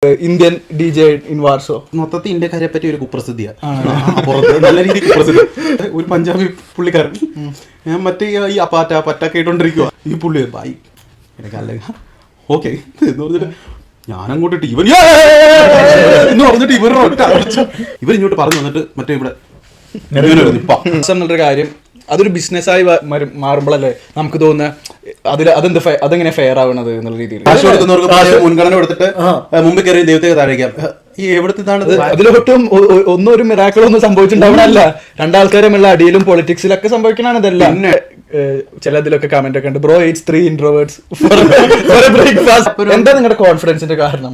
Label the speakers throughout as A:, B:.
A: Indian DJ in Warsaw.
B: മൊത്തത്തിൽ ഇന്ത്യക്കാരെ പറ്റി ഒരു കുപ്രസിദ്ധിയാണ്, നല്ല രീതിയിൽ കുപ്രസിദ്ധി. ഒരു പഞ്ചാബി പുള്ളിക്കാരൻ ഞാൻ മറ്റേ ഈ പറ്റ കേട്ടോണ്ടിരിക്കുക, ഈ പുള്ളി ബായി എനിക്കല്ല ഓക്കെ എന്ന് പറഞ്ഞിട്ട് ഞാനങ്ങോട്ട് ഇവൻ എന്ന് പറഞ്ഞിട്ട് ഇവരിങ്ങോട്ട് പറഞ്ഞു വന്നിട്ട് മറ്റേ ഇവിടെ
A: എന്നുള്ളൊരു കാര്യം അതൊരു ബിസിനസ്സായി മാറുമ്പോഴല്ലേ നമുക്ക് തോന്നുന്നത് അതെങ്ങനെ ഫെയർ ആവണത് എന്നുള്ള രീതിയിൽ.
B: കാശ് കൊടുക്കുന്നവർക്ക് മുൻഗണന കൊടുത്തിട്ട് മുമ്പ് കയറി ദൈവത്തെ താഴേക്കാം. ഈ എവിടത്താണ്
A: അതിലൊട്ടും ഒന്നും ഒരു മിറാക്കിളൊന്നും സംഭവിച്ചിട്ടുണ്ടാവണല്ല. രണ്ടാൾക്കാരുമുള്ള അടിയിലും പൊളിറ്റിക്സിലൊക്കെ സംഭവിക്കണതാണ് ഇതെല്ലാം. ചിലതിലൊക്കെ കമന്റ് ഒക്കെ ഉണ്ട്, bro eats 3 introverts for a breakfast. എന്താ നിങ്ങളുടെ കോൺഫിഡൻസിന്റെ കാരണം?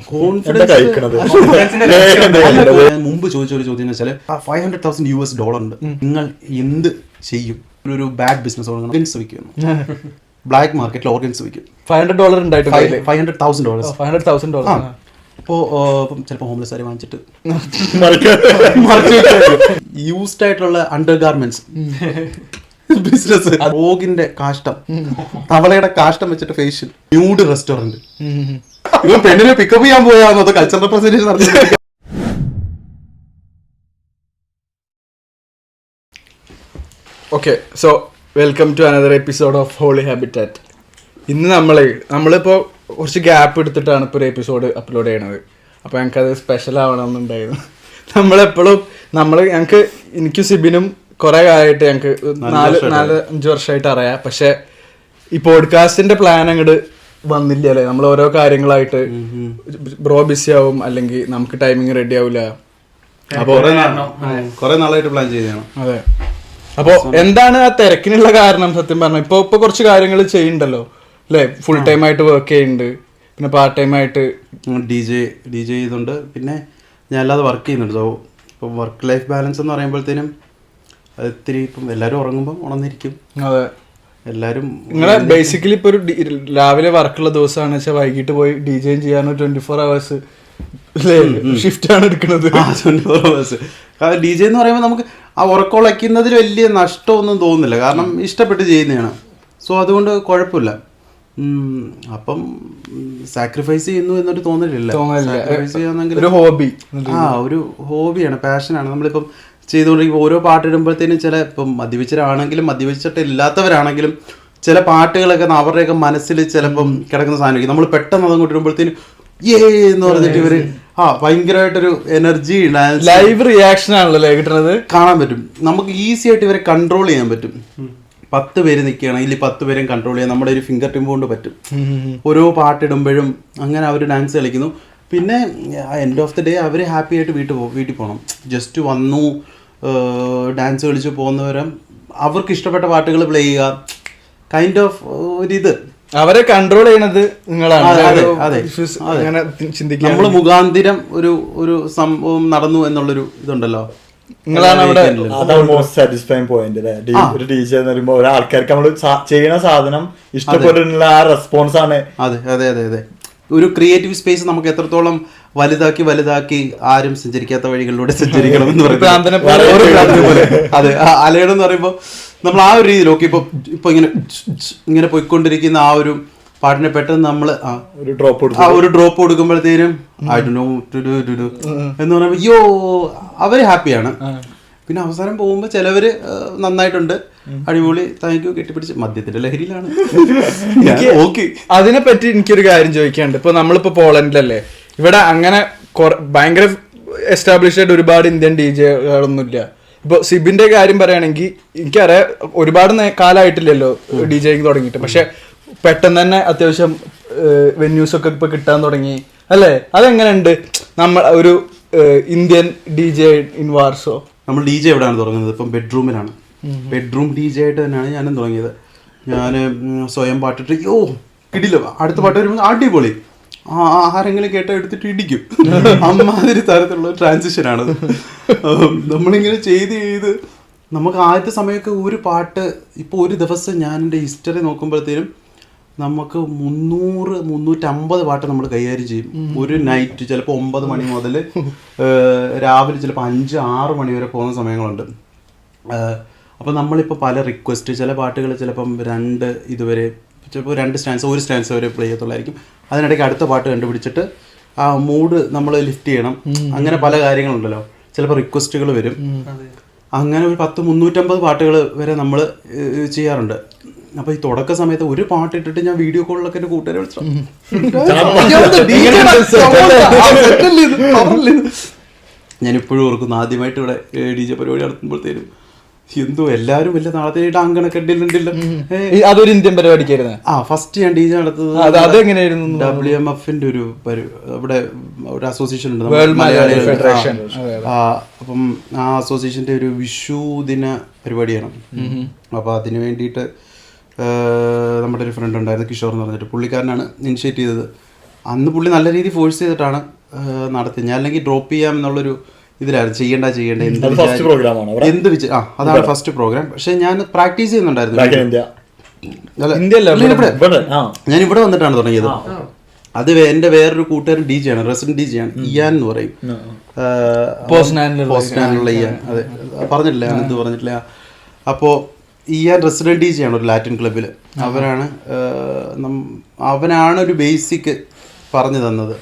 B: മുമ്പ് ചോദിച്ച ഒരു ചോദ്യം വെച്ചാൽ $500,000 ഉണ്ട്, നിങ്ങൾ എന്ത് ചെയ്യും? ഒരു ബാഡ് ബിസിനസ് ഓർഗൻസ് വിൽക്കുന്നു, ബ്ലാക്ക് മാർക്കറ്റിൽ ഓർഗൻസ് വിൽക്കും.
A: $500 ഉണ്ടായിട്ട്
B: $500,000. അപ്പോൾ ചിലപ്പോൾ ഹോംലെസ് ആയി വാങ്ങിച്ചിട്ട് യൂസ്ഡ് ആയിട്ടുള്ള അണ്ടർ ഗാർമെന്റ്സ് ബിസിനസ്, റോഗിന്റെ കാഷ്ടം, തവളയുടെ കാഷ്ടം വെച്ചിട്ട് ഫേഷ്യൽ, ന്യൂഡ് റെസ്റ്റോറന്റ്. ഇവൻ പെണ്ണിനെ പിക്കപ്പ് ചെയ്യാൻ പോയാന്നോ അതോ കൾച്ചർ റെപ്രസെന്റേഷൻ നടത്തി?
A: Okay, so welcome to another episode of holy habitat. ഇന്ന് നമ്മളിപ്പോൾ കുറച്ച് ഗ്യാപ്പ് എടുത്തിട്ടാണ് ഇപ്പോൾ ഒരു എപ്പിസോഡ് അപ്ലോഡ് ചെയ്യണത്. അപ്പോൾ ഞങ്ങൾക്കത് സ്പെഷ്യൽ ആവണമെന്നുണ്ടായിരുന്നു. ഞങ്ങൾക്ക് എനിക്കും സിബിനും കുറേ കാലമായിട്ട് ഞങ്ങൾക്ക് 4-5 വർഷമായിട്ട് അറിയാം. പക്ഷെ ഈ പോഡ്കാസ്റ്റിന്റെ പ്ലാൻ അങ്ങോട്ട് വന്നില്ല അല്ലേ. നമ്മൾ ഓരോ കാര്യങ്ങളായിട്ട് ബ്രോ ബിസി ആവും, അല്ലെങ്കിൽ നമുക്ക് ടൈമിങ് റെഡി ആവില്ല.
B: അപ്പോൾ കുറെ നാളായിട്ട് പ്ലാൻ ചെയ്തതാണ്.
A: അതെ. അപ്പോ എന്താണ് ആ തിരക്കിനുള്ള കാരണം? സത്യം പറഞ്ഞാൽ ഇപ്പൊ കുറച്ച് കാര്യങ്ങൾ ചെയ്യുന്നുണ്ടല്ലോ അല്ലെ. ഫുൾ ടൈം ആയിട്ട് വർക്ക് ചെയ്യുന്നുണ്ട്, പിന്നെ പാർട്ട് ടൈം ആയിട്ട്
B: DJ ചെയ്തുണ്ട്, പിന്നെ ഞാൻ അല്ലാതെ വർക്ക് ചെയ്യുന്നുണ്ട്. സോ ഇപ്പം വർക്ക് ലൈഫ് ബാലൻസ് എന്ന് പറയുമ്പോഴത്തേനും അത് ഇത്തിരി ഇപ്പം എല്ലാവരും ഉറങ്ങുമ്പോൾ ഉണർന്നിരിക്കും.
A: അതെ,
B: എല്ലാവരും
A: നിങ്ങളെ ബേസിക്കലി ഇപ്പൊ ഒരു രാവിലെ വർക്കുള്ള ദിവസമാണ് വെച്ചാൽ വൈകിട്ട് പോയി DJയും ചെയ്യാനോ 24 hours ഷിഫ്റ്റ് ആണ് എടുക്കുന്നത്.
B: 24 hours. കാരണം DJ എന്ന് പറയുമ്പോൾ നമുക്ക് ആ ഉറക്കമുളയ്ക്കുന്നതിൽ വലിയ നഷ്ടമൊന്നും തോന്നുന്നില്ല, കാരണം ഇഷ്ടപ്പെട്ട് ചെയ്യുന്നതാണ്. സോ അതുകൊണ്ട് കുഴപ്പമില്ല. അപ്പം സാക്രിഫൈസ് ചെയ്യുന്നു എന്നൊരു തോന്നലില്ല. സാക്രിഫൈസ് ചെയ്യാന്നെങ്കിൽ
A: ഒരു ഹോബി,
B: ഒരു ഹോബിയാണ്, പാഷനാണ്. നമ്മളിപ്പം ചെയ്തുകൊണ്ടിരിക്കുമ്പോൾ ഓരോ പാട്ടിടുമ്പോഴത്തേനും ചില ഇപ്പം മദ്യപിച്ചവരാണെങ്കിലും മദ്യപിച്ചിട്ടില്ലാത്തവരാണെങ്കിലും ചില പാട്ടുകളൊക്കെ അവരുടെയൊക്കെ മനസ്സിൽ ചിലപ്പം കിടക്കുന്ന സാധനമായിരിക്കും. നമ്മൾ പെട്ടെന്ന് അതങ്ങോട്ട് ഇടുമ്പോഴത്തേനും എന്ന് പറഞ്ഞിട്ട് ഇവര് ഭയങ്കരമായിട്ടൊരു എനർജി
A: ലൈവ് റിയാക്ഷൻ ആണല്ലോ കിട്ടുന്നത്, കാണാൻ
B: പറ്റും. നമുക്ക് ഈസി ആയിട്ട് ഇവരെ കൺട്രോൾ ചെയ്യാൻ പറ്റും. 10 പേര് നിൽക്കുകയാണെങ്കിൽ 10 പേരെയും കൺട്രോൾ ചെയ്യാൻ നമ്മുടെ ഒരു ഫിംഗർ ടിപ്പ് കൊണ്ട് പറ്റും. ഓരോ പാട്ടിടുമ്പോഴും അങ്ങനെ അവർ ഡാൻസ് കളിക്കുന്നു. പിന്നെ എൻഡ് ഓഫ് ദി ഡേ അവർ ഹാപ്പി ആയിട്ട് വീട്ടിൽ പോകണം. ജസ്റ്റ് വന്നു ഡാൻസ് കളിച്ച് പോകുന്നവരും അവർക്ക് ഇഷ്ടപ്പെട്ട പാട്ടുകൾ പ്ലേ ചെയ്യുക, കൈൻഡ് ഓഫ് ഒരിത്.
A: അവരെ കൺട്രോൾ ചെയ്യണത് നിങ്ങളാണ്.
B: നമ്മൾ മുഖാന്തിരം ഒരു സംഭവം നടന്നു എന്നുള്ളൊരു ഇതുണ്ടല്ലോ,
A: നിങ്ങളാണ് അവിടെ.
C: അതാണ് മോസ്റ്റ് സാറ്റിസ്ഫൈങ് പോയിന്റ് അല്ലേ. ഒരു DJ എന്ന് പറയുമ്പോൾ ഒരാൾക്കാർക്ക് നമ്മൾ ചെയ്യുന്ന സാധനം ഇഷ്ടപ്പെട്ടിട്ടുള്ള ആ റെസ്പോൺസ് ആണ്.
B: അതെ അതെ അതെ അതെ ഒരു ക്രിയേറ്റീവ് സ്പേസ് നമുക്ക് എത്രത്തോളം വലുതാക്കി ആരും സഞ്ചരിക്കാത്ത വഴികളിലൂടെ സഞ്ചരിക്കണം എന്ന് പറയുന്നത്. അതെ, അലയണം എന്ന് പറയുമ്പോൾ നമ്മൾ ആ ഒരു രീതിയിൽ ഓക്കെ ഇപ്പൊ ഇങ്ങനെ പോയിക്കൊണ്ടിരിക്കുന്ന ആ ഒരു പാട്ടിനെ പെട്ടെന്ന് നമ്മൾ ഒരു ഡ്രോപ്പ് കൊടുക്കുമ്പോഴത്തേനും എന്ന് പറയുമ്പോൾ അയ്യോ അവര് ഹാപ്പിയാണ്. പിന്നെ അവസാനം പോകുമ്പോൾ ചിലവര് നന്നായിട്ടുണ്ട്, അടിപൊളി, താങ്ക് യു, കെട്ടിപ്പിടിച്ച് മദ്യത്തിന്റെ ലഹരിയിലാണ്.
A: അതിനെപ്പറ്റി എനിക്കൊരു കാര്യം ചോദിക്കാനുണ്ട്. ഇപ്പൊ നമ്മളിപ്പോ പോളണ്ടിലല്ലേ, ഇവിടെ അങ്ങനെ ഭയങ്കര എസ്റ്റാബ്ലിഷ്ഡ് ആയിട്ട് ഒരുപാട് ഇന്ത്യൻ DJകളൊന്നുമില്ല. ഇപ്പൊ സിബിന്റെ കാര്യം പറയുകയാണെങ്കിൽ എനിക്കറിയാം ഒരുപാട് കാലമായിട്ടില്ലല്ലോ DJing തുടങ്ങിയിട്ട്, പക്ഷെ പെട്ടെന്ന് തന്നെ അത്യാവശ്യം വെന്യൂസ് ഒക്കെ ഇപ്പൊ കിട്ടാൻ തുടങ്ങി അല്ലേ. അതെങ്ങനെയുണ്ട് നമ്മൾ ഒരു ഇന്ത്യൻ DJ ഇൻ വാർസോ?
B: നമ്മൾ DJ എവിടെയാണ് തുടങ്ങുന്നത്? ഇപ്പം ബെഡ്റൂമിലാണ്. ബെഡ്റൂം DJ ആയിട്ട് തന്നെയാണ് ഞാനും തുടങ്ങിയത്. ഞാൻ സ്വയം പാട്ടിട്ട് ഇടില്ല, അടുത്ത പാട്ട് വരുമ്പോൾ അടിപൊളി, ആരെങ്കിലും കേട്ടോ എടുത്തിട്ട് ഇടിക്കും, അമ്മാതിരി തരത്തിലുള്ള ട്രാൻസിഷനാണത്. നമ്മളിങ്ങനെ ചെയ്ത് നമുക്ക് ആദ്യത്തെ സമയമൊക്കെ ഒരു പാട്ട് ഇപ്പോൾ ഒരു ദിവസം ഞാൻ എൻ്റെ ഹിസ്റ്ററി നോക്കുമ്പോഴത്തേനും നമുക്ക് 300-350 പാട്ട് നമ്മൾ കൈകാര്യം ചെയ്യും ഒരു നൈറ്റ്. ചിലപ്പോൾ 9 മണി മുതൽ രാവിലെ ചിലപ്പോൾ 5-6 മണി വരെ പോകുന്ന സമയങ്ങളുണ്ട്. അപ്പോൾ നമ്മളിപ്പോൾ പല റിക്വസ്റ്റ്, ചില പാട്ടുകൾ ചിലപ്പം 2 ഇതുവരെ ചിലപ്പോൾ 2 സ്റ്റാൻസ് 1 സ്റ്റാൻസ് വരെ പ്ലേ ചെയ്യത്തുള്ളായിരിക്കും. അതിനിടയ്ക്ക് അടുത്ത പാട്ട് കണ്ടുപിടിച്ചിട്ട് ആ മൂഡ് നമ്മൾ ലിഫ്റ്റ് ചെയ്യണം. അങ്ങനെ പല കാര്യങ്ങളുണ്ടല്ലോ. ചിലപ്പോൾ റിക്വസ്റ്റുകൾ വരും. അങ്ങനെ ഒരു 350 പാട്ടുകൾ വരെ നമ്മൾ ചെയ്യാറുണ്ട്. അപ്പൊ ഈ തുടക്ക സമയത്ത് ഒരു പാട്ട് ഇട്ടിട്ട് ഞാൻ വീഡിയോ കോളിലൊക്കെ എന്റെ കൂട്ടുകാരെ വിളിച്ചു, ഞാൻ ഇപ്പോഴും ഓർക്കുന്നു ആദ്യമായിട്ട് ഇവിടെ DJ പരിപാടി നടത്തുമ്പോഴത്തേനും എന്തോ എല്ലാരും വലിയ നാളത്തേട്ട് അങ്ങനെ കണ്ടില്ല.
A: അതൊരു ഇന്ത്യൻ പരിപാടിക്കായിരുന്നു.
B: ഫസ്റ്റ് ഞാൻ DJ നടത്തുന്നത്
A: അതെങ്ങനെയായിരുന്നു?
B: WMF-ന്റെ ഒരു ഇവിടെ ഒരു അസോസിയേഷൻ ഉണ്ട്,
A: വേൾഡ് മലയാളി
B: മലയാളി
A: ഫെഡറേഷൻ.
B: അപ്പം ആ അസോസിയേഷന്റെ ഒരു വിഷു ദിന പരിപാടിയാണ്. അപ്പൊ അതിന് വേണ്ടിയിട്ട് നമ്മുടെ ഒരു ഫ്രണ്ട് ഉണ്ടായിരുന്നു, കിഷോർ എന്ന് പറഞ്ഞിട്ട്, പുള്ളിക്കാരനാണ് ഇനിഷ്യേറ്റ് ചെയ്തത്. അന്ന് പുള്ളി നല്ല രീതിയിൽ ഫോഴ്സ് ചെയ്തിട്ടാണ് നടത്തിയത്. ഞാൻ അല്ലെങ്കിൽ ഡ്രോപ്പ് ചെയ്യാം എന്നുള്ളൊരു ഇതിലായിരുന്നു, ചെയ്യണ്ട എന്ത് വെച്ച് അതാണ് ഫസ്റ്റ് പ്രോഗ്രാം. പക്ഷെ ഞാൻ പ്രാക്ടീസ് ചെയ്യുന്നുണ്ടായിരുന്നു. ഞാൻ ഇവിടെ വന്നിട്ടാണ് തുടങ്ങിയത്. അത് എന്റെ വേറൊരു കൂട്ടുകാരൻ DJ ആണ്, റെസിഡന്റ് DJ ആണ്, ഇയാൻ എന്ന് പറയും, പോസ്റ്റ്നാനുള്ള ഇയാൻ. അതെ, പറഞ്ഞിട്ടില്ല, അനന്ത് പറഞ്ഞിട്ടില്ല. അപ്പോൾ ഇയാൻ റെസിഡന്റ് DJ ആണ് ഒരു ലാറ്റിൻ ക്ലബിൽ. അവനാണ് ഒരു ബേസിക് പറഞ്ഞു തന്നത്.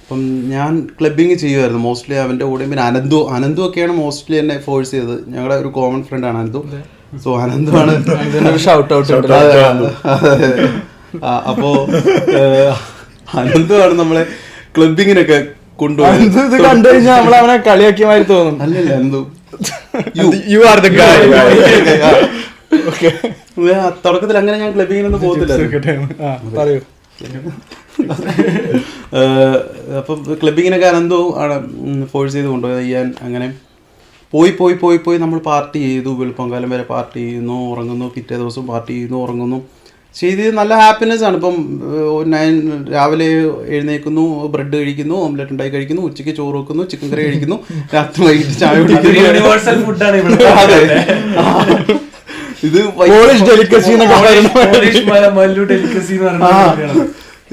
B: അപ്പം ഞാൻ ക്ലബിങ് ചെയ്യുമായിരുന്നു മോസ്റ്റ്ലി അവൻ്റെ കൂടെ. പിന്നെ അനന്തു ഒക്കെയാണ് മോസ്റ്റ്ലി എന്നെ ഫോഴ്സ് ചെയ്തത്. ഞങ്ങളുടെ ഒരു കോമൺ ഫ്രണ്ടാണ് അനന്തു. സോ അനന്തു ആണ്
A: ഷൗട്ട് ഔട്ട്.
B: അപ്പോ അനന്തു ആണ് നമ്മളെ ക്ലബിങ്ങിനൊക്കെ കൊണ്ടുപോയത്.
A: ഇത് കണ്ടു കഴിഞ്ഞാൽ നമ്മൾ അവനെ കളിയാക്കിയ മാതിരി തോന്നും.
B: അല്ലല്ല, അനന്തു
A: യു ആർ ദ ഗായ്.
B: തുടക്കത്തിൽ അങ്ങനെ ഞാൻ ക്ലബിങ്ങിനൊന്നും പോകത്തില്ല. അപ്പം ക്ലബിങ്ങിനൊക്കെ അനന്തോ ആണ് ഫോഴ്സ് ചെയ്ത് കൊണ്ടുപോയത് ചെയ്യാൻ. അങ്ങനെ പോയി നമ്മൾ പാർട്ടി ചെയ്തു. വെളുപ്പംകാലം വരെ പാർട്ടി ചെയ്യുന്നു, ഉറങ്ങുന്നു, പിറ്റേ ദിവസം പാർട്ടി ചെയ്യുന്നു, ഉറങ്ങുന്നു. ചെയ്ത് നല്ല ഹാപ്പിനെസ് ആണ്. ഇപ്പം രാവിലെ എഴുന്നേൽക്കുന്നു, ബ്രെഡ് കഴിക്കുന്നു, ഓംലെറ്റ് ഉണ്ടാക്കി കഴിക്കുന്നു, ഉച്ചയ്ക്ക് ചോറ് വെക്കുന്നു, ചിക്കൻ കറി കഴിക്കുന്നു, രാത്രി വൈകിട്ട് ചായ കുടിക്കുന്നു.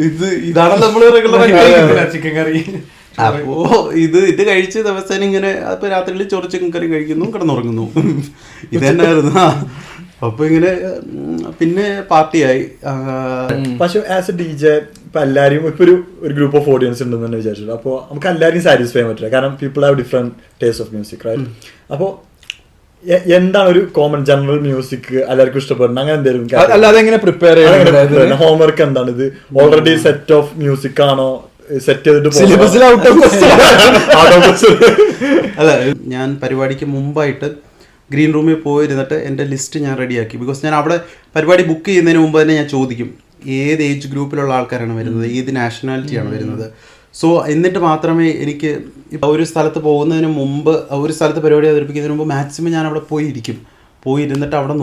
B: ഇത് ഇതാണ് നമ്മൾ
D: ചിക്കൻ കറി.
B: അപ്പോ ഇത് കഴിച്ച് ദിവസം ഇങ്ങനെ അപ്പൊ രാത്രിയിൽ ചോറ് ചിക്കൻ കറി കഴിക്കുന്നു, കിടന്നുറങ്ങുന്നു. ഇത് തന്നെയായിരുന്നു. അപ്പൊ ഇങ്ങനെ പിന്നെ പാർട്ടിയായി.
C: പക്ഷെ ആസ് എ DJ ഇപ്പൊ എല്ലാരും ഇപ്പൊ ഒരു ഗ്രൂപ്പ് ഓഫ് ഓഡിയൻസ് ഉണ്ടെന്ന് തന്നെ വിചാരിച്ചിട്ടുണ്ട്. അപ്പോൾ നമുക്ക് എല്ലാവരും സാറ്റിസ്ഫൈ ചെയ്യാൻ പറ്റില്ല, കാരണം people have different taste of music, right? അപ്പോൾ എന്താണ് ഒരു കോമൺ ജനറൽ മ്യൂസിക് എല്ലാവർക്കും ഇഷ്ടപ്പെടുന്നത്? അങ്ങനെ എന്തെങ്കിലും
A: അല്ലാതെ എങ്ങനെ പ്രിപ്പയർ ചെയ്യാൻ
C: ഹോംവർക്ക് എന്താണ്? ഇത് ഓൾറെഡി സെറ്റ് ഓഫ് മ്യൂസിക് ആണോ സെറ്റ് ചെയ്തിട്ട്
A: സിലബസിൽ ഔട്ട് ഓഫ്?
B: അല്ല, ഞാൻ പരിപാടിക്ക് മുമ്പായിട്ട് ഗ്രീൻ റൂമിൽ പോയിരുന്നിട്ട് എൻ്റെ ലിസ്റ്റ് ഞാൻ റെഡിയാക്കി. ബിക്കോസ് ഞാൻ അവിടെ പരിപാടി ബുക്ക് ചെയ്യുന്നതിന് മുമ്പ് തന്നെ ഞാൻ ചോദിക്കും ഏത് ഏജ് ഗ്രൂപ്പിലുള്ള ആൾക്കാരാണ് വരുന്നത്, ഏത് നാഷണാലിറ്റിയാണ് വരുന്നത്. സോ എന്നിട്ട് മാത്രമേ എനിക്ക് ഒരു സ്ഥലത്ത് പോകുന്നതിന് മുമ്പ്, ഒരു സ്ഥലത്ത് പരിപാടി അവതരിപ്പിക്കുന്നതിന് മുമ്പ് മാക്സിമം ഞാൻ അവിടെ പോയിരുന്നിട്ട് അവിടെ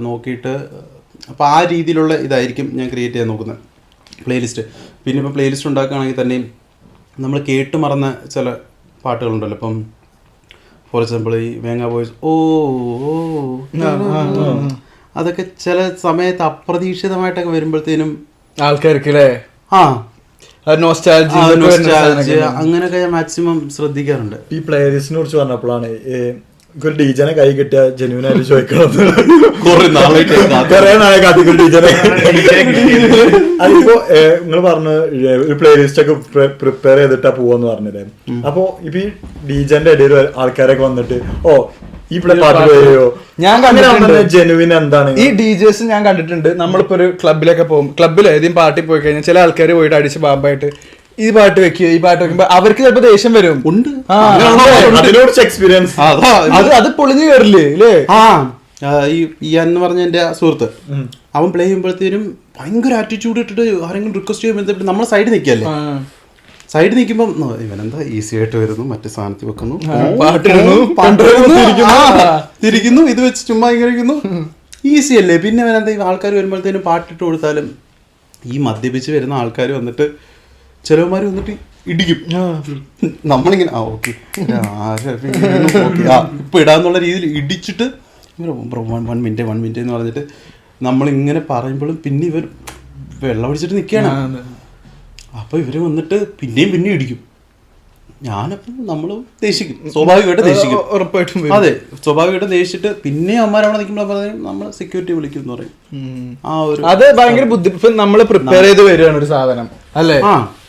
B: നോക്കിയിട്ട് അപ്പോൾ ആ രീതിയിലുള്ള ഇതായിരിക്കും ഞാൻ ക്രിയേറ്റ് ചെയ്യാൻ നോക്കുന്നത് പ്ലേലിസ്റ്റ്. പിന്നെ ഇപ്പോൾ പ്ലേലിസ്റ്റ് ഉണ്ടാക്കുകയാണെങ്കിൽ തന്നെയും നമ്മൾ കേട്ട് മറന്ന ചില പാട്ടുകളുണ്ടല്ലോ. ഇപ്പം ഫോർ എക്സാമ്പിൾ ഈ വേങ്ങ ബോയ്സ് അതൊക്കെ ചില സമയത്ത് അപ്രതീക്ഷിതമായിട്ടൊക്കെ വരുമ്പോഴത്തേനും
A: ആൾക്കാർക്ക്
B: അങ്ങനെയൊക്കെ ഞാൻ മാക്സിമം ശ്രദ്ധിക്കാറുണ്ട്.
C: ഈ പ്ലേലിസ്റ്റിനെ കുറിച്ച് പറഞ്ഞപ്പോഴാണ് ഒരു ഡീജനെ കൈ കിട്ടിയ ജെന്യൂൻ ആയിട്ട് ചോദിക്കണം. അതിപ്പോ നിങ്ങൾ പറഞ്ഞു ഒരു പ്ലേലിസ്റ്റ് ഒക്കെ പ്രിപ്പയർ ചെയ്തിട്ടാ പോവാന്ന് പറഞ്ഞില്ലേ. അപ്പൊ ഇപ്പൊ ഈ ഡീജന്റെ ഇടയിൽ ആൾക്കാരൊക്കെ വന്നിട്ട് ഈ പാട്ടോ
A: ഞാൻ കണ്ടിട്ടുണ്ട്
C: ജെനുവിൻ എന്താണ്
A: ഈ DJs ഞാൻ കണ്ടിട്ടുണ്ട്. നമ്മളിപ്പോ ഒരു ക്ലബിലൊക്കെ പോകും, ക്ലബിൽ ഏതെങ്കിലും പാർട്ടി പോയി കഴിഞ്ഞാൽ ചില ആൾക്കാർ പോയിട്ട് അടിച്ച് ബാമ്പായിട്ട് ഈ പാട്ട് വെക്കുക, ഈ പാട്ട് വെക്കുമ്പോ അവർക്ക് ചിലപ്പോ ദേഷ്യം വരും. ഉണ്ട്
C: എക്സ്പീരിയൻസ്.
A: അത് പൊളിഞ്ഞു കയറില്ലേ അല്ലേ?
B: ഈ എന്ന് പറഞ്ഞ എന്റെ സുഹൃത്ത്, അവൻ പ്ലേ ചെയ്യുമ്പോഴത്തേനും ഭയങ്കര ആറ്റിറ്റ്യൂഡ് ഇട്ടിട്ട് ആരെങ്കിലും റിക്വസ്റ്റ് ചെയ്യുമ്പോഴത്തേക്കും നമ്മൾ സൈഡിൽ നിൽക്കല്ലേ, സൈഡിൽ നിൽക്കുമ്പോൾ ഇവനെന്താ ഈസി ആയിട്ട് വരുന്നു, മറ്റേ സ്ഥാനത്ത് വെക്കുന്നു, തിരിക്കുന്നു, ഇത് വെച്ച് ചുമ്മാ ഇരിക്കുന്നു, ഈസി അല്ലേ. പിന്നെ അവനെന്താ ആൾക്കാർ വരുമ്പോഴത്തേനും പാട്ടിട്ട് കൊടുത്താലും ഈ മദ്യപിച്ച് വരുന്ന ആൾക്കാർ വന്നിട്ട് ചിലവന്മാർ വന്നിട്ട് ഇടിക്കും. നമ്മളിങ്ങനെ ഓക്കെ ഇപ്പൊ ഇടാന്നുള്ള രീതിയിൽ ഇടിച്ചിട്ട് 1 മിനിറ്റ് എന്ന് പറഞ്ഞിട്ട് നമ്മളിങ്ങനെ പറയുമ്പോഴും പിന്നെ ഇവർ വെള്ളം അടിച്ചിട്ട് നിൽക്കുകയാണ്. അപ്പൊ ഇവര് വന്നിട്ട് പിന്നെയും ഇടിക്കും. ഞാനപ്പം നമ്മൾ ദേഷിക്കും, സ്വാഭാവികമായിട്ട് ദേഷിക്കും.
A: ഉറപ്പായിട്ടും
B: അതെ, സ്വാഭാവികമായിട്ട് ദേഷിച്ചിട്ട് പിന്നെ അമ്മമാരവിടെ നിൽക്കുമ്പോൾ പറയും നമ്മൾ സെക്യൂരിറ്റി വിളിക്കും എന്ന് പറയും.
A: അത് ഭയങ്കര ബുദ്ധിമുട്ട്. നമ്മള് പ്രിപ്പയർ ചെയ്ത് വരികയാണ് ഒരു സാധനം അല്ലേ?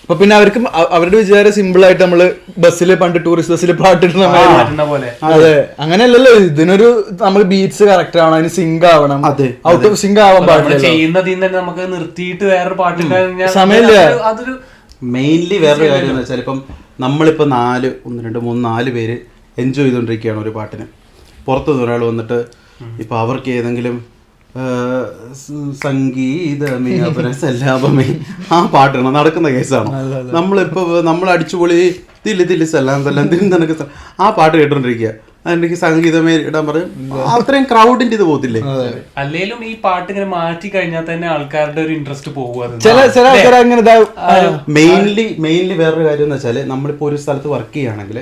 A: അപ്പൊ പിന്നെ അവർക്ക് അവരുടെ വിചാരം സിമ്പിൾ ആയിട്ട് നമ്മള് ബസ്സിൽ പണ്ട് ടൂറിസ്റ്റ് ബസ്സിൽ പാട്ടിടുന്ന
D: മാറ്റുന്ന പോലെ.
A: അതെ, അങ്ങനെയല്ലല്ലോ. ഇതിനൊരു നമുക്ക് ബീറ്റ്സ് കറക്റ്റ് ആവണം, അതിന് സിങ്ക് ആവണം, ഔട്ട് ഓഫ് സിങ്ക് ആവാൻ പാടില്ല.
D: ചെയ്യുന്നതിൽ തന്നെ നമുക്ക് നിർത്തിയിട്ട് വേറൊരു പാട്ട്
A: സമയമില്ല.
D: അതൊരു
B: മെയിൻലി വേറൊരു കാര്യം എന്ന് വെച്ചാൽ ഇപ്പം നമ്മളിപ്പോൾ 1 2 3 4 പേര് എൻജോയ് ചെയ്തുകൊണ്ടിരിക്കുകയാണ് ഒരു പാട്ടിന്. പുറത്തുനിന്ന് ഒരാൾ വന്നിട്ട് ഇപ്പം അവർക്ക് ഏതെങ്കിലും സംഗീതമേ അപരസല്ലാപമേ ആ പാട്ടാണ് നടക്കുന്ന കേസാണ്. നമ്മളിപ്പോ നമ്മൾ അടിച്ചുപൊളി തില്ല് സല്ലാം തിന്നനക്ക് ആ പാട്ട് കേട്ടോണ്ടിരിക്കുക, അതെനിക്ക് സംഗീതമേ ഇടാൻ പറയും. അത്രയും ക്രൗഡിന്റെ ഇത് പോകത്തില്ലേ?
D: അല്ലേലും ഈ പാട്ട് ഇങ്ങനെ മാറ്റി കഴിഞ്ഞാൽ തന്നെ ആൾക്കാരുടെ ഒരു ഇൻട്രസ്റ്റ് പോകും.
B: മെയിൻലി വേറൊരു കാര്യം എന്ന് വെച്ചാല് നമ്മളിപ്പോ ഒരു സ്ഥലത്ത് വർക്ക് ചെയ്യുകയാണെങ്കിൽ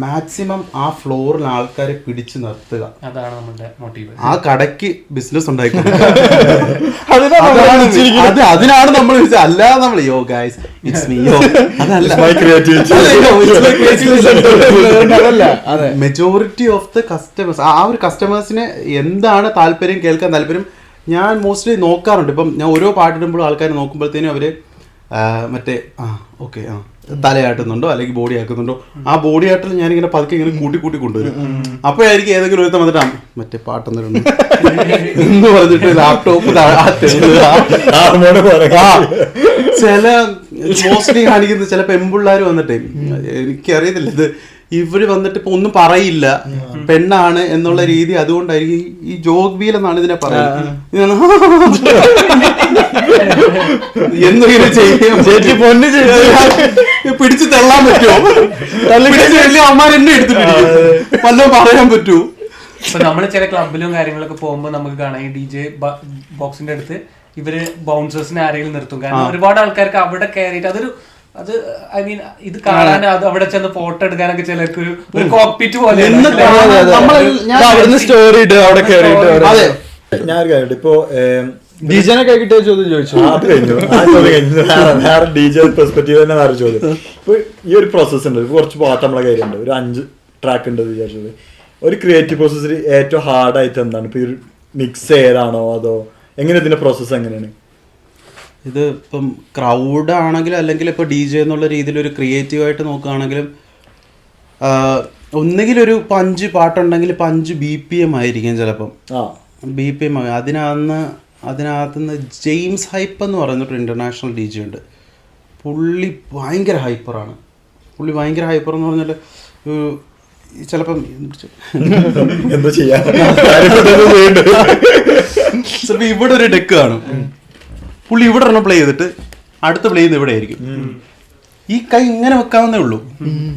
B: മാക്സിമം ആ ഫ്ലോറിൽ ആൾക്കാരെ പിടിച്ചു നിർത്തുക.
D: അതാണ് നമ്മുടെ മോട്ടീവ്.
B: ആ കടയ്ക്ക് ബിസിനസ് ഉണ്ടാക്കി അതിനാണ് നമ്മൾ അല്ലാതെ നമ്മൾ യോ ഗൈസ് ഇറ്റ്സ് മീ യോ അതല്ല. മെജോറിറ്റി ഓഫ് ദ കസ്റ്റമേഴ്സ് ആ ഒരു കസ്റ്റമേഴ്സിന് എന്താണ് താല്പര്യം, കേൾക്കാൻ താല്പര്യം ഞാൻ മോസ്റ്റ്ലി നോക്കാറുണ്ട്. ഇപ്പം ഞാൻ ഓരോ പാട്ടിടുമ്പോഴും ആൾക്കാർ നോക്കുമ്പോഴത്തേനും അവര് മറ്റേ ഓക്കെ തലയാട്ടുന്നുണ്ടോ അല്ലെങ്കിൽ ബോഡി ആക്കുന്നുണ്ടോ, ആ ബോഡി ആട്ടിൽ ഞാനിങ്ങനെ പതുക്കെ ഇങ്ങനെ കൂട്ടി കൊണ്ടുവരും. അപ്പോഴായിരിക്കും ഏതെങ്കിലും ഒരുത്തം വന്നിട്ട് മറ്റേ പാട്ടൊന്നും എന്ന് പറഞ്ഞിട്ട് ലാപ്ടോപ്പ് ചില മോസ്റ്റ്ലി കാണിക്കുന്നത് ചില പെൺപിള്ളേർ വന്നിട്ടേ എനിക്കറിയത്തില്ല ഇത് ഇവര് വന്നിട്ട് ഇപ്പൊ ഒന്നും പറയില്ല, പെണ്ണാണ് എന്നുള്ള രീതി. അതുകൊണ്ടായിരിക്കും ഈ ജോഗ് വീൽ എന്നാണ് ഇതിനെ പറയുന്നത്. എന്തെങ്കിലും പിടിച്ചു തള്ളാൻ പറ്റുമോ? അമ്മാരെന്നെ എടുത്തിട്ട് വല്ലതും പറയാൻ പറ്റുമോ?
D: ഇപ്പൊ നമ്മള് ചില ക്ലബിലും കാര്യങ്ങളൊക്കെ പോകുമ്പോ നമുക്ക് കാണാം ഈ DJ ബോക്സിന്റെ അടുത്ത് ഇവര് ബൗൺസേഴ്സിനെ ആരെങ്കിലും നിർത്തും. കാരണം ഒരുപാട് ആൾക്കാർക്ക് അവിടെ കയറിയിട്ട് അത് ഐ മീൻ ഇത് കാണാൻ അവിടെ ചെന്ന് ഫോട്ടോ എടുക്കാനൊക്കെ ചിലർക്ക് ഒരു കോക്പിറ്റ് പോലെ
A: സ്റ്റോറി ഇട്ട് അവിടെ കയറിയിട്ട്.
C: ഞാനൊരു കാര്യം ഇപ്പോ
A: ഡിജനൊക്കെ കിട്ടിയ ചോദ്യം ചോദിച്ചു.
C: അത് കഴിഞ്ഞു. വേറെ DJ പെർസ്പെക്റ്റീവ് തന്നെ വേറെ ചോദ്യം. ഇപ്പൊ ഈ ഒരു പ്രോസസ് ഉണ്ട്, കുറച്ച് പാട്ട് നമ്മളെ കയ്യിലുണ്ട്, ഒരു 5 ട്രാക്ക് ഉണ്ട് വിചാരിച്ചത്. ഒരു ക്രിയേറ്റീവ് പ്രോസസ്സിൽ ഏറ്റവും ഹാർഡായിട്ട് എന്താണ് ഇപ്പൊ ഒരു മിക്സ് ഏതാണോ അതോ എങ്ങനെ ഇതിന്റെ പ്രോസസ്സ് എങ്ങനെയാണ്?
B: ഇത് ഇപ്പം ക്രൗഡ് ആണെങ്കിലും അല്ലെങ്കിൽ ഇപ്പോൾ DJ എന്നുള്ള രീതിയിൽ ഒരു ക്രിയേറ്റീവായിട്ട് നോക്കുകയാണെങ്കിലും ഒന്നുകിൽ ഒരു 5 പാട്ടുണ്ടെങ്കിൽ 5 BPM ആയിരിക്കും ചിലപ്പം. BPM അതിനകത്തുനിന്ന് ജെയിംസ് ഹൈപ്പ് എന്ന് പറയുന്നൊരു ഇൻ്റർനാഷണൽ DJ ഉണ്ട്. പുള്ളി ഭയങ്കര ഹൈപ്പറാണ്. എന്ന് പറഞ്ഞാൽ ചിലപ്പം
C: എന്താ ചെയ്യാ
B: ചിലപ്പോൾ ഇവിടെ ഒരു ഡെക്ക് കാണും, പുള്ളി ഇവിടെ ഒരെണ്ണം പ്ലേ ചെയ്തിട്ട് അടുത്ത പ്ലേ ചെയ്യുന്നത് ഇവിടെ ആയിരിക്കും. ഈ കൈ ഇങ്ങനെ വെക്കാവുന്നേ ഉള്ളൂ,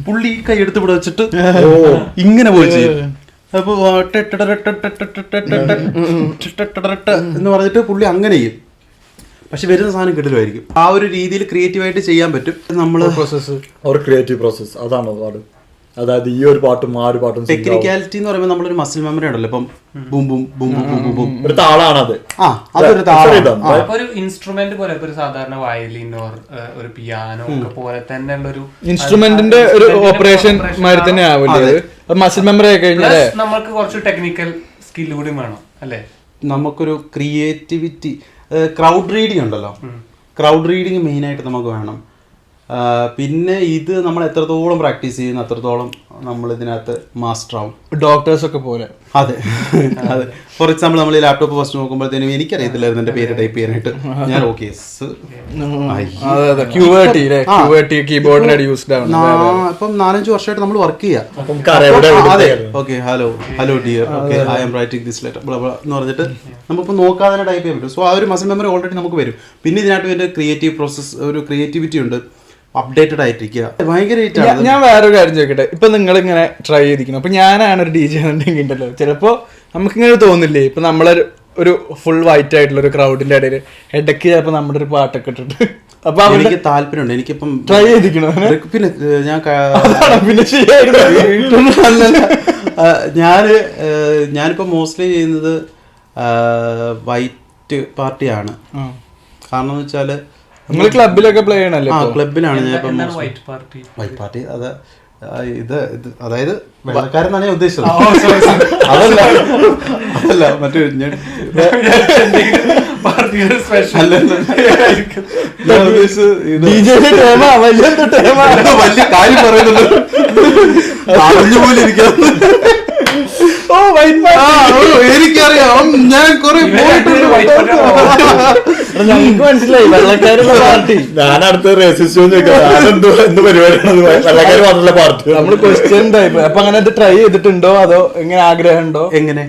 B: പുള്ളി ഈ കൈ എടുത്ത് ഇവിടെ വെച്ചിട്ട് ഇങ്ങനെ പോയി ചെയ്യും. അപ്പൊ എന്ന് പറഞ്ഞിട്ട് പുള്ളി അങ്ങനെ ചെയ്യും. പക്ഷെ വരുന്ന സാധനം കിട്ടലുമായിരിക്കും. ആ ഒരു രീതിയിൽ ക്രിയേറ്റീവായിട്ട് ചെയ്യാൻ പറ്റും. നമ്മള്
C: ക്രിയേറ്റീവ് പ്രോസസ് അതാണോ പാട്? അതായത് ഈ ഒരു പാട്ടും ആ ഒരു പാട്ടും
B: ടെക്നിക്കാലിറ്റി എന്ന് പറയുമ്പോൾ നമ്മളൊരു മസിൽ മെമ്മറി ഉണ്ടല്ലോ. ഇപ്പം boom boom boom boom boom boom
C: ഒരു താളാണത്.
B: അതൊരു താളാണ്.
D: ഒരു ഇൻസ്ട്രുമെന്റ് പോലെ ഒരു സാധാരണ വയലിൻ ഒരു പിയാനോ ഒക്കെ പോലെ തന്നെ ഉള്ളൊരു
A: ഇൻസ്ട്രുമെന്റിന്റെ ഒരു ഓപ്പറേഷൻ മാതിരി തന്നെ ആവില്ലേ മസിൽ മെമ്മറി ആയി കഴിഞ്ഞാൽ.
D: നമുക്ക് കുറച്ച് ടെക്നിക്കൽ സ്കിൽ കൂടി വേണം അല്ലേ?
B: നമുക്കൊരു ക്രിയേറ്റിവിറ്റി, ക്രൗഡ് റീഡിങ് ഉണ്ടല്ലോ, ക്രൗഡ് റീഡിങ് മെയിനായിട്ട് നമുക്ക് വേണം. പിന്നെ ഇത് നമ്മൾ എത്രത്തോളം പ്രാക്ടീസ് ചെയ്യുന്നു അത്രത്തോളം നമ്മൾ ഇതിനകത്ത് മാസ്റ്റർ ആവും.
A: ഡോക്ടേഴ്സ് ഒക്കെ പോലെ.
B: അതെ. ഫോർ എക്സാമ്പിൾ നമ്മൾ ഈ ലാപ്ടോപ്പ് ഫസ്റ്റ് നോക്കുമ്പോഴത്തേനും എനിക്കറിയത്തില്ലായിരുന്നു എന്റെ പേര് ടൈപ്പ് ചെയ്യാനായിട്ട്. ഞാൻ ഓക്കെ ഇപ്പം 4-5 വർഷമായിട്ട് നമ്മൾ വർക്ക് ചെയ്യാം. അതെ, okay hello dear, okay I am writing this letter എന്ന് പറഞ്ഞിട്ട് നമുക്കിപ്പോൾ നോക്കാതെ ടൈപ്പ് ചെയ്യാൻ പറ്റും. സോ ആ ഒരു മസിൽ മെമ്മറി ഓൾറെഡി നമുക്ക് വരും. പിന്നെ ഇതിനായിട്ട് ഒരു ക്രിയേറ്റീവ് പ്രോസസ്, ഒരു ക്രിയേറ്റിവിറ്റി ഉണ്ട്, അപ്ഡേറ്റഡ് ആയിട്ടിരിക്കുക. ഭയങ്കര.
A: ഞാൻ വേറൊരു കാര്യം ചോദിക്കട്ടെ, ഇപ്പൊ നിങ്ങൾ ഇങ്ങനെ ട്രൈ ചെയ്തിരിക്കുന്നു, അപ്പൊ ഞാനാണ് ഒരു DJ എന്നുണ്ടെങ്കിൽ ഉണ്ടല്ലോ ചിലപ്പോ നമുക്കിങ്ങനെ തോന്നില്ലേ, ഇപ്പൊ നമ്മളെ ഒരു ഫുൾ വൈറ്റ് ആയിട്ടുള്ള ഒരു ക്രൗഡിന്റെ ഇടയിൽ ഇടയ്ക്ക് ചിലപ്പോ നമ്മുടെ ഒരു പാട്ടൊക്കെ ഇട്ടിട്ട് അപ്പൊ
B: എനിക്ക് താല്പര്യമുണ്ട്. എനിക്കിപ്പം
A: ട്രൈ ചെയ്തിരിക്കണോ?
B: പിന്നെ ഞാൻ ഞാനിപ്പോ മോസ്റ്റ്ലി ചെയ്യുന്നത് വൈറ്റ് പാർട്ടിയാണ്. കാരണം എന്ന് വെച്ചാല്
A: നിങ്ങൾ ക്ലബിലൊക്കെ പ്ലേ ചെയ്യണല്ലേ?
B: ക്ലബിലാണ് ഞാൻ ഇപ്പം
D: വൈറ്റ് പാർട്ടി.
B: അത് അതായത് വെള്ളക്കാരെന്നാണ് ഞാൻ ഉദ്ദേശിച്ചത്. അതല്ല മറ്റേ
D: പാർട്ടിയുടെ സ്പെഷ്യൽ
B: ഞാൻ ഉദ്ദേശിച്ചത് ഇത്
A: ഡിജെയുടെ ടേമ വലിയ ടേമ
B: എന്തോ വലിയ കാര്യം പറയുന്നുണ്ട് അറിഞ്ഞു പോലെ ഇരിക്കാം.
A: ഓ വൈറ്റ്
B: ആ, ഓ, എനിക്കറിയാം, ഞാൻ കുറെ പോയിട്ടുണ്ട്.
A: ഞങ്ങൾക്ക് മനസ്സിലായി വെള്ളക്കാരുള്ള പാർട്ടി.
C: ഞാൻ അടുത്ത റേസിസ്റ്റ് എന്ത് പരിപാടിയാണ് വെള്ളക്കാർ മാത്രമല്ല പാർട്ടി.
A: നമ്മള് ക്വസ്റ്റ്യൻ ടൈപ്പ്. അപ്പൊ അങ്ങനെ അത് ട്രൈ ചെയ്തിട്ടുണ്ടോ അതോ എങ്ങനെ ആഗ്രഹം ഉണ്ടോ?
B: എങ്ങനെ?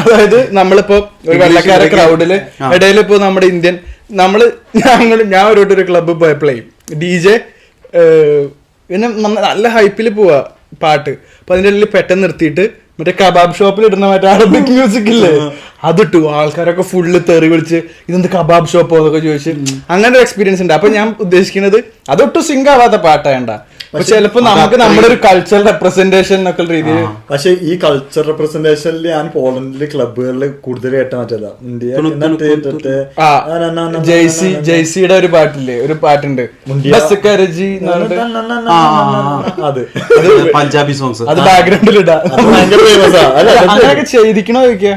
A: അതായത് നമ്മളിപ്പോ ഒരു വെള്ളക്കാര ക്രൗഡില് ഇടയിൽ ഇപ്പൊ നമ്മുടെ ഇന്ത്യൻ ഞാൻ ഒരു ക്ലബ്ബ് പോയപ്പോഴേ DJ പിന്നെ നല്ല ഹൈപ്പിൽ പോവാ പാട്ട്. അപ്പൊ അതിന്റെ ഇടയിൽ പെട്ടെന്ന് നിർത്തിയിട്ട് മറ്റേ കബാബ് ഷോപ്പിൽ ഇടുന്ന മറ്റേ അറബിക് മ്യൂസിക് ഇല്ലേ അതിട്ടു. ആൾക്കാരൊക്കെ ഫുള്ള് തെറി വിളിച്ച് ഇതെന്ത് കബാബ് ഷോപ്പോ എന്നൊക്കെ ചോദിച്ച് അങ്ങനെ ഒരു എക്സ്പീരിയൻസ് ഉണ്ട്. അപ്പൊ ഞാൻ ഉദ്ദേശിക്കുന്നത് അതൊട്ടും സിങ്ക് ആവാത്ത പാട്ടായണ്ട. പക്ഷെ ചിലപ്പോ നമുക്ക് നമ്മുടെ ഒരു കൾച്ചറൽ റെപ്രസെന്റേഷൻ എന്നൊക്കെ രീതിയിൽ.
C: പക്ഷെ ഈ കൾച്ചർ റെപ്രസെന്റേഷനിൽ ഞാൻ പോളണ്ടിലെ ക്ലബുകളിൽ കൂടുതൽ കേട്ട മറ്റേതാ
A: ജെയ്സിയുടെ ഒരു പാട്ടില്ലേ, ഒരു പാട്ടുണ്ട്
C: അത്
B: പഞ്ചാബി സോങ്സ്
A: അത് ബാക്ക്ഗ്രൗണ്ടിൽ ഇടാ.
C: ഭയങ്കര ഫേമസ് ആ.
A: അങ്ങനെയൊക്കെ ചെയ്തിക്കണോ ചോദിക്കാ.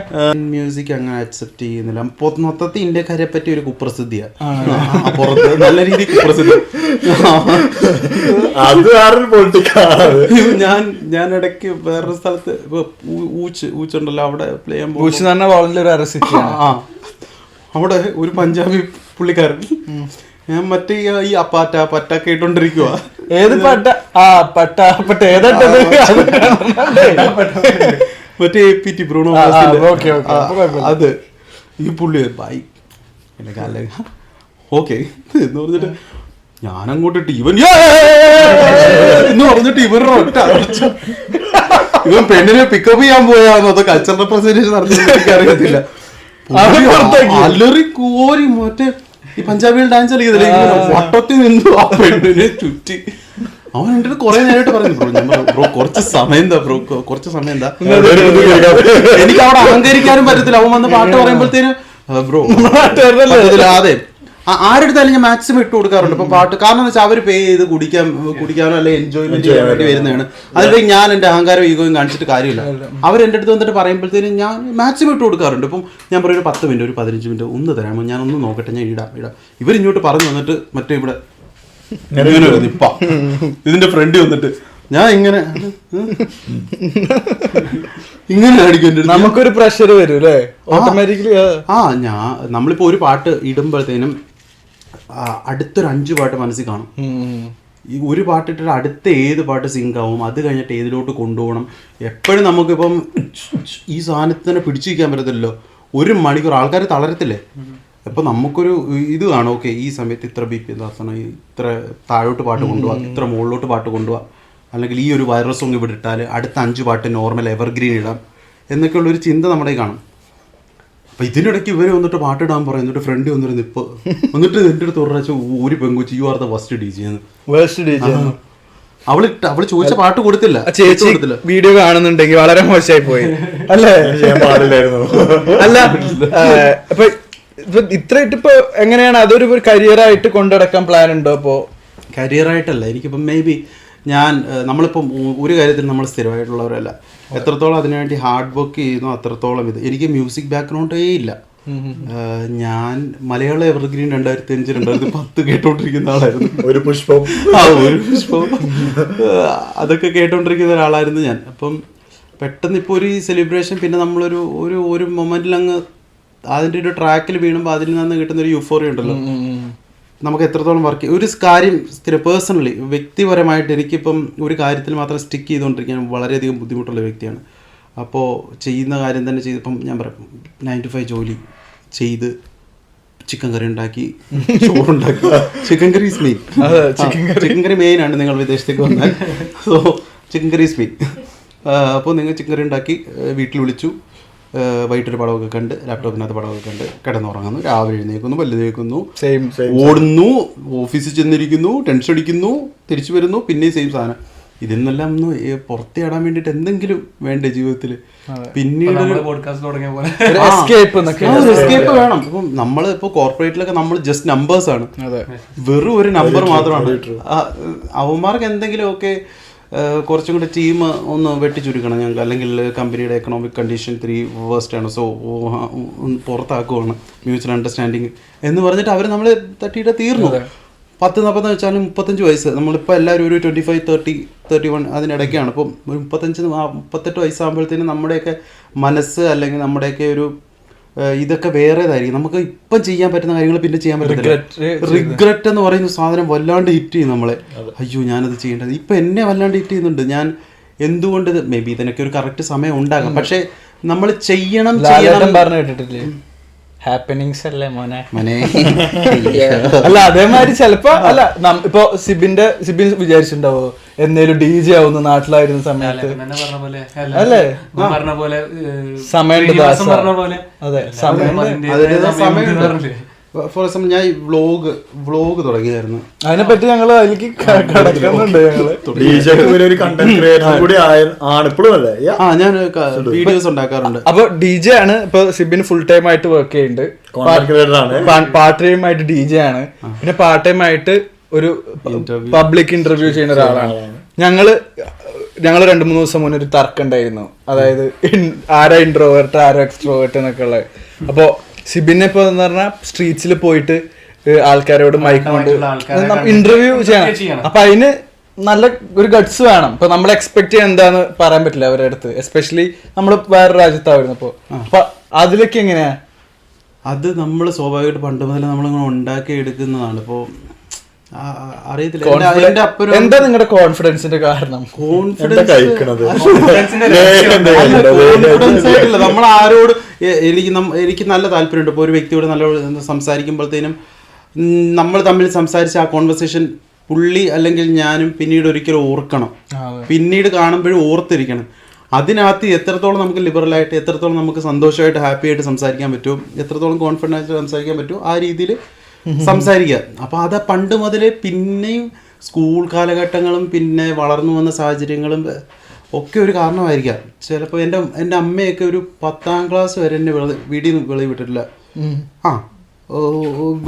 B: മ്യൂസിക് അങ്ങനെ അക്സെപ്റ്റ് ചെയ്യുന്നില്ല. മൊത്തത്തിൽ ഇന്ത്യക്കാരെ പറ്റി ഒരു കുപ്രസിദ്ധിയാ പുറത്ത്, നല്ല രീതിയിൽ കുപ്രസിദ്ധി.
C: അത് വേറൊരു പൊളിറ്റിക്കാണ്.
B: ഞാൻ ഇടയ്ക്ക് വേറൊരു സ്ഥലത്ത് ഊച്ചുണ്ടല്ലോ, അവിടെ പ്ലേ ചെയ്യാൻ
A: ഊച്ച് എന്ന് പറഞ്ഞ വളരെ ഒരു അരസിറ്റി.
B: ആ, അവിടെ ഒരു പഞ്ചാബി പുള്ളിക്കാരൻ ഞാൻ മറ്റേ ഈ പറ്റ കേട്ടോണ്ടിരിക്കുക.
A: ഏത് പട്ട? ആ പട്ട പട്ട ഏതട്ടത്?
B: മറ്റേ APT ബ്രൂണോ അത് ഈ പുള്ളി ബൈ എന്നെ കാല ഓക്കെ എന്ന് പറഞ്ഞിട്ട് ഞാൻ അങ്ങോട്ടിട്ട് ഇവൻ എന്ന് പറഞ്ഞിട്ട് ഇവരുടെ ഒറ്റ ഇവൻ പെണ്ണിനെ പിക്കപ്പ് ചെയ്യാൻ പോയാന്നോ അതോ കൾച്ചർ റെപ്രസെന്റേഷൻ നടത്തുന്നത് എനിക്ക് അറിയത്തില്ല. അലറി കോരി മറ്റേ ഈ പഞ്ചാബികൾ ഡാൻസ് കളിക്കത്തില്ലേ, വട്ടത്തിൽ നിന്നു ആ പെണ്ണിനെ ചുറ്റി. അവൻ എൻ്റെ അടുത്ത് കുറെ നേരമായിട്ട് പറഞ്ഞു ബ്രോ കുറച്ച് സമയം എന്താ ബ്രോ കുറച്ച് സമയം എന്താ. എനിക്ക് അവിടെ അഹങ്കരിക്കാനും പറ്റത്തില്ല. അവൻ വന്ന് പാട്ട് പറയുമ്പോഴത്തേനും ബ്രോ അതെ ആരെടുത്താലും ഞാൻ മാക്സിമം ഇട്ട് കൊടുക്കാറുണ്ട് ഇപ്പൊ പാട്ട്. കാരണം എന്ന് വെച്ചാൽ അവർ പേ ചെയ്ത് കുടിക്കാനോ അല്ലെങ്കിൽ എൻജോയ്മെന്റ് ചെയ്യാൻ വേണ്ടി വരുന്നതാണ്. അതിലേക്ക് ഞാൻ എന്റെ അഹങ്കാരം ഈഗോയും കാണിച്ചിട്ട് കാര്യമില്ല. അവർ എൻ്റെ അടുത്ത് വന്നിട്ട് പറയുമ്പോഴത്തേനും ഞാൻ മാക്സിമം ഇട്ട് കൊടുക്കാറുണ്ട്. ഇപ്പം ഞാൻ പറയും ഒരു 10 മിനിറ്റ് ഒരു 15 മിനിറ്റ് ഒന്ന് തരാമോ, ഞാൻ ഒന്ന് നോക്കട്ടെ, ഞാൻ ഇടാം. ഇവരിങ്ങോട്ട് പറഞ്ഞു വന്നിട്ട് മറ്റേ ഇവിടെ ഇങ്ങനെ ഇപ്പ ഇതിന്റെ ഫ്രണ്ട് വന്നിട്ട് ഞാൻ ഇങ്ങനെ അടിക്കും.
A: നമുക്കൊരു പ്രഷർ വരും അല്ലേ ഓട്ടോമാറ്റിക്കലി.
B: നമ്മളിപ്പോ ഒരു പാട്ട് ഇടുമ്പോഴത്തേനും അടുത്തൊരു 5 പാട്ട് മനസ്സിൽ കാണും. ഈ ഒരു പാട്ടിട്ട് അടുത്ത ഏത് പാട്ട് സിങ്ക് ആവും, അത് കഴിഞ്ഞിട്ട് ഏതിലോട്ട് കൊണ്ടുപോകണം. എപ്പോഴും നമുക്കിപ്പം ഈ സാധനത്തിനെ പിടിച്ചു വയ്ക്കാൻ പറ്റത്തില്ലല്ലോ. 1 മണിക്കൂർ ആൾക്കാർ തളരത്തില്ലേ. അപ്പൊ നമുക്കൊരു ഇത് കാണും, ഓക്കെ ഈ സമയത്ത് ഇത്ര BPM എന്താക്കണം, ഇത്ര താഴോട്ട് പാട്ട് കൊണ്ടുപോകാം, ഇത്ര മുകളിലോട്ട് പാട്ട് കൊണ്ടുപോകാം, അല്ലെങ്കിൽ ഈ ഒരു വൈറൽ സോങ് ഇവിടെ ഇട്ടാൽ അടുത്ത 5 പാട്ട് നോർമൽ എവർഗ്രീൻ ഇടാം എന്നൊക്കെയുള്ളൊരു ചിന്ത നമ്മുടെ കാണും. അപ്പൊ ഇതിനിടയ്ക്ക് ഇവര് വന്നിട്ട് പാട്ടിടാൻ പറയും. എന്നിട്ട് ഫ്രണ്ട് വന്നിരുന്നു ഇപ്പൊ എന്നിട്ട് എൻ്റെ അടുത്ത് ഒരു പ്രാവശ്യം ഒരു പെങ്കുച്ചി you are the first DJ എന്ന് അവള് ചോദിച്ച പാട്ട് കൊടുത്തില്ല.
A: ചേച്ചി വീഡിയോ കാണുന്നുണ്ടെങ്കിൽ വളരെ മോശമായി പോയി അല്ലേ?
C: പാടില്ലായിരുന്നു.
A: അല്ല അപ്പൊ ഇത്രയായിട്ട് ഇപ്പൊ എങ്ങനെയാണ് അതൊരു കരിയറായിട്ട് കൊണ്ടുനടക്കാൻ പ്ലാൻ ഉണ്ടോ? അപ്പോ
B: കരിയറായിട്ടല്ല, എനിക്കിപ്പം മേ ബി നമ്മളിപ്പം ഒരു കാര്യത്തിൽ നമ്മൾ സ്ഥിരമായിട്ടുള്ളവരല്ല. എത്രത്തോളം അതിനുവേണ്ടി ഹാർഡ് വർക്ക് ചെയ്യുന്നു അത്രത്തോളം ഇത്. എനിക്ക് മ്യൂസിക് ബാക്ക്ഗ്രൗണ്ടേ ഇല്ല. ഞാൻ മലയാള എവർഗ്രീൻ 2005 2010 കേട്ടോണ്ടിരിക്കുന്ന ആളായിരുന്നു.
C: ഒരു പുഷ്പം
B: അതൊക്കെ കേട്ടോണ്ടിരിക്കുന്ന ഒരാളായിരുന്നു ഞാൻ. അപ്പം പെട്ടെന്ന് ഇപ്പോൾ ഒരു സെലിബ്രേഷൻ, പിന്നെ നമ്മളൊരു ഒരു മൊമെന്റിൽ അങ്ങ് അതിൻ്റെ ഒരു ട്രാക്കിൽ വീണുമ്പോൾ അതിൽ നിന്ന് കിട്ടുന്ന ഒരു യൂഫോറിയ ഉണ്ടല്ലോ. നമുക്ക് എത്രത്തോളം വർക്ക് ഒരു കാര്യം പേഴ്സണലി വ്യക്തിപരമായിട്ട് എനിക്കിപ്പം ഒരു കാര്യത്തിൽ മാത്രം സ്റ്റിക്ക് ചെയ്തുകൊണ്ടിരിക്കാൻ വളരെയധികം ബുദ്ധിമുട്ടുള്ള വ്യക്തിയാണ്. അപ്പോൾ ചെയ്യുന്ന കാര്യം തന്നെ ചെയ്തപ്പം ഞാൻ പറയും 9 to 5 ജോലി ചെയ്ത് ചിക്കൻ കറി ഉണ്ടാക്കി, ചോറുണ്ടാക്കി. Chicken curry is main. Chicken curry main ആണ് നിങ്ങൾ വിദേശത്തേക്ക് വന്നാൽ. So chicken curry is main. അപ്പോൾ നിങ്ങൾ ചിക്കൻ കറി ഉണ്ടാക്കി വീട്ടിൽ വിളിച്ചു, വൈകിട്ടൊരു പടമൊക്കെ കണ്ട് ലാപ്ടോപ്പിനകത്ത് പടമൊക്കെ കണ്ട് കിടന്നുറങ്ങുന്നു. രാവിലെ എഴുന്നേൽക്കുന്നു, പല്ല് തേക്കുന്നു, ഓടുന്നു, ഓഫീസിൽ ചെന്നിരിക്കുന്നു, ടെൻഷൻ അടിക്കുന്നു, തിരിച്ചു വരുന്നു, പിന്നെയും സെയിം സാധനം. ഇതിൽ നിന്നെല്ലാം ഒന്ന് പുറത്തിടാൻ വേണ്ടിയിട്ട് എന്തെങ്കിലും വേണ്ടേ ജീവിതത്തിൽ? പിന്നീട് എസ്കേപ്പ് വേണം. ഇപ്പം നമ്മൾ ഇപ്പോൾ കോർപ്പറേറ്റിലൊക്കെ നമ്മൾ ജസ്റ്റ് നമ്പേഴ്സ് ആണ്, വെറും ഒരു നമ്പർ മാത്രമാണ്. അവന്മാർക്ക് എന്തെങ്കിലും ഒക്കെ കുറച്ചും കൂടെ ടീം ഒന്ന് വെട്ടിച്ചുരുക്കണം ഞങ്ങൾക്ക്, അല്ലെങ്കിൽ കമ്പനിയുടെ എക്കണോമിക് കണ്ടീഷൻ 3 വേഴ്സ്റ്റ് ആണ്, സോ പുറത്താക്കുവാണ്, മ്യൂച്വൽ അണ്ടർസ്റ്റാൻഡിങ് എന്ന് പറഞ്ഞിട്ട് അവർ നമ്മൾ തട്ടിയിട്ട് തീർന്നു. 10-40 വെച്ചാലും 35 വയസ്സ്, നമ്മളിപ്പോൾ എല്ലാവരും ഒരു 25-30-31 അതിനിടയ്ക്കാണ്. ഇപ്പം ഒരു 35-38 വയസ്സാകുമ്പോഴത്തേനും നമ്മുടെയൊക്കെ മനസ്സ് അല്ലെങ്കിൽ നമ്മുടെയൊക്കെ ഒരു ഇതൊക്കെ വേറേതായിരിക്കും. നമുക്ക് ഇപ്പം ചെയ്യാൻ പറ്റുന്ന കാര്യങ്ങൾ പിന്നെ ചെയ്യാൻ പറ്റില്ല. റിഗ്രറ്റ് എന്ന് പറയുന്ന സാധനം വല്ലാണ്ട് ഹിറ്റ് ചെയ്യും നമ്മളെ. അയ്യോ ഞാനത് ചെയ്യേണ്ടത്, ഇപ്പം എന്നെ വല്ലാണ്ട് ഹിറ്റ് ചെയ്യുന്നുണ്ട്. ഞാൻ എന്തുകൊണ്ട് മേ ബി ഇതിനൊക്കെ ഒരു കറക്റ്റ് സമയം ഉണ്ടാകാം, പക്ഷെ നമ്മൾ ചെയ്യണം
A: പറഞ്ഞു കേട്ടിട്ടില്ലേ ഹാപ്പനിങ്സ് അല്ലേ മോനെ
B: മനെ.
A: അല്ല അതേമാതിരി ചിലപ്പോ അല്ല ഇപ്പൊ സിബിൻ വിചാരിച്ചിട്ടുണ്ടാവോ എന്തേലും DJ ആവുന്ന നാട്ടിലായിരുന്ന സമയത്ത് അല്ലേ സമയം അതെ സമയം.
B: ഫോർ എക്സാമ്പിൾ ഞാൻ വ്ളോഗ് തുടങ്ങിയായിരുന്നു,
A: അതിനെപ്പറ്റി ഞങ്ങൾ അതിലേക്ക് കടക്കുന്നുണ്ട്.
B: ഞാൻ വീഡിയോസ് ഉണ്ടാക്കാറുണ്ട്.
A: അപ്പൊ DJ ആണ് ഇപ്പൊ സിബിൻ ഫുൾ ടൈം ആയിട്ട് വർക്ക് ചെയ്യുന്നുണ്ട്, പാർട്ട് ടൈം ആയിട്ട് DJ ആണ്, പിന്നെ പാർട്ട് ടൈം ആയിട്ട് ഒരു പബ്ലിക് ഇന്റർവ്യൂ ചെയ്യുന്ന ഒരാളാണ്. ഞങ്ങള് 2-3 ദിവസം മുന്നേ ഒരു തർക്കം ഉണ്ടായിരുന്നു, അതായത് ആരാ ഇൻട്രോവേർട്ട് ആരാ എക്സ്ട്രോവേർട്ട് എന്നൊക്കെ ഉള്ളത്. അപ്പൊ സിബിനെ ഇപ്പൊ എന്ന് പറഞ്ഞാൽ സ്ട്രീറ്റ്സിൽ പോയിട്ട് ആൾക്കാരോട് മൈക്ക് കൊണ്ട് ഇന്റർവ്യൂ ചെയ്യണം. അപ്പൊ അതിന് നല്ല ഒരു ഗട്സ് വേണം. ഇപ്പൊ നമ്മൾ എക്സ്പെക്ട് ചെയ്യാൻ എന്താന്ന് പറയാൻ പറ്റില്ല അവരുടെ അടുത്ത്, എസ്പെഷ്യലി നമ്മൾ വേറെ രാജ്യത്താവുന്നപ്പോ. അപ്പൊ അതിലൊക്കെ എങ്ങനെയാ?
B: അത് നമ്മൾ സ്വാഭാവികമായിട്ട് പണ്ട് മുതൽ നമ്മളിങ്ങനെ ഉണ്ടാക്കി എടുക്കുന്നതാണ്. ഇപ്പോ അറിയത്തില്ല
A: എന്താ നിങ്ങളുടെ കോൺഫിഡൻസിന്റെ കാരണം?
B: കോൺഫിഡൻസ് ആയിട്ടില്ല, നമ്മൾ ആരോട് എനിക്ക് നല്ല താല്പര്യമുണ്ട്. ഇപ്പോൾ ഒരു വ്യക്തിയോട് നല്ല സംസാരിക്കുമ്പോഴത്തേനും നമ്മൾ തമ്മിൽ സംസാരിച്ച ആ കോൺവെർസേഷൻ പുള്ളി അല്ലെങ്കിൽ ഞാനും പിന്നീട് ഒരിക്കലും ഓർക്കണം, പിന്നീട് കാണുമ്പോഴും ഓർത്തിരിക്കണം. അതിനകത്ത് എത്രത്തോളം നമുക്ക് ലിബറലായിട്ട്, എത്രത്തോളം നമുക്ക് സന്തോഷമായിട്ട് ഹാപ്പി ആയിട്ട് സംസാരിക്കാൻ പറ്റുമോ, എത്രത്തോളം കോൺഫിഡൻ്റ് ആയിട്ട് സംസാരിക്കാൻ പറ്റുമോ ആ രീതിയിൽ സംസാരിക്കുക. അപ്പോൾ അത് പണ്ട് മുതലേ പിന്നെയും സ്കൂൾ കാലഘട്ടങ്ങളും പിന്നെ വളർന്നു വന്ന സാഹചര്യങ്ങളും ഒക്കെ ഒരു കാരണമായിരിക്കാം. ചിലപ്പോൾ എൻ്റെ അമ്മയൊക്കെ ഒരു 10ാം ക്ലാസ് വരെ എന്നെ വീട്ടിൽ നിന്ന് വെളി വിട്ടിട്ടില്ല.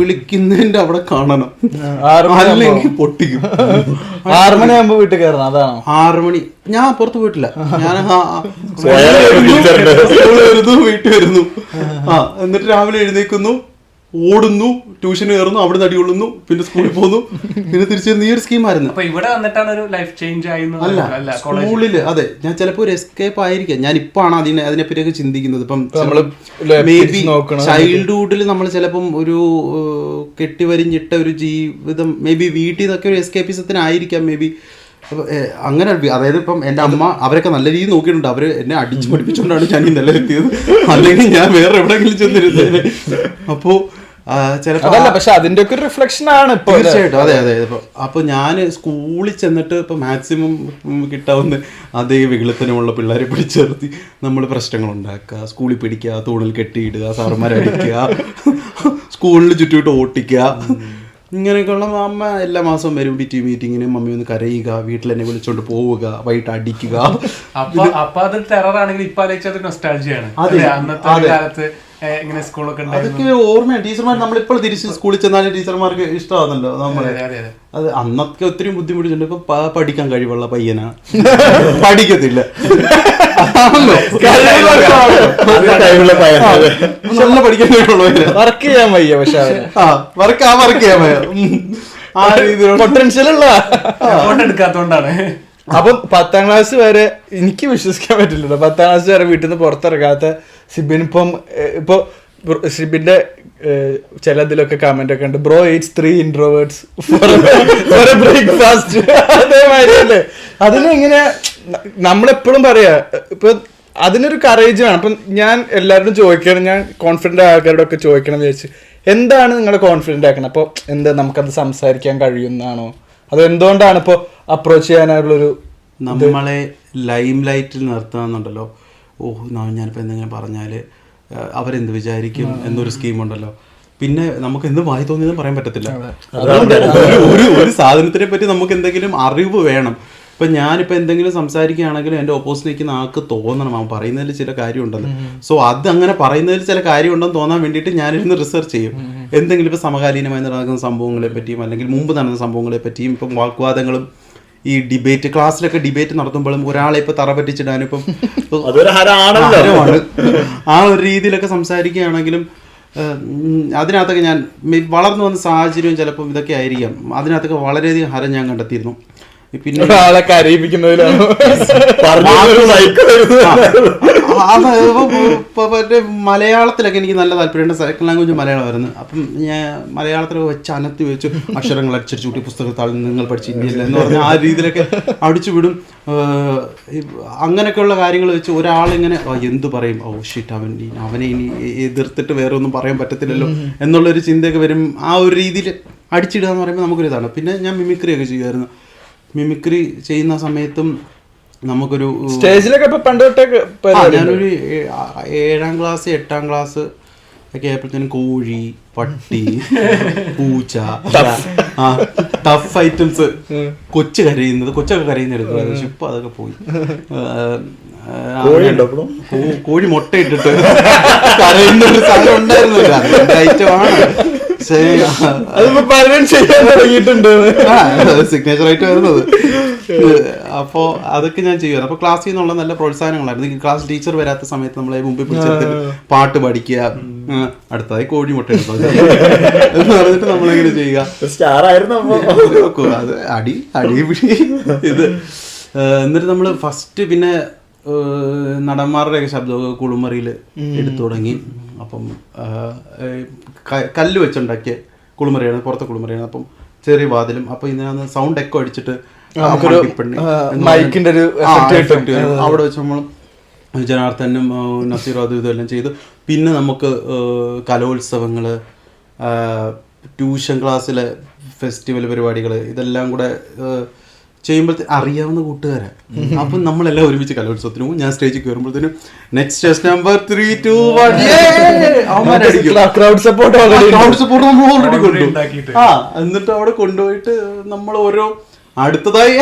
B: വിളിക്കുന്നതിൻ്റെ അവിടെ കാണണം, അല്ലെങ്കിൽ പൊട്ടിക്കും.
A: 6 മണിയാകുമ്പോൾ വീട്ടിൽ കയറണം. അതാണ്
B: 6 മണി. ഞാൻ പുറത്ത് പോയിട്ടില്ല, ഞാൻ വീട്ടിൽ വരുന്നു, എന്നിട്ട് രാവിലെ എഴുന്നേക്കുന്നു, ഓടുന്നു, ട്യൂഷന് കയറുന്നു, അവിടെ നിന്ന് അടികൊള്ളുന്നു, പിന്നെ സ്കൂളിൽ പോകുന്നു, പിന്നെ തിരിച്ചു ഈ ഒരു സ്കീമായിരുന്നു. അല്ല സ്കൂളില്. അതെ, ഞാൻ ചിലപ്പോൾ ഒരു എസ്കേപ്പ് ആയിരിക്കാം. ഞാൻ ഇപ്പാണ് അതിനെപ്പറ്റിയൊക്കെ ചിന്തിക്കുന്നത്. ഇപ്പം മേ ബി ചൈൽഡ്ഹുഡിൽ നമ്മൾ ചിലപ്പം ഒരു കെട്ടിവരിഞ്ഞിട്ട ഒരു ജീവിതം മേ ബി വീട്ടിൽ നിന്നൊക്കെ ഒരു എസ്കേപ്പിസത്തിനായിരിക്കാം മേ ബി അങ്ങനെ. അതായത് ഇപ്പം എൻ്റെ അമ്മ അവരൊക്കെ നല്ല രീതിയിൽ നോക്കിയിട്ടുണ്ട്, അവർ എന്നെ അടിച്ചു പഠിപ്പിച്ചുകൊണ്ടാണ് ഞാൻ ഈ നിലയിലെത്തിയത്, അല്ലെങ്കിൽ ഞാൻ വേറെ എവിടെയെങ്കിലും ചെന്നിരുന്നത്. അപ്പോൾ
A: പക്ഷെ അതിന്റെ ഒക്കെ റിഫ്ലക്ഷൻ ആണ്
B: തീർച്ചയായിട്ടും. അതെ അതെ. അപ്പൊ ഞാൻ സ്കൂളിൽ ചെന്നിട്ട് ഇപ്പൊ മാക്സിമം കിട്ടാവുന്ന അതേ വികലത്തിനുമുള്ള പിള്ളേരെ പിടിച്ചേർത്തി നമ്മൾ പ്രശ്നങ്ങൾ ഉണ്ടാക്കുക, സ്കൂളിൽ പിടിക്കുക, തൂണിൽ കെട്ടിയിടുക, സാറുമാരെ അടിക്കുക, സ്കൂളിൽ ചുറ്റുവിട്ട് ഓട്ടിക്കുക, ഇങ്ങനെയൊക്കെയുള്ള. അമ്മ എല്ലാ മാസവും വരും പിറ്റി മീറ്റിങ്ങിന്, മമ്മി ഒന്ന് കരയുക, വീട്ടിൽ എന്നെ വിളിച്ചോണ്ട് പോവുക, വൈകിട്ട് അടിക്കുക. അതൊക്കെ ഓർമ്മയാണ്. ടീച്ചർമാർ നമ്മളിപ്പോൾ തിരിച്ച് സ്കൂളിൽ ചെന്നാലും ടീച്ചർമാർക്ക് ഇഷ്ടമാണല്ലോ നമ്മളെ. അത് അന്നൊക്കെ ഒത്തിരി ബുദ്ധിമുട്ടിട്ടുണ്ട്. ഇപ്പൊ പഠിക്കാൻ കഴിവുള്ള പയ്യനാ, പഠിക്കത്തില്ല, നല്ല പഠിക്കാൻ കഴിവുള്ള
A: വർക്ക് ചെയ്യാൻ വയ്യ, പക്ഷെ
B: വർക്ക് ചെയ്യാൻ വയ്യ, ആ രീതിയിലുള്ള
A: പൊട്ടൻഷ്യൽ ഉള്ള
D: എടുക്കാത്തോണ്ടാണ്.
A: അപ്പം 10ാം ക്ലാസ് വരെ എനിക്ക് വിശ്വസിക്കാൻ പറ്റില്ല, 10ാം ക്ലാസ് വരെ വീട്ടിൽ നിന്ന് പുറത്തിറങ്ങാത്ത സിബിൻ ഇപ്പൊ സിബിന്റെ ചില ഇതിലൊക്കെ കമന്റ് ഒക്കെ ഉണ്ട്, bro eats 3 introverts for a breakfast. അതേമാതിരി അല്ലേ? അതിനെങ്ങനെ നമ്മളെപ്പോഴും പറയാ, ഇപ്പൊ അതിനൊരു കറേജ് വേണം. അപ്പം ഞാൻ എല്ലാവരോടും ചോദിക്കണം, ഞാൻ കോൺഫിഡൻ്റ് ആൾക്കാരോടൊക്കെ ചോദിക്കണം വിചാരിച്ചു, എന്താണ് നിങ്ങളെ കോൺഫിഡൻ്റ് ആക്കണം? അപ്പോൾ എന്താ നമുക്കത് സംസാരിക്കാൻ കഴിയുന്നതാണോ, അത് എന്തുകൊണ്ടാണ് ഇപ്പോൾ അപ്രോച്ച് ചെയ്യാനുള്ളൊരു
B: നമ്മളെ ലൈം ലൈറ്റിൽ നിർത്തുകയെന്നുണ്ടല്ലോ. ഞാനിപ്പോൾ എന്തെങ്കിലും പറഞ്ഞാൽ അവരെന്ത് വിചാരിക്കും എന്നൊരു സ്കീമുണ്ടല്ലോ. പിന്നെ നമുക്ക് എന്ത് വായി തോന്നിയതും പറയാൻ പറ്റത്തില്ല. അതുകൊണ്ട് ഒരു സാധനത്തിനെ പറ്റി നമുക്ക് എന്തെങ്കിലും അറിവ് വേണം. ഇപ്പം ഞാനിപ്പോൾ എന്തെങ്കിലും സംസാരിക്കുകയാണെങ്കിലും എൻ്റെ ഓപ്പോസിറ്റ് നിൽക്കുന്ന ആൾക്ക് തോന്നണം അവൻ പറയുന്നതിൽ ചില കാര്യമുണ്ടെന്ന്. സോ അത് അങ്ങനെ പറയുന്നതിൽ ചില കാര്യമുണ്ടെന്ന് തോന്നാൻ വേണ്ടിയിട്ട് ഞാനിരുന്ന് റിസർച്ച് ചെയ്യും. എന്തെങ്കിലും ഇപ്പോൾ സമകാലീനമായി നടക്കുന്ന സംഭവങ്ങളെ പറ്റിയും അല്ലെങ്കിൽ മുമ്പ് നടന്ന സംഭവങ്ങളെ പറ്റിയും ഇപ്പം വാഗ്വാദങ്ങളും ഈ ഡിബേറ്റ് ക്ലാസ്സിലൊക്കെ ഡിബേറ്റ് നടത്തുമ്പോഴും ഒരാളെ ഇപ്പൊ തറ പറ്റിച്ചിടാനും ഇപ്പം
C: അതൊരു ഹരമാണല്ലോ.
B: ഹരമാണ്. ആ ഒരു രീതിയിലൊക്കെ സംസാരിക്കുകയാണെങ്കിലും അതിനകത്തൊക്കെ ഞാൻ വളർന്നു വന്ന സാഹചര്യവും ചിലപ്പം ഇതൊക്കെ ആയിരിക്കാം. അതിനകത്തൊക്കെ വളരെയധികം ഹരം ഞാൻ കണ്ടെത്തിയിരുന്നു. പിന്നെ
A: ഒരാളെ കരയിപ്പിക്കുന്നതിലാണ്
B: മറ്റേ മലയാളത്തിലൊക്കെ എനിക്ക് നല്ല താല്പര്യമുണ്ട്. സെക്കൻഡ് ലാംഗ്വേജ് മലയാളമായിരുന്നു. അപ്പം ഞാൻ മലയാളത്തിലൊക്കെ വെച്ച് അനത്തി വെച്ച് അക്ഷരങ്ങൾ അടിച്ചടിച്ചു കൂട്ടി പുസ്തകത്താൽ നിങ്ങൾ പഠിച്ച് ഇന്ത്യയിൽ എന്ന് പറഞ്ഞാൽ ആ രീതിയിലൊക്കെ അടിച്ചു വിടും. അങ്ങനെയൊക്കെയുള്ള കാര്യങ്ങൾ വെച്ച് ഒരാളിങ്ങനെ എന്ത് പറയും, ഓ ഷിറ്റ് അവനെ ഇനി എതിർത്തിട്ട് വേറെ ഒന്നും പറയാൻ പറ്റത്തില്ലല്ലോ എന്നുള്ളൊരു ചിന്തയൊക്കെ വരും. ആ ഒരു രീതിയിൽ അടിച്ചിടുക എന്ന് പറയുമ്പോൾ നമുക്കൊരിതാണ്. പിന്നെ ഞാൻ മിമിക്രി ഒക്കെ ചെയ്യുമായിരുന്നു. മിമിക്രി ചെയ്യുന്ന സമയത്തും നമുക്കൊരു
A: സ്റ്റേജിലൊക്കെ ഇപ്പൊ പണ്ട് തൊട്ടേ
B: ഞാനൊരു 7ാം ക്ലാസ് 8ാം ക്ലാസ് ഒക്കെ ആയപ്പോഴത്തേനും കോഴി, പട്ടി, പൂച്ച, ടഫ് ഐറ്റംസ്, കൊച്ചൊക്കെ കരയുന്നെടുത്തു. പക്ഷെ ഇപ്പൊ അതൊക്കെ പോയി. കോഴി മുട്ടയിട്ടിട്ട് കരയുന്ന ഒരു സാധനം ഉണ്ടായിരുന്നില്ല. ഐറ്റമാണ് സിഗ്നേച്ചർ ആയിട്ട് വരുന്നത്. അപ്പോ അതൊക്കെ ഞാൻ ചെയ്യുമായിരുന്നു. അപ്പൊ ക്ലാസ്സിൽ നിന്നുള്ള നല്ല പ്രോത്സാഹനങ്ങളായിരുന്നു. ക്ലാസ് ടീച്ചർ വരാത്ത സമയത്ത് നമ്മളെ മുമ്പിൽ പിടിച്ചെടുത്തിട്ട് പാട്ട് പഠിക്കുക, അടുത്തതായി കോഴി മുട്ട എടുക്കുക എന്ന് പറഞ്ഞിട്ട് നമ്മളിങ്ങനെ ചെയ്യുക. അത് അടി പിടി ഇത്. എന്നിട്ട് നമ്മള് ഫസ്റ്റ് പിന്നെ നടന്മാരുടെയൊക്കെ ശബ്ദമൊക്കെ കുളിമുറിയിൽ എടുത്തു തുടങ്ങി. അപ്പം കല്ല് വെച്ചുണ്ടാക്കിയ കുളിമുറിയാണ്, പുറത്തെ കുളിമുറിയാണ്. അപ്പം ചെറിയ വാതിലും. അപ്പൊ ഇതിനകത്ത് സൗണ്ട് എക്കോ അടിച്ചിട്ട് അവിടെ വെച്ച് നമ്മൾ ജനാർദ്ദനും നസീറും അതും ഇതെല്ലാം ചെയ്തു. പിന്നെ നമുക്ക് കലോത്സവങ്ങള്, ട്യൂഷൻ ക്ലാസ്സിലെ ഫെസ്റ്റിവൽ പരിപാടികൾ, ഇതെല്ലാം കൂടെ ചെയ്യുമ്പോഴത്തേക്ക് അറിയാവുന്ന കൂട്ടുകാരാ. അപ്പം നമ്മളെല്ലാം ഒരുമിച്ച് കലോത്സവത്തിന് പോകും. ഞാൻ സ്റ്റേജിൽ കയറുമ്പോഴത്തേനും next test number 3, 2, 1
A: crowd support
B: നമ്മൾ ഓൾറെഡി കൊണ്ടുപോകും. എന്നിട്ട് അവിടെ കൊണ്ടുപോയിട്ട് നമ്മൾ ഓരോ അടുത്തതായി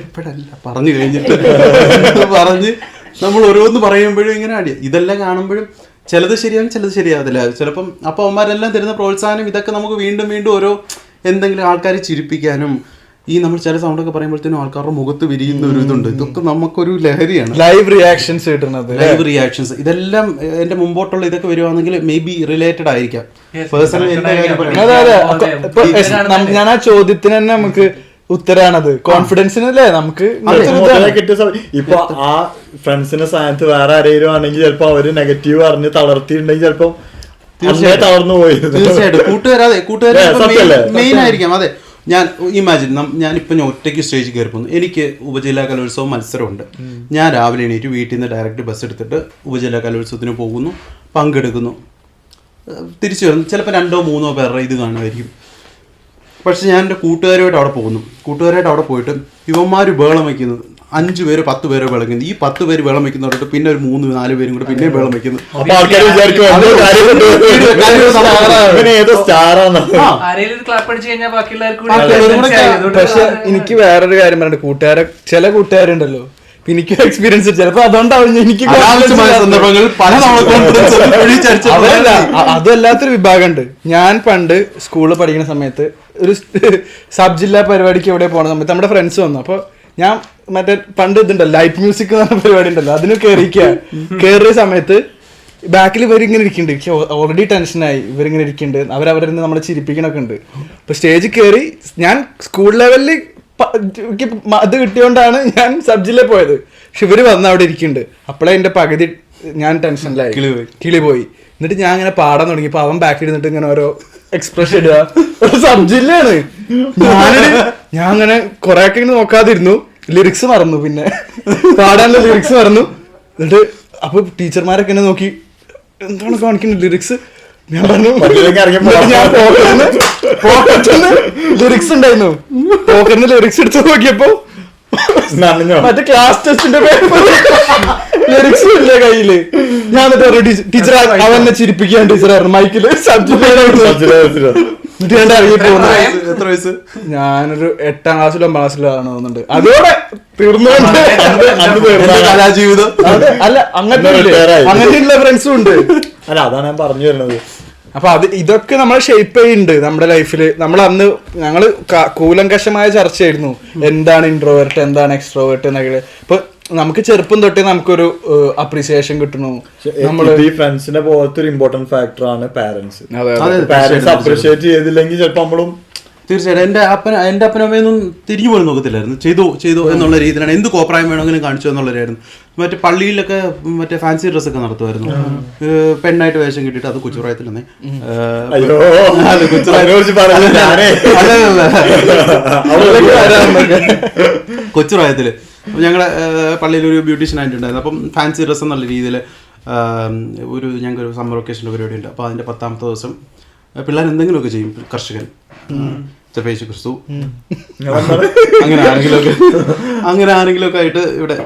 B: ഇപ്പോഴല്ല പറഞ്ഞു കഴിഞ്ഞിട്ട് പറഞ്ഞ് നമ്മൾ ഓരോന്ന് പറയുമ്പോഴും ഇങ്ങനെ അടി. ഇതെല്ലാം കാണുമ്പോഴും ചിലത് ശരിയാകും, ചിലത് ശരിയാകത്തില്ല. ചിലപ്പം അപ്പോൾ അവന്മാരെല്ലാം തരുന്ന പ്രോത്സാഹനം ഇതൊക്കെ നമുക്ക് വീണ്ടും വീണ്ടും ഓരോ എന്തെങ്കിലും ആൾക്കാരെ ചിരിപ്പിക്കാനും, ഈ നമ്മൾ ചില സൗണ്ടൊക്കെ പറയുമ്പോഴത്തേനും ആൾക്കാരുടെ മുഖത്ത് വിരിയുന്ന ഒരു ഇതുണ്ട്. ഇതൊക്കെ നമുക്കൊരു ലഹരിയാണ്.
A: ലൈവ് റിയാക്ഷൻസ് കിട്ടുന്നത്,
B: ലൈവ് റിയാക്ഷൻസ് ഇതെല്ലാം എന്റെ മുമ്പോട്ടുള്ള ഇതൊക്കെ വരുവാണെങ്കിൽ മേ ബി റിലേറ്റഡ് ആയിരിക്കാം. പേഴ്സണലി
A: ഞാൻ ആ ചോദ്യത്തിന് തന്നെ നമുക്ക് ഉത്തരാണത്. കോൺഫിഡൻസിനല്ലേ നമുക്ക്
C: ഇപ്പൊ ആ ഫ്രണ്ട്സിന്റെ സ്ഥാനത്ത് വേറെ ആരെങ്കിലും ആണെങ്കിൽ ചിലപ്പോ അവര് നെഗറ്റീവ് പറഞ്ഞ് തളർത്തിയിട്ടുണ്ടെങ്കിൽ ചിലപ്പോ തളർന്നു പോയി.
B: തീർച്ചയായിട്ടും കൂട്ടുകാരെ മെയിൻ ആയിരിക്കാം. അതെ, ഞാൻ ഇമാജിൻ ഞാനിപ്പോൾ ഞാൻ ഒറ്റയ്ക്ക് സ്റ്റേജിൽ കയറി പോകുന്നു. എനിക്ക് ഉപജില്ലാ കലോത്സവം മത്സരമുണ്ട്. ഞാൻ രാവിലെ എണീറ്റ് വീട്ടിൽ നിന്ന് ഡയറക്റ്റ് ബസ് എടുത്തിട്ട് ഉപജില്ലാ കലോത്സവത്തിന് പോകുന്നു, പങ്കെടുക്കുന്നു, തിരിച്ചു വരുന്നു. ചിലപ്പോൾ 2 or 3 പേരുടെ ഇത് കാണുമായിരിക്കും. പക്ഷെ ഞാൻ എൻ്റെ കൂട്ടുകാരുമായിട്ട് അവിടെ പോകുന്നു. കൂട്ടുകാരായിട്ട് അവിടെ പോയിട്ട് ഇവന്മാർ ബേളം വയ്ക്കുന്നത് 5 പേരോ 10 പേരോ ബേളം വയ്ക്കുന്നത്. ഈ 10 പേര് ബേളം വയ്ക്കുന്നവരോട്ട് പിന്നെ ഒരു 3-4 പേരും കൂടെ പിന്നെ ബേളം വയ്ക്കുന്നു.
A: പക്ഷെ എനിക്ക് വേറൊരു കാര്യം പറയണ്ട, ചില കൂട്ടുകാരുണ്ടല്ലോ, എനിക്ക് എക്സ്പീരിയൻസ് ചിലപ്പോ അതുകൊണ്ടാവും എനിക്ക് അതല്ലാത്തൊരു വിഭാഗമുണ്ട്. ഞാൻ പണ്ട് സ്കൂളിൽ പഠിക്കുന്ന സമയത്ത് ഒരു സബ് ജില്ലാ പരിപാടിക്ക് എവിടെ പോണ സമയത്ത് നമ്മുടെ ഫ്രണ്ട്സ് വന്നു. അപ്പൊ ഞാൻ മറ്റേ പണ്ട് ഇതുണ്ടല്ലോ ലൈറ്റ് മ്യൂസിക് എന്ന് പറഞ്ഞ പരിപാടി ഉണ്ടല്ലോ, അതിന് കയറിയ സമയത്ത് ബാക്കിൽ ഇവരിങ്ങനെ ഇരിക്കുന്നുണ്ട്. എനിക്ക് ഓൾറെഡി ടെൻഷനായി. ഇവരിങ്ങനെ ഇരിക്കുന്നുണ്ട്, അവരവരെ നമ്മളെ ചിരിപ്പിക്കണൊക്കെ ഉണ്ട്. അപ്പൊ സ്റ്റേജിൽ കയറി ഞാൻ സ്കൂൾ ലെവലിൽ അത് കിട്ടിയോണ്ടാണ് ഞാൻ സബ് ജില്ലയിൽ പോയത്. പക്ഷെ ഇവര് വന്ന് അവിടെ ഇരിക്കുന്നുണ്ട്. അപ്പോഴേ എന്റെ പകുതി ഞാൻ ടെൻഷനിലായി, കിളി പോയി. എന്നിട്ട് ഞാൻ ഇങ്ങനെ പാടാൻ തുടങ്ങിയപ്പോ അവൻ ബാക്കിൽ ഇരുന്നിട്ട് ഇങ്ങനെ ഓരോ എക്സ്പ്രഷൻ ഇടുക. സബ് ജില്ലയാണ്. ഞാൻ അങ്ങനെ കൊറേ ഒക്കെ ഇങ്ങനെ നോക്കാതിരുന്നു. ലിറിക്സ് മറന്നു, പിന്നെ പാടാനുള്ള ലിറിക്സ് മറന്നു. എന്നിട്ട് അപ്പൊ ടീച്ചർമാരൊക്കെ എന്നെ നോക്കി, എന്താണ് കാണിക്കുന്നത് ലിറിക്സ്? ഞാൻ പറഞ്ഞു ലിറിക്സ് ഉണ്ടായിരുന്നു. പോക്കറിന് ലിറിക്സ് എടുത്ത് നോക്കിയപ്പോ മറ്റേ ക്ലാസ് ടെസ്റ്റിന്റെ പേപ്പർ ലിറിക്സ് ഇല്ല കയ്യില്. ഞാൻ എന്നിട്ട് ടീച്ചർ അവനെ ചിരിപ്പിക്കാൻ ടീച്ചറായിരുന്നു മൈക്കില്
B: എത്ര വയസ്സ്?
A: ഞാനൊരു 8ാം ക്ലാസ്സിലോ 9ാം ക്ലാസ്സിലോ ആണ് തോന്നുന്നുണ്ട്. അതോടെ തീർന്നു
B: കലാജീവിതം.
A: അല്ല, അങ്ങനെയുള്ള ഫ്രണ്ട്സും ഉണ്ട്.
C: അല്ല, അതാണ് ഞാൻ പറഞ്ഞു വരുന്നത്.
A: അപ്പൊ ഇതൊക്കെ നമ്മളെ ഷേപ്പ് ചെയ്യുന്നുണ്ട് നമ്മുടെ ലൈഫിൽ. നമ്മൾ അന്ന് ഞങ്ങള് കൂലങ്കഷമായ ചർച്ചയായിരുന്നു എന്താണ് ഇൻട്രോവേർട്ട് എന്താണ് എക്സ്ട്രോവേർട്ട് എന്നൊക്കെ. ഇപ്പൊ നമുക്ക് ചെറുപ്പം തൊട്ടേ നമുക്കൊരു അപ്രീസിയേഷൻ കിട്ടുന്നു.
C: നമ്മള് ഈ ഫ്രണ്ട്സിന്റെ പോലത്തെ ഒരു ഇമ്പോർട്ടന്റ് ഫാക്ടർ ആണ് പാരന്റ്സ്. പാരന്റ്സ് അപ്രീഷിയേറ്റ് ചെയ്തില്ലെങ്കിൽ ചിലപ്പോ നമ്മളും
B: തീർച്ചയായിട്ടും എൻ്റെ അപ്പനമ്മയൊന്നും തിരിഞ്ഞു പോലും നോക്കത്തില്ലായിരുന്നു. ചെയ്തു എന്നുള്ള രീതിയിലാണ്. എന്ത് കോപ്രായം വേണമെങ്കിലും കാണിച്ചു എന്നുള്ളവരായിരുന്നു. മറ്റേ പള്ളിയിലൊക്കെ മറ്റേ ഫാൻസി ഡ്രസ്സൊക്കെ നടത്തുമായിരുന്നു. പെണ്ണായിട്ട് വേഷം കിട്ടിയിട്ട് അത് കൊച്ചുപ്രായത്തിൽ തന്നെ കൊച്ചുപ്രായത്തില് ഞങ്ങളുടെ പള്ളിയിൽ ഒരു ബ്യൂട്ടീഷ്യൻ ആയിട്ടുണ്ടായിരുന്നു. അപ്പം ഫാൻസി ഡ്രസ്സ് എന്നുള്ള രീതിയിൽ ഞങ്ങൾക്ക് ഒരു സമ്മർ വെക്കേഷൻ്റെ പരിപാടി ഉണ്ട്. അപ്പോൾ അതിൻ്റെ 10ാമത്തെ ദിവസം പിള്ളേർ എന്തെങ്കിലുമൊക്കെ ചെയ്യും. കർഷകൻ, യേശു ക്രിസ്തു, അങ്ങനെ ആരെങ്കിലുമൊക്കെ ആയിട്ട് ഇവിടെ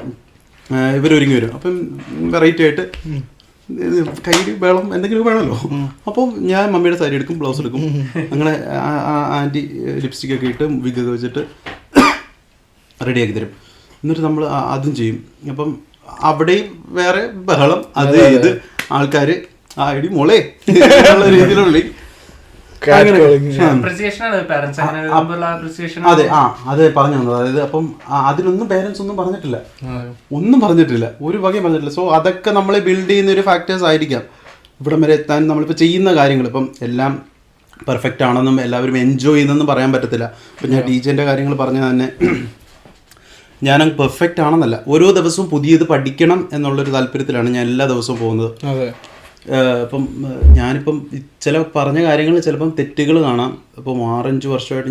B: ഇവരൊരുങ്ങി വരും. അപ്പം വെറൈറ്റി ആയിട്ട് കയ്യിൽ വേളം എന്തെങ്കിലും വേണമല്ലോ. അപ്പം ഞാൻ മമ്മിയുടെ സാരി എടുക്കും, ബ്ലൗസ് എടുക്കും. അങ്ങനെ ആൻറ്റി ലിപ്സ്റ്റിക് ഒക്കെ ഇട്ട് വിഗൊക്കെ വെച്ചിട്ട് റെഡിയാക്കി തരും. എന്നിട്ട് നമ്മൾ അതും ചെയ്യും. അപ്പം അവിടെയും വേറെ ബഹളം, അത് ഇത് ആൾക്കാർ ഇടി മോളെ എന്നുള്ള രീതിയിലുള്ള അതെ പറഞ്ഞു തന്നത്. അതായത് അപ്പം അതിലൊന്നും പേരൻസ് ഒന്നും പറഞ്ഞിട്ടില്ല, ഒരു വകയും പറഞ്ഞിട്ടില്ല. സോ അതൊക്കെ നമ്മളെ ബിൽഡ് ചെയ്യുന്ന ഒരു ഫാക്ടേഴ്സ് ആയിരിക്കാം ഇവിടം വരെ എത്താൻ. നമ്മളിപ്പോൾ ചെയ്യുന്ന കാര്യങ്ങൾ ഇപ്പം എല്ലാം പെർഫെക്റ്റ് ആണെന്നും എല്ലാവരും എൻജോയ് ചെയ്യുന്നെന്നും പറയാൻ പറ്റത്തില്ല. ഇപ്പം ഞാൻ DJൻ്റെ കാര്യങ്ങൾ പറഞ്ഞ തന്നെ ഞാനങ്ങ് പെർഫെക്റ്റ് ആണെന്നല്ല, ഓരോ ദിവസവും പുതിയത് പഠിക്കണം എന്നുള്ളൊരു താല്പര്യത്തിലാണ് ഞാൻ എല്ലാ ദിവസവും പോകുന്നത്. ഇപ്പം ഞാനിപ്പം ചില പറഞ്ഞ കാര്യങ്ങൾ ചിലപ്പം തെറ്റുകൾ കാണാം. ഇപ്പം 6-5 വർഷമായിട്ട്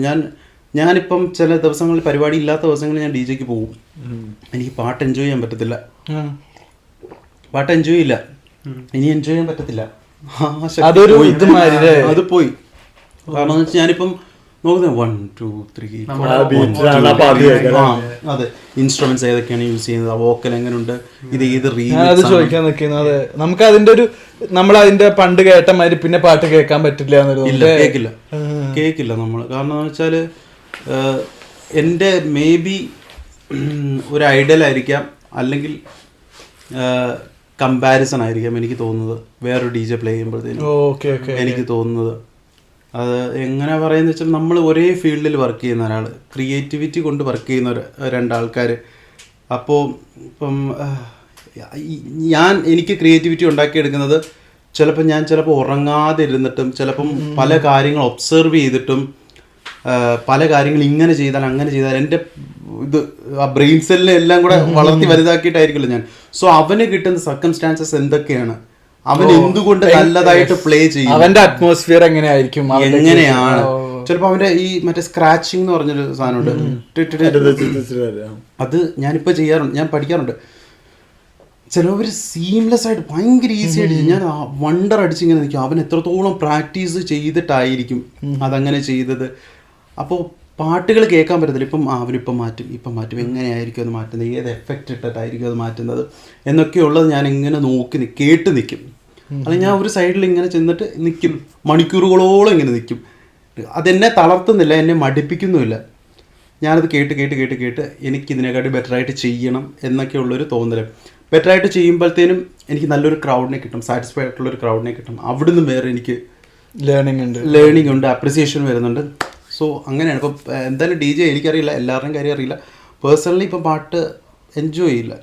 B: ഞാനിപ്പം ചില ദിവസങ്ങളിൽ പരിപാടി ഇല്ലാത്ത ദിവസങ്ങളിൽ ഞാൻ DJക്ക് പോകും. എനിക്ക് പാട്ട് എൻജോയ് ചെയ്യാൻ പറ്റത്തില്ല, പാട്ട് എൻജോയ് ഇല്ല, ഇനി എൻജോയ് ചെയ്യാൻ പറ്റത്തില്ല. അത് പോയി. കാരണം എന്ന് വെച്ചാൽ ഞാനിപ്പം നോക്കുന്നത് 1 2 3 അതെ ഇൻസ്ട്രുമെന്റ്സ് ഏതൊക്കെയാണ് യൂസ് ചെയ്യുന്നത്, വോക്കൽ എങ്ങനെയുണ്ട്, ഇത് ഏത്
A: അത് ചോദിക്കാൻ നിൽക്കുന്നത്. നമുക്ക് അതിന്റെ ഒരു നമ്മൾ അതിന്റെ പണ്ട് കേട്ട മാതിരി പിന്നെ പാട്ട് കേൾക്കാൻ പറ്റില്ല.
B: കേൾക്കില്ല നമ്മൾ. കാരണം എന്ന് വെച്ചാൽ എൻ്റെ മേ ബി ഒരു ഐഡൽ ആയിരിക്കാം, അല്ലെങ്കിൽ കമ്പാരിസൺ ആയിരിക്കാം എനിക്ക് തോന്നുന്നത് വേറൊരു DJ പ്ലേ ചെയ്യുമ്പോഴത്തേക്കും എനിക്ക് തോന്നുന്നത്. അത് എങ്ങനെ പറയുന്നത് വെച്ചാൽ നമ്മൾ ഒരേ ഫീൽഡിൽ വർക്ക് ചെയ്യുന്ന ഒരാൾ, ക്രിയേറ്റിവിറ്റി കൊണ്ട് വർക്ക് ചെയ്യുന്ന രണ്ടാൾക്കാർ. അപ്പോൾ ഇപ്പം എനിക്ക് ക്രിയേറ്റിവിറ്റി ഉണ്ടാക്കിയെടുക്കുന്നത് ചിലപ്പോൾ ഉറങ്ങാതെ ഇരുന്നിട്ടും ചിലപ്പം പല കാര്യങ്ങൾ ഒബ്സർവ് ചെയ്തിട്ടും പല കാര്യങ്ങൾ ഇങ്ങനെ ചെയ്താൽ അങ്ങനെ ചെയ്താൽ എൻ്റെ ഇത് ആ ബ്രെയിൻ സെല്ലിനെ എല്ലാം കൂടെ വളർത്തി വലുതാക്കിയിട്ടായിരിക്കുമല്ലോ ഞാൻ. സോ അവന് കിട്ടുന്ന സർക്കംസ്റ്റാൻസസ് എന്തൊക്കെയാണ്, അവൻ എന്തുകൊണ്ട് നല്ലതായിട്ട് പ്ലേ ചെയ്യും,
A: അവന്റെ അറ്റ്മോസ്ഫിയർ എങ്ങനെയായിരിക്കും,
B: എങ്ങനെയാണ്. ചിലപ്പോൾ അവന്റെ ഈ മറ്റേ സ്ക്രാച്ചിങ് എന്ന് പറഞ്ഞൊരു സാധനമുണ്ട്, അത് ഞാനിപ്പോൾ ചെയ്യാറുണ്ട്, ഞാൻ പഠിക്കാറുണ്ട്. ചിലവർ സീംലെസ് ആയിട്ട് ഭയങ്കര ഈസി ആയിട്ട് ഞാൻ വണ്ടർ അടിച്ചിങ്ങനെ നിൽക്കും. അവൻ എത്രത്തോളം പ്രാക്ടീസ് ചെയ്തിട്ടായിരിക്കും അതങ്ങനെ ചെയ്തത്. അപ്പോൾ പാട്ടുകൾ കേൾക്കാൻ പറ്റത്തില്ല. അവനിപ്പം മാറ്റും എങ്ങനെയായിരിക്കും അത് മാറ്റുന്നത്, ഏത് എഫക്റ്റ് ഇട്ടിട്ടായിരിക്കും അത് മാറ്റുന്നത് എന്നൊക്കെയുള്ളത് ഞാൻ ഇങ്ങനെ നോക്കി കേട്ട് നിൽക്കും. അല്ലെങ്കിൽ ഞാൻ ഒരു സൈഡിൽ ഇങ്ങനെ ചെന്നിട്ട് നിൽക്കും, മണിക്കൂറുകളോളം ഇങ്ങനെ നിൽക്കും. അതെന്നെ തളർത്തുന്നില്ല, എന്നെ മടുപ്പിക്കുന്നുമില്ല. ഞാനത് കേട്ട് എനിക്കിതിനെക്കാട്ടി ബെറ്ററായിട്ട് ചെയ്യണം എന്നൊക്കെയുള്ളൊരു തോന്നൽ. ബെറ്ററായിട്ട് ചെയ്യുമ്പോഴത്തേനും എനിക്ക് നല്ലൊരു ക്രൗഡിനെ കിട്ടും, സാറ്റിസ്ഫൈ ആയിട്ടുള്ളൊരു ക്രൗഡിനെ കിട്ടും. അവിടുന്ന് വേറെ എനിക്ക് ലേണിംഗ് ഉണ്ട്, അപ്രിസിയേഷൻ വരുന്നുണ്ട്. സോ അങ്ങനെയാണ്. ഇപ്പം എന്തായാലും DJ എനിക്കറിയില്ല, എല്ലാവരുടെയും കാര്യം അറിയില്ല. പേഴ്സണലി ഇപ്പം പാട്ട് എൻജോയ് ചെയ്യില്ല.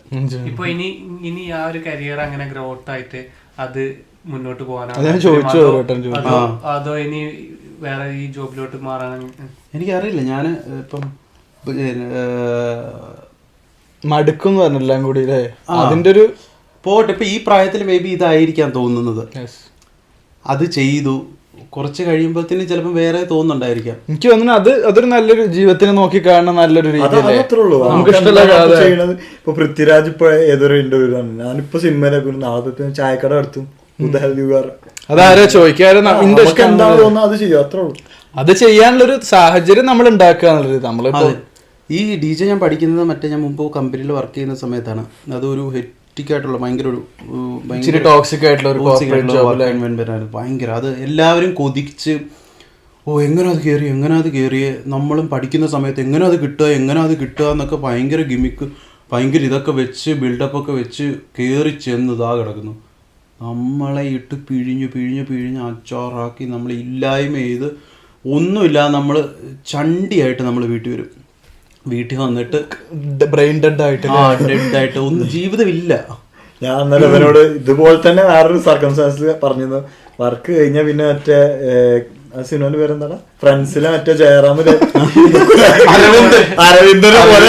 D: ഇപ്പൊ ഇനി ആ ഒരു കരിയർ അങ്ങനെ ഗ്രോത്ത് ആയിട്ട് അത് മുന്നോട്ട് പോകാനാണ്, അതോ ഇനി വേറെ ഈ ജോബിലോട്ട് മാറാൻ
B: എനിക്കറിയില്ല. ഞാൻ ഇപ്പം
A: മടുക്കും പറഞ്ഞെല്ലാം കൂടി അതിന്റെ ഒരു
B: പോട്ടെ. ഇപ്പൊ ഈ പ്രായത്തിൽ മേ ബി ഇതായിരിക്കാം തോന്നുന്നത്. അത് ചെയ്തു കുറച്ച് കഴിയുമ്പോഴത്തേനും ചിലപ്പോൾ വേറെ തോന്നുന്നുണ്ടായിരിക്കാം.
A: എനിക്ക് തോന്നുന്നു അതൊരു നല്ലൊരു ജീവിതത്തിനെ നോക്കി കാണുന്ന നല്ലൊരു രീതിയല്ലേ.
C: ഇപ്പൊ പൃഥ്വിരാജ് ഇപ്പൊ ഏതൊരു ഇന്റർവ്യൂ ആണ്, ഞാനിപ്പോ സിനിമയിലേക്ക് നാളത്തെ ചായക്കട നടത്തും,
A: അതാരാ ചോദിക്കാറ്,
C: എന്താണോ തോന്നുന്നത് അത് ചെയ്യും, അത്രേ ഉള്ളൂ.
A: അത് ചെയ്യാനുള്ളൊരു സാഹചര്യം നമ്മൾ ഉണ്ടാക്കുക എന്നുള്ളത്. നമ്മളിപ്പോ
B: ഈ DJ ഞാൻ പഠിക്കുന്നത് ഞാൻ മുമ്പ് കമ്പനിയിൽ വർക്ക് ചെയ്യുന്ന സമയത്താണ്. അതൊരു ഹെക്റ്റിക്കായിട്ടുള്ള ഭയങ്കര
A: ടോക്സിക് ആയിട്ടുള്ള
B: ഭയങ്കര അത് എല്ലാവരും കൊതിച്ച് എങ്ങനെ അത് കയറിയേ നമ്മളും പഠിക്കുന്ന സമയത്ത് എങ്ങനെ അത് കിട്ടുക എന്നൊക്കെ ഭയങ്കര ഗിമിക്ക്, ഭയങ്കര ഇതൊക്കെ വെച്ച് ബിൽഡപ്പ് ഒക്കെ വെച്ച് കയറി ചെന്ന് കിടക്കുന്നു. നമ്മളെ ഇട്ട് പിഴിഞ്ഞ് പിഴിഞ്ഞ് പിഴിഞ്ഞ് അച്ചാറാക്കി നമ്മൾ ഇല്ലായ്മ ചെയ്ത് ഒന്നുമില്ല, നമ്മൾ ചണ്ടിയായിട്ട് നമ്മൾ വീട്ടിൽ വരും. വീട്ടിൽ വന്നിട്ട്
A: ബ്രെയിൻ ഡെഡ് ആയിട്ട്
B: ഡെഡായിട്ട് ഒന്നും ജീവിതമില്ല.
C: ഞാൻ അന്നേരം അവനോട് ഇതുപോലെ തന്നെ വേറൊരു സർക്കംസ്റ്റാൻസിൽ പറഞ്ഞിരുന്നു. വർക്ക് കഴിഞ്ഞാൽ പിന്നെ മറ്റേ സിനിമന്റെ പേരെന്താണ്, ഫ്രണ്ട്സിലെ മറ്റേ ജയറാമില് അരവിന്ദനെ പോലെ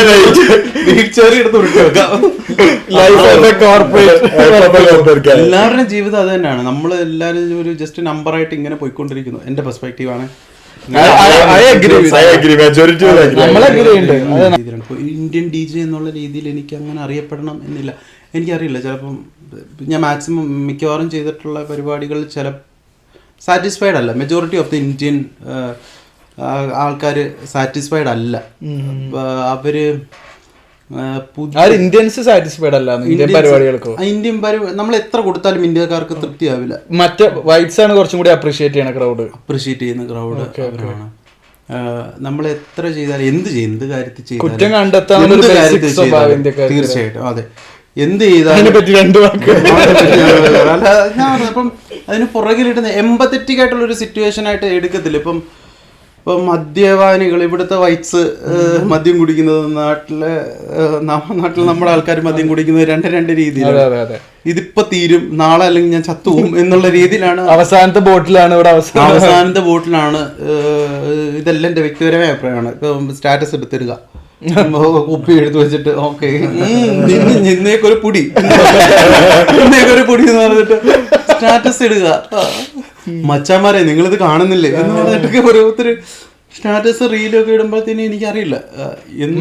B: എല്ലാവരുടെയും ജീവിതം അത് തന്നെയാണ്. നമ്മൾ എല്ലാവരും ഒരു ജസ്റ്റ് നമ്പറായിട്ട് ഇങ്ങനെ പോയിക്കൊണ്ടിരിക്കുന്നു. എന്റെ പെർസ്പെക്റ്റീവാണ്. ഇന്ത്യൻ ഡി ജെ എന്നുള്ള രീതിയിൽ എനിക്ക് അങ്ങനെ അറിയപ്പെടണം എന്നില്ല. എനിക്കറിയില്ല, ചിലപ്പം ഞാൻ മാക്സിമം മിക്കവാറും ചെയ്തിട്ടുള്ള പരിപാടികൾ ചില സാറ്റിസ്ഫൈഡ് അല്ല. മെജോറിറ്റി ഓഫ് ദി ഇന്ത്യൻ ആൾക്കാർ സാറ്റിസ്ഫൈഡ് അല്ല. അവര്
A: ഇന്ത്യൻസ് സാറ്റിസ്ഫൈഡ് അല്ല ഇന്ത്യൻ പരിപാടികൾക്കോ.
B: നമ്മൾ എത്ര കൊടുത്താലും ഇന്ത്യക്കാർക്ക് തൃപ്തിയാവില്ല.
A: മറ്റേ വൈറ്റ്സ് ആണ് കുറച്ചും കൂടി അപ്രീഷിയേറ്റ് ചെയ്യുന്ന ക്രൗഡ്.
B: അവരാണ്. നമ്മൾ എത്ര ചെയ്താലും എന്ത് കാര്യത്തിൽ
A: ചെയ്താലും
B: തീർച്ചയായിട്ടും അതെ, എന്ത് ചെയ്താലും അപ്പം അതിന് പുറകിലിടുന്ന എമ്പത്തറ്റിക് ആയിട്ടുള്ള ഒരു സിറ്റുവേഷൻ ആയിട്ട് എടുക്കത്തില്ല. ഇപ്പം മദ്യപാനികൾ, ഇവിടുത്തെ വൈറ്റ്സ് മദ്യം കുടിക്കുന്നത് നാട്ടിൽ നമ്മുടെ ആൾക്കാർ മദ്യം കുടിക്കുന്നത് രണ്ട് രീതിയിലാണ്. ഇതിപ്പോ തീരും, നാളെ അല്ലെങ്കിൽ ഞാൻ ചത്തുവും എന്നുള്ള രീതിയിലാണ്.
A: അവസാനത്തെ ബോട്ടിലാണ്
B: ഇതെല്ലാം എന്റെ വ്യക്തിപരമായ അഭിപ്രായമാണ്. ഇപ്പൊ സ്റ്റാറ്റസ് എടുത്തിടുക, കുപ്പി എടുത്ത് വെച്ചിട്ട് ഓക്കെ ഇന്നേക്കൊരു പൊടി എന്ന് പറഞ്ഞിട്ട് സ്റ്റാറ്റസ് ഇടുക. മച്ചാമാരെ നിങ്ങളിത് കാണുന്നില്ലേ എന്ന് പറഞ്ഞിട്ടൊക്കെ ഓരോരുത്തർ സ്റ്റാറ്റസ് റീലൊക്കെ ഇടുമ്പോഴത്തേന് എനിക്കറിയില്ല.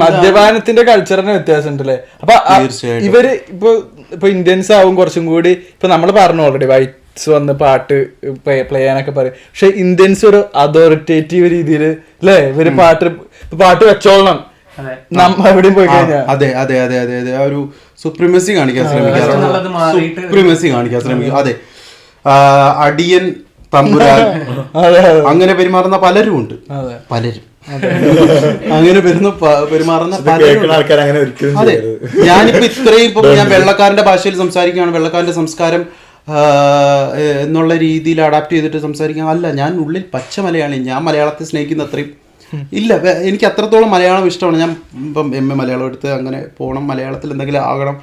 A: മദ്യപാനത്തിന്റെ കൾച്ചറിന് വ്യത്യാസം ഉണ്ടല്ലേ. അപ്പൊ ഇവര് ഇപ്പൊ ഇന്ത്യൻസ് ആവും കുറച്ചും കൂടി. ഇപ്പൊ നമ്മൾ പറഞ്ഞു ഓൾറെഡി വൈറ്റ്സ് വന്ന് പാട്ട് പ്ലേ ചെയ്യാനൊക്കെ പറയും. പക്ഷെ ഇന്ത്യൻസ് ഒരു അതോറിറ്റേറ്റീവ് രീതിയിൽ അല്ലേ ഇവര് പാട്ട് വെച്ചോളണം എവിടെയും പോയി കഴിഞ്ഞാൽ.
B: അതെ അതെ അതെ അതെ അതെ ആ ഒരു സുപ്രീമസി കാണിക്കാൻ ശ്രമിക്കും. അതെ, അടിയൻ തമ്പുരാൻ അങ്ങനെ പെരുമാറുന്ന പലരും ഉണ്ട്. അങ്ങനെ പെരുമാറുന്ന പലരും. അതെ, ഞാനിപ്പോ ഇത്രയും ഇപ്പൊ ഞാൻ വെള്ളക്കാരന്റെ ഭാഷയിൽ സംസാരിക്കുകയാണ്, വെള്ളക്കാരന്റെ സംസ്കാരം എന്നുള്ള രീതിയിൽ അഡാപ്റ്റ് ചെയ്തിട്ട് സംസാരിക്കാൻ അല്ല. ഞാൻ ഉള്ളിൽ പച്ച മലയാളി. ഞാൻ മലയാളത്തെ സ്നേഹിക്കുന്ന അത്രയും ഇല്ല. എനിക്ക് അത്രത്തോളം മലയാളം ഇഷ്ടമാണ്. ഞാൻ ഇപ്പം MA മലയാളം എടുത്ത് അങ്ങനെ പോകണം, മലയാളത്തിൽ എന്തെങ്കിലും ആകണം.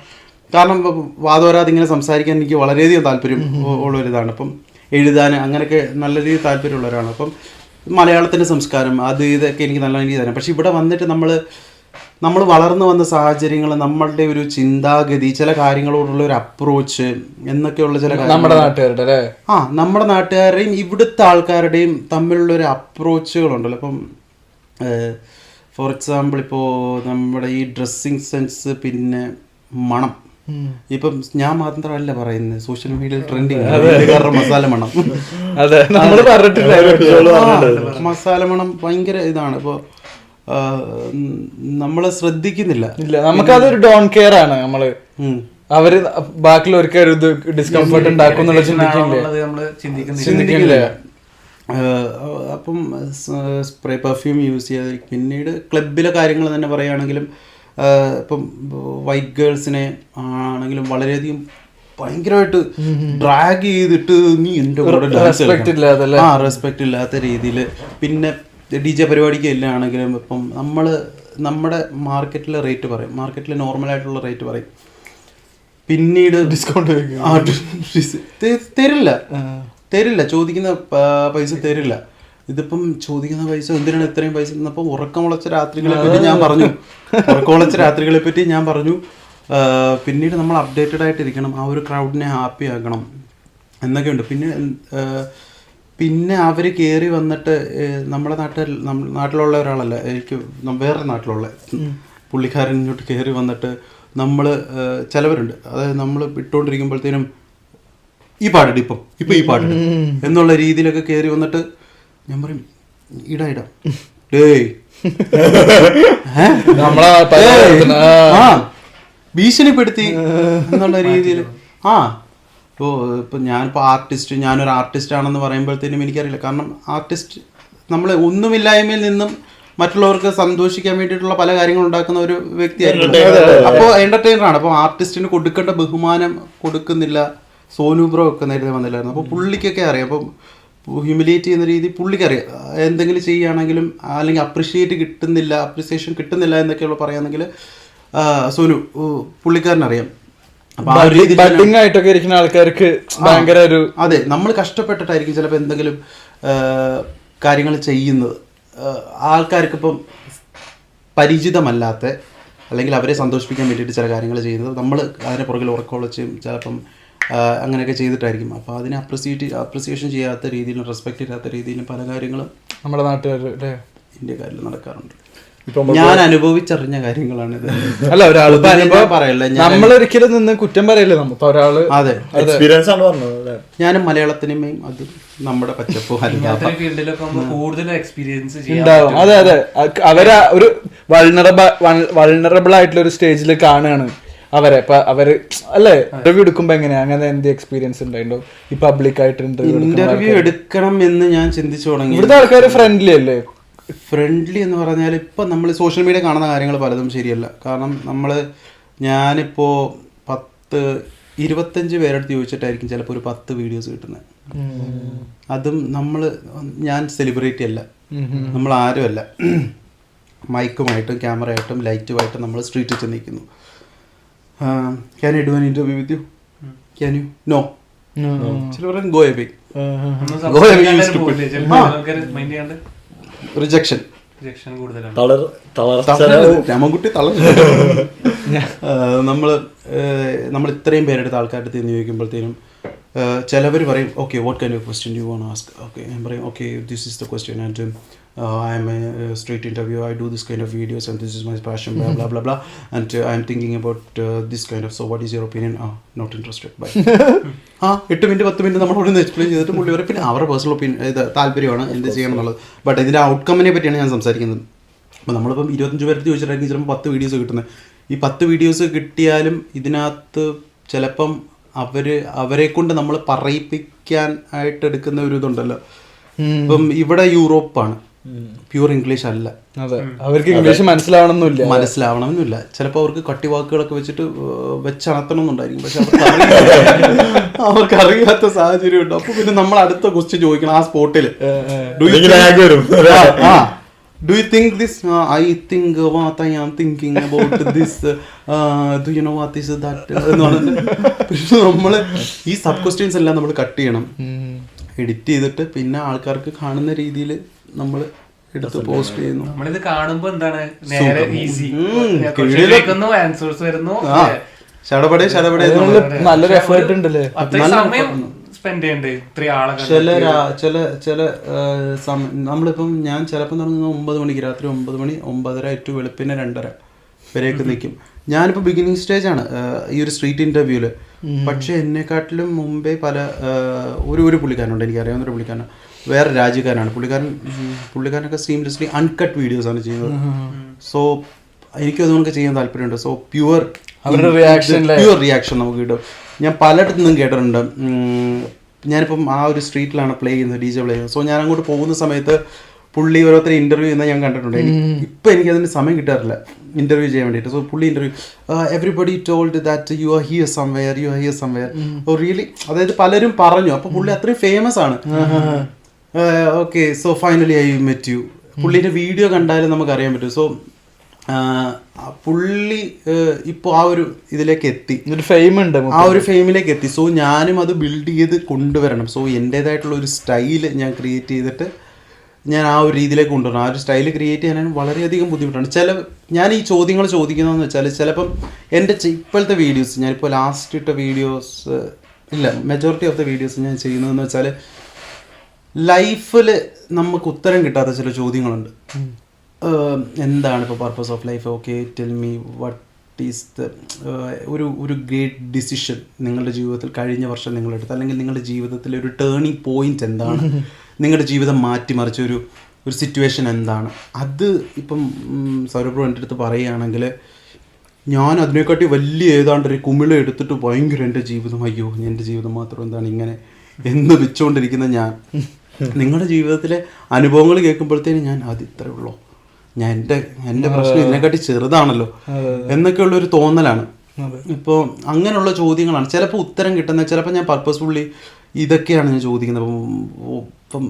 B: കാരണം വാദോരാതെ ഇങ്ങനെ സംസാരിക്കാൻ എനിക്ക് വളരെയധികം താല്പര്യം ഉള്ളൊരിതാണ്. അപ്പം എഴുതാൻ അങ്ങനെയൊക്കെ നല്ല രീതിയിൽ താല്പര്യമുള്ള ഒരാളാണ്. അപ്പം മലയാളത്തിൻ്റെ സംസ്കാരം അത് ഇതൊക്കെ എനിക്ക് നല്ല രീതിയിൽ തരാം. പക്ഷെ ഇവിടെ വന്നിട്ട് നമ്മൾ വളർന്നു വന്ന സാഹചര്യങ്ങൾ, നമ്മളുടെ ഒരു ചിന്താഗതി, ചില കാര്യങ്ങളോടുള്ള ഒരു അപ്രോച്ച് എന്നൊക്കെയുള്ള ചില
A: നമ്മുടെ നാട്ടുകാരുടെ
B: നമ്മുടെ നാട്ടുകാരുടെയും ഇവിടുത്തെ ആൾക്കാരുടെയും തമ്മിലുള്ള ഒരു അപ്രോച്ചുകളുണ്ടല്ലോ. ഇപ്പം ഫോർ എക്സാമ്പിൾ ഇപ്പോൾ നമ്മുടെ ഈ ഡ്രസ്സിങ് സെൻസ്, പിന്നെ മണം. ഇപ്പം ഞാൻ മാത്രമല്ല പറയുന്നത്, സോഷ്യൽ മീഡിയയിൽ ട്രെൻഡിങ് കാരണം മസാല മണം. മസാല മണം ഭയങ്കര ഇതാണ്. ഇപ്പോൾ നമ്മള് ശ്രദ്ധിക്കുന്നില്ല.
A: നമുക്കതൊരു ഡോൺ കെയർ ആണ്. നമ്മള് അവര് ബാക്കിയുള്ളവർക്ക് ഒരു ഡിസ്കംഫർട്ട് ഉണ്ടാക്കും എന്നുള്ള ചിന്തിക്കുന്നില്ല.
B: അപ്പം സ്പ്രേ പെർഫ്യൂം യൂസ് ചെയ്യാതെ പിന്നീട് ക്ലബിലെ കാര്യങ്ങൾ തന്നെ പറയുകയാണെങ്കിലും ഇപ്പം വൈറ്റ് ഗേൾസിനെ ആണെങ്കിലും വളരെയധികം ഭയങ്കരമായിട്ട് ഡ്രാഗ് ചെയ്തിട്ട് നീ എൻ്റെ കൂടെ റെസ്പെക്ട് ഇല്ലാത്ത രീതിയിൽ. പിന്നെ DJ പരിപാടിക്ക് എല്ലാം ആണെങ്കിലും ഇപ്പം നമ്മുടെ മാർക്കറ്റിലെ റേറ്റ് പറയും, മാർക്കറ്റിൽ നോർമലായിട്ടുള്ള റേറ്റ് പറയും. പിന്നീട്
A: ഡിസ്കൗണ്ട്
B: തരില്ല, ചോദിക്കുന്ന പൈസ തരില്ല. ഇതിപ്പം ചോദിക്കുന്ന പൈസ എന്തിനാണ് ഇത്രയും പൈസ? അപ്പം ഉറക്കമുളച്ച രാത്രികളെ പറ്റി ഞാൻ പറഞ്ഞു. പിന്നീട് നമ്മൾ അപ്ഡേറ്റഡ് ആയിട്ടിരിക്കണം, ആ ഒരു ക്രൗഡിനെ ഹാപ്പി ആക്കണം എന്നൊക്കെയുണ്ട്. പിന്നെ അവർ കയറി വന്നിട്ട് നമ്മുടെ നാട്ടിലുള്ള ഒരാളല്ല, എനിക്ക് വേറെ നാട്ടിലുള്ള പുള്ളിക്കാരൻ ഇങ്ങോട്ട് കയറി വന്നിട്ട് ചിലവരുണ്ട്, അതായത് നമ്മൾ ഇട്ടുകൊണ്ടിരിക്കുമ്പോഴത്തേനും ഈ പാട്ടിട്ട് ഇപ്പം ഈ പാട്ടിട്ട് എന്നുള്ള രീതിയിലൊക്കെ കയറി വന്നിട്ട് ഞാൻ പറയും ഇടാം ഡേയ് ഭീഷണിപ്പെടുത്തി എന്നുള്ള രീതിയിൽ. ഇപ്പം ഞാനൊരു ആർട്ടിസ്റ്റ് ആണെന്ന് പറയുമ്പോഴത്തേനും എനിക്കറിയില്ല. കാരണം ആർട്ടിസ്റ്റ് നമ്മൾ ഒന്നുമില്ലായ്മയിൽ നിന്നും മറ്റുള്ളവർക്ക് സന്തോഷിക്കാൻ വേണ്ടിയിട്ടുള്ള പല കാര്യങ്ങൾ ഉണ്ടാക്കുന്ന ഒരു വ്യക്തിയായിരുന്നു. അപ്പോൾ എന്റർടൈനർ ആണ്. അപ്പോൾ ആർട്ടിസ്റ്റിന് കൊടുക്കേണ്ട ബഹുമാനം കൊടുക്കുന്നില്ല സോനു ബ്രോ ഒക്കെ നേരത്തെ വന്നില്ലായിരുന്നു. അപ്പോൾ പുള്ളിക്കൊക്കെ അറിയാം. അപ്പം ഹ്യൂമിലിയേറ്റ് ചെയ്യുന്ന രീതി പുള്ളിക്കറിയാം. എന്തെങ്കിലും ചെയ്യുകയാണെങ്കിലും അല്ലെങ്കിൽ അപ്രിസിയേഷൻ കിട്ടുന്നില്ല എന്നൊക്കെയുള്ള പറയുകയാണെങ്കിൽ സോനു പുള്ളിക്കാരനറിയാം. അപ്പോൾ ആ രീതിയിൽ
A: ബഡിങ് ആയിട്ടൊക്കെ ഇരിക്കുന്ന ആൾക്കാർക്ക് ഭയങ്കര ഒരു
B: അതെ, നമ്മൾ കഷ്ടപ്പെട്ടിട്ടായിരിക്കും ചിലപ്പോൾ എന്തെങ്കിലും കാര്യങ്ങൾ ചെയ്യുന്നത്. ആൾക്കാർക്കിപ്പം പരിചിതമല്ലാത്ത അല്ലെങ്കിൽ അവരെ സന്തോഷിപ്പിക്കാൻ വേണ്ടിയിട്ട് ചില കാര്യങ്ങൾ ചെയ്യുന്നത് നമ്മൾ അതിനെ പുറകിൽ ഉറക്കൊളച്ചും ചിലപ്പം അങ്ങനെയൊക്കെ ചെയ്തിട്ടായിരിക്കും. അപ്പോൾ അതിനെ അപ്രിസിയേഷൻ ചെയ്യാത്ത രീതിയിലും റെസ്പെക്ട് ചെയ്യാത്ത രീതിയിലും പല കാര്യങ്ങളും
A: നമ്മുടെ നാട്ടുകാർ
B: ഇന്ത്യക്കാരിൽ നടക്കാറുണ്ട്. ഞാൻ അനുഭവിച്ചറിഞ്ഞ കാര്യങ്ങളാണിത്.
A: അല്ല ഒരാൾ
B: പറയല്ല,
A: നമ്മളൊരിക്കലും നിന്ന് കുറ്റം പറയല്ലേ നമുക്ക് ഒരാള്.
B: അതെ,
C: എക്സ്പീരിയൻസ് ആണ് പറഞ്ഞത്.
B: ഞാനും മലയാള സിനിമയും അത് നമ്മുടെ പച്ചപ്പോ
D: കൂടുതൽ എക്സ്പീരിയൻസ്
A: ഉണ്ടാവും. അതെ അതെ, അവര് ഒരു വൾണറബിൾ ആയിട്ടുള്ള ഒരു സ്റ്റേജിൽ കാണുകയാണ് അവരെ. ഇപ്പൊ അവര് അല്ലേ ഇന്റർവ്യൂ എടുക്കുമ്പോ എങ്ങനെയാ, അങ്ങനെ എന്ത് എക്സ്പീരിയൻസ് ഉണ്ടായിട്ടോ ഈ പബ്ലിക് ആയിട്ട്
B: ഇന്റർവ്യൂ എടുക്കണം എന്ന് ഞാൻ ചിന്തിച്ചു തുടങ്ങി.
A: ഇവിടുത്തെ ആൾക്കാർ ഫ്രണ്ട്ലി അല്ലേ?
B: ഫ്രണ്ട്ലി എന്ന് പറഞ്ഞാൽ ഇപ്പം നമ്മൾ സോഷ്യൽ മീഡിയ കാണുന്ന കാര്യങ്ങൾ പലതും ശരിയല്ല. കാരണം ഞാനിപ്പോൾ 10-25 പേരെടുത്ത് ചോദിച്ചിട്ടായിരിക്കും ചിലപ്പോൾ ഒരു 10 വീഡിയോസ് കിട്ടുന്നത്. അതും ഞാൻ സെലിബ്രിറ്റി അല്ല, നമ്മൾ ആരുമല്ല. മൈക്കുമായിട്ടും ക്യാമറയായിട്ടും ലൈറ്റുമായിട്ടും നമ്മൾ സ്ട്രീറ്റിൽ ചെന്ന് നിൽക്കുന്നു. Can I do an interview with you? Can you? No. ചിലവർ ഗോ എവേ. റിജക്ഷൻ രാമൻകുട്ടി നമ്മൾ ഇത്രയും പേരെടുത്ത് ആൾക്കാരുടെ അടുത്ത് ചോദിക്കുമ്പോഴത്തേനും ചിലവർ പറയും okay what kind of question you want ask. Okay ഞാൻ പറയും okay this is the question and I am a straight interview, I do this kind of videos and this is my passion, blah blah blah blah, and I am thinking about this kind of, so what is your opinion? Not interested, bye. 8 minute 10 minute നമ്മൾ ഇവിടെ explain ചെയ്തിട്ട് പുള്ളി പറയും പിന്നെ അവരുടെ personal opinion താല്പര്യമാണ് എന്ത് ചെയ്യണം എന്നുള്ളത്. ബട്ട് ഇതിൻ്റെ ഔട്ട്കമ്മിനെ പറ്റിയാണ് ഞാൻ സംസാരിക്കുന്നത്. അപ്പോൾ നമ്മളിപ്പം 25 പേർക്ക് ചോദിച്ചിട്ടായിരിക്കും ചിലപ്പോൾ 10 വീഡിയോസ് കിട്ടുന്നത്. ഈ 10 വീഡിയോസ് കിട്ടിയാലും ഇതിനകത്ത് ചിലപ്പം അവരെ കൊണ്ട് നമ്മൾ പറയിപ്പിക്കാൻ ആയിട്ട് എടുക്കുന്ന ഒരു ഇതുണ്ടല്ലോ. ഇപ്പം ഇവിടെ യൂറോപ്പാണ്, പ്യൂർ ഇംഗ്ലീഷ് അല്ല.
A: അവർക്ക് ഇംഗ്ലീഷ് മനസ്സിലാവണമെന്നില്ല.
B: ചിലപ്പോൾ അവർക്ക് കട്ടിവാക്കുകളൊക്കെ വെച്ചിട്ട് വെച്ചണത്തണമെന്നുണ്ടായിരിക്കും. പക്ഷെ അവർക്ക് അറിയാത്ത സാഹചര്യം ഉണ്ട്. അപ്പൊ പിന്നെ നമ്മൾ അടുത്ത ക്വസ്റ്റ്യൻ ചോദിക്കണം ആ സ്പോട്ടിൽ. Do you think this? I think what I am thinking about this. Do you know what is that? എന്ന് പറഞ്ഞിട്ട് നമ്മൾ ഈ സബ് ക്വസ്റ്റ്യൻസ് എല്ലാം നമ്മൾ കട്ട് ചെയ്യണം, എഡിറ്റ് ചെയ്തിട്ട് പിന്നെ ആൾക്കാർക്ക് കാണുന്ന രീതിയിൽ നമ്മൾ എടുത്ത് പോസ്റ്റ് ചെയ്യുന്നു.
D: നമ്മളിത് കാണുമ്പോ എന്താണ് നേരെ ഈസി ആൻസേഴ്സ് വരുന്നു.
A: നല്ലൊരു എഫേർട്ട് ഉണ്ടല്ലേ,
D: സമയം സ്പെൻഡ് ചെയ്യണ്ടേ ഇത്രയും ആളെ.
B: ചില നമ്മളിപ്പം ഞാൻ ചിലപ്പോൾ തുടങ്ങുന്നത് 9 മണിക്ക്, രാത്രി 9 മണി 9:30 ടു വെളുപ്പിനെ 2:30 വരെയൊക്കെ നിൽക്കും. ഞാനിപ്പോൾ ബിഗിനിങ് സ്റ്റേജാണ് ഈ ഒരു സ്ട്രീറ്റ് ഇൻ്റർവ്യൂവിൽ. പക്ഷേ എന്നെക്കാട്ടിലും മുമ്പേ ഒരു പുള്ളിക്കാരനുണ്ട്, എനിക്കറിയാവുന്ന ഒരു പുള്ളിക്കാരൻ, വേറെ രാജ്യക്കാരനാണ്. പുള്ളിക്കാരനൊക്കെ സീംലെസ്ലി അൺകട്ട് വീഡിയോസാണ് ചെയ്യുന്നത്. സോ എനിക്കും അതുകൊണ്ട് ചെയ്യാൻ താല്പര്യമുണ്ട്. സോ പ്യുവർ റിയാക്ഷൻ നമുക്ക് കിട്ടും. ഞാൻ പലയിടത്തു നിന്നും കേട്ടിട്ടുണ്ട്. ഞാനിപ്പം ആ ഒരു സ്ട്രീറ്റിലാണ് പ്ലേ ചെയ്യുന്നത്, DJ പ്ലേ ചെയ്യുന്നത്. സോ ഞാൻ അങ്ങോട്ട് പോകുന്ന സമയത്ത് പുള്ളി ഓരോരുത്തരെ ഇൻ്റർവ്യൂ ചെയ്യുന്നത് ഞാൻ കണ്ടിട്ടുണ്ട്. ഇപ്പം എനിക്കതിന് സമയം കിട്ടാറില്ല ഇൻ്റർവ്യൂ ചെയ്യാൻ വേണ്ടിയിട്ട്. സോ പുള്ളി interview everybody told that you are here somewhere. Oh really, അതായത് പലരും പറഞ്ഞു. അപ്പോൾ പുള്ളി അത്രയും ഫേമസ് ആണ്. Okay so finally I met you. പുള്ളിൻ്റെ വീഡിയോ കണ്ടാലും നമുക്ക് അറിയാൻ പറ്റും. സോ പുള്ളി ഇപ്പോൾ ആ ഒരു ഇതിലേക്ക് എത്തി, ആ ഒരു ഫെയിമിലേക്ക് എത്തി. സോ ഞാനും അത് ബിൽഡ് ചെയ്ത് കൊണ്ടുവരണം. സോ എൻ്റേതായിട്ടുള്ള ഒരു സ്റ്റൈല് ഞാൻ ക്രിയേറ്റ് ചെയ്തിട്ട് ഞാൻ ആ ഒരു രീതിയിലേക്ക് കൊണ്ടുവരണം. ആ ഒരു സ്റ്റൈല് ക്രിയേറ്റ് ചെയ്യാൻ വളരെയധികം ബുദ്ധിമുട്ടാണ്. ഞാൻ ഈ ചോദ്യങ്ങൾ ചോദിക്കുന്നതെന്ന് വെച്ചാൽ ചിലപ്പം എൻ്റെ ഇപ്പോഴത്തെ വീഡിയോസ്, ഞാനിപ്പോൾ ലാസ്റ്റ് ഇട്ട videos majority of the videos ഞാൻ ചെയ്യുന്നതെന്ന് വെച്ചാൽ ലൈഫിൽ നമുക്ക് ഉത്തരം കിട്ടാത്ത ചില ചോദ്യങ്ങളുണ്ട്. എന്താണ് ഇപ്പോൾ purpose of life? Okay tell me what is the ഒരു ഗ്രേറ്റ് ഡിസിഷൻ നിങ്ങളുടെ ജീവിതത്തിൽ കഴിഞ്ഞ വർഷം നിങ്ങളെടുത്ത്, അല്ലെങ്കിൽ നിങ്ങളുടെ ജീവിതത്തിലെ ഒരു ടേണിംഗ് പോയിന്റ് എന്താണ്, നിങ്ങളുടെ ജീവിതം മാറ്റിമറിച്ച ഒരു സിറ്റുവേഷൻ എന്താണ്? അത് ഇപ്പം സൗരഭ് എൻ്റെ അടുത്ത് പറയുകയാണെങ്കിൽ ഞാൻ അതിനെക്കാട്ടി വലിയ ഏതാണ്ടൊരു കുമിള എടുത്തിട്ട് ഭയങ്കര എൻ്റെ ജീവിതം, അയ്യോ എൻ്റെ ജീവിതം മാത്രം എന്താണ് ഇങ്ങനെ എന്ന് വെച്ചുകൊണ്ടിരിക്കുന്ന ഞാൻ, നിങ്ങളുടെ ജീവിതത്തിലെ അനുഭവങ്ങൾ കേൾക്കുമ്പോഴത്തേനും ഞാൻ അത് ഇത്രേ ഉള്ളൂ, എൻ്റെ പ്രശ്നം ഇതിനെക്കാട്ടി ചെറുതാണല്ലോ എന്നൊക്കെയുള്ളൊരു തോന്നലാണ്. ഇപ്പോൾ അങ്ങനെയുള്ള ചോദ്യങ്ങളാണ് ചിലപ്പോൾ ഉത്തരം കിട്ടുന്നത്. ചിലപ്പോൾ ഞാൻ പർപ്പസ്ഫുള്ളി ഇതൊക്കെയാണ് ഞാൻ ചോദിക്കുന്നത്. ഇപ്പം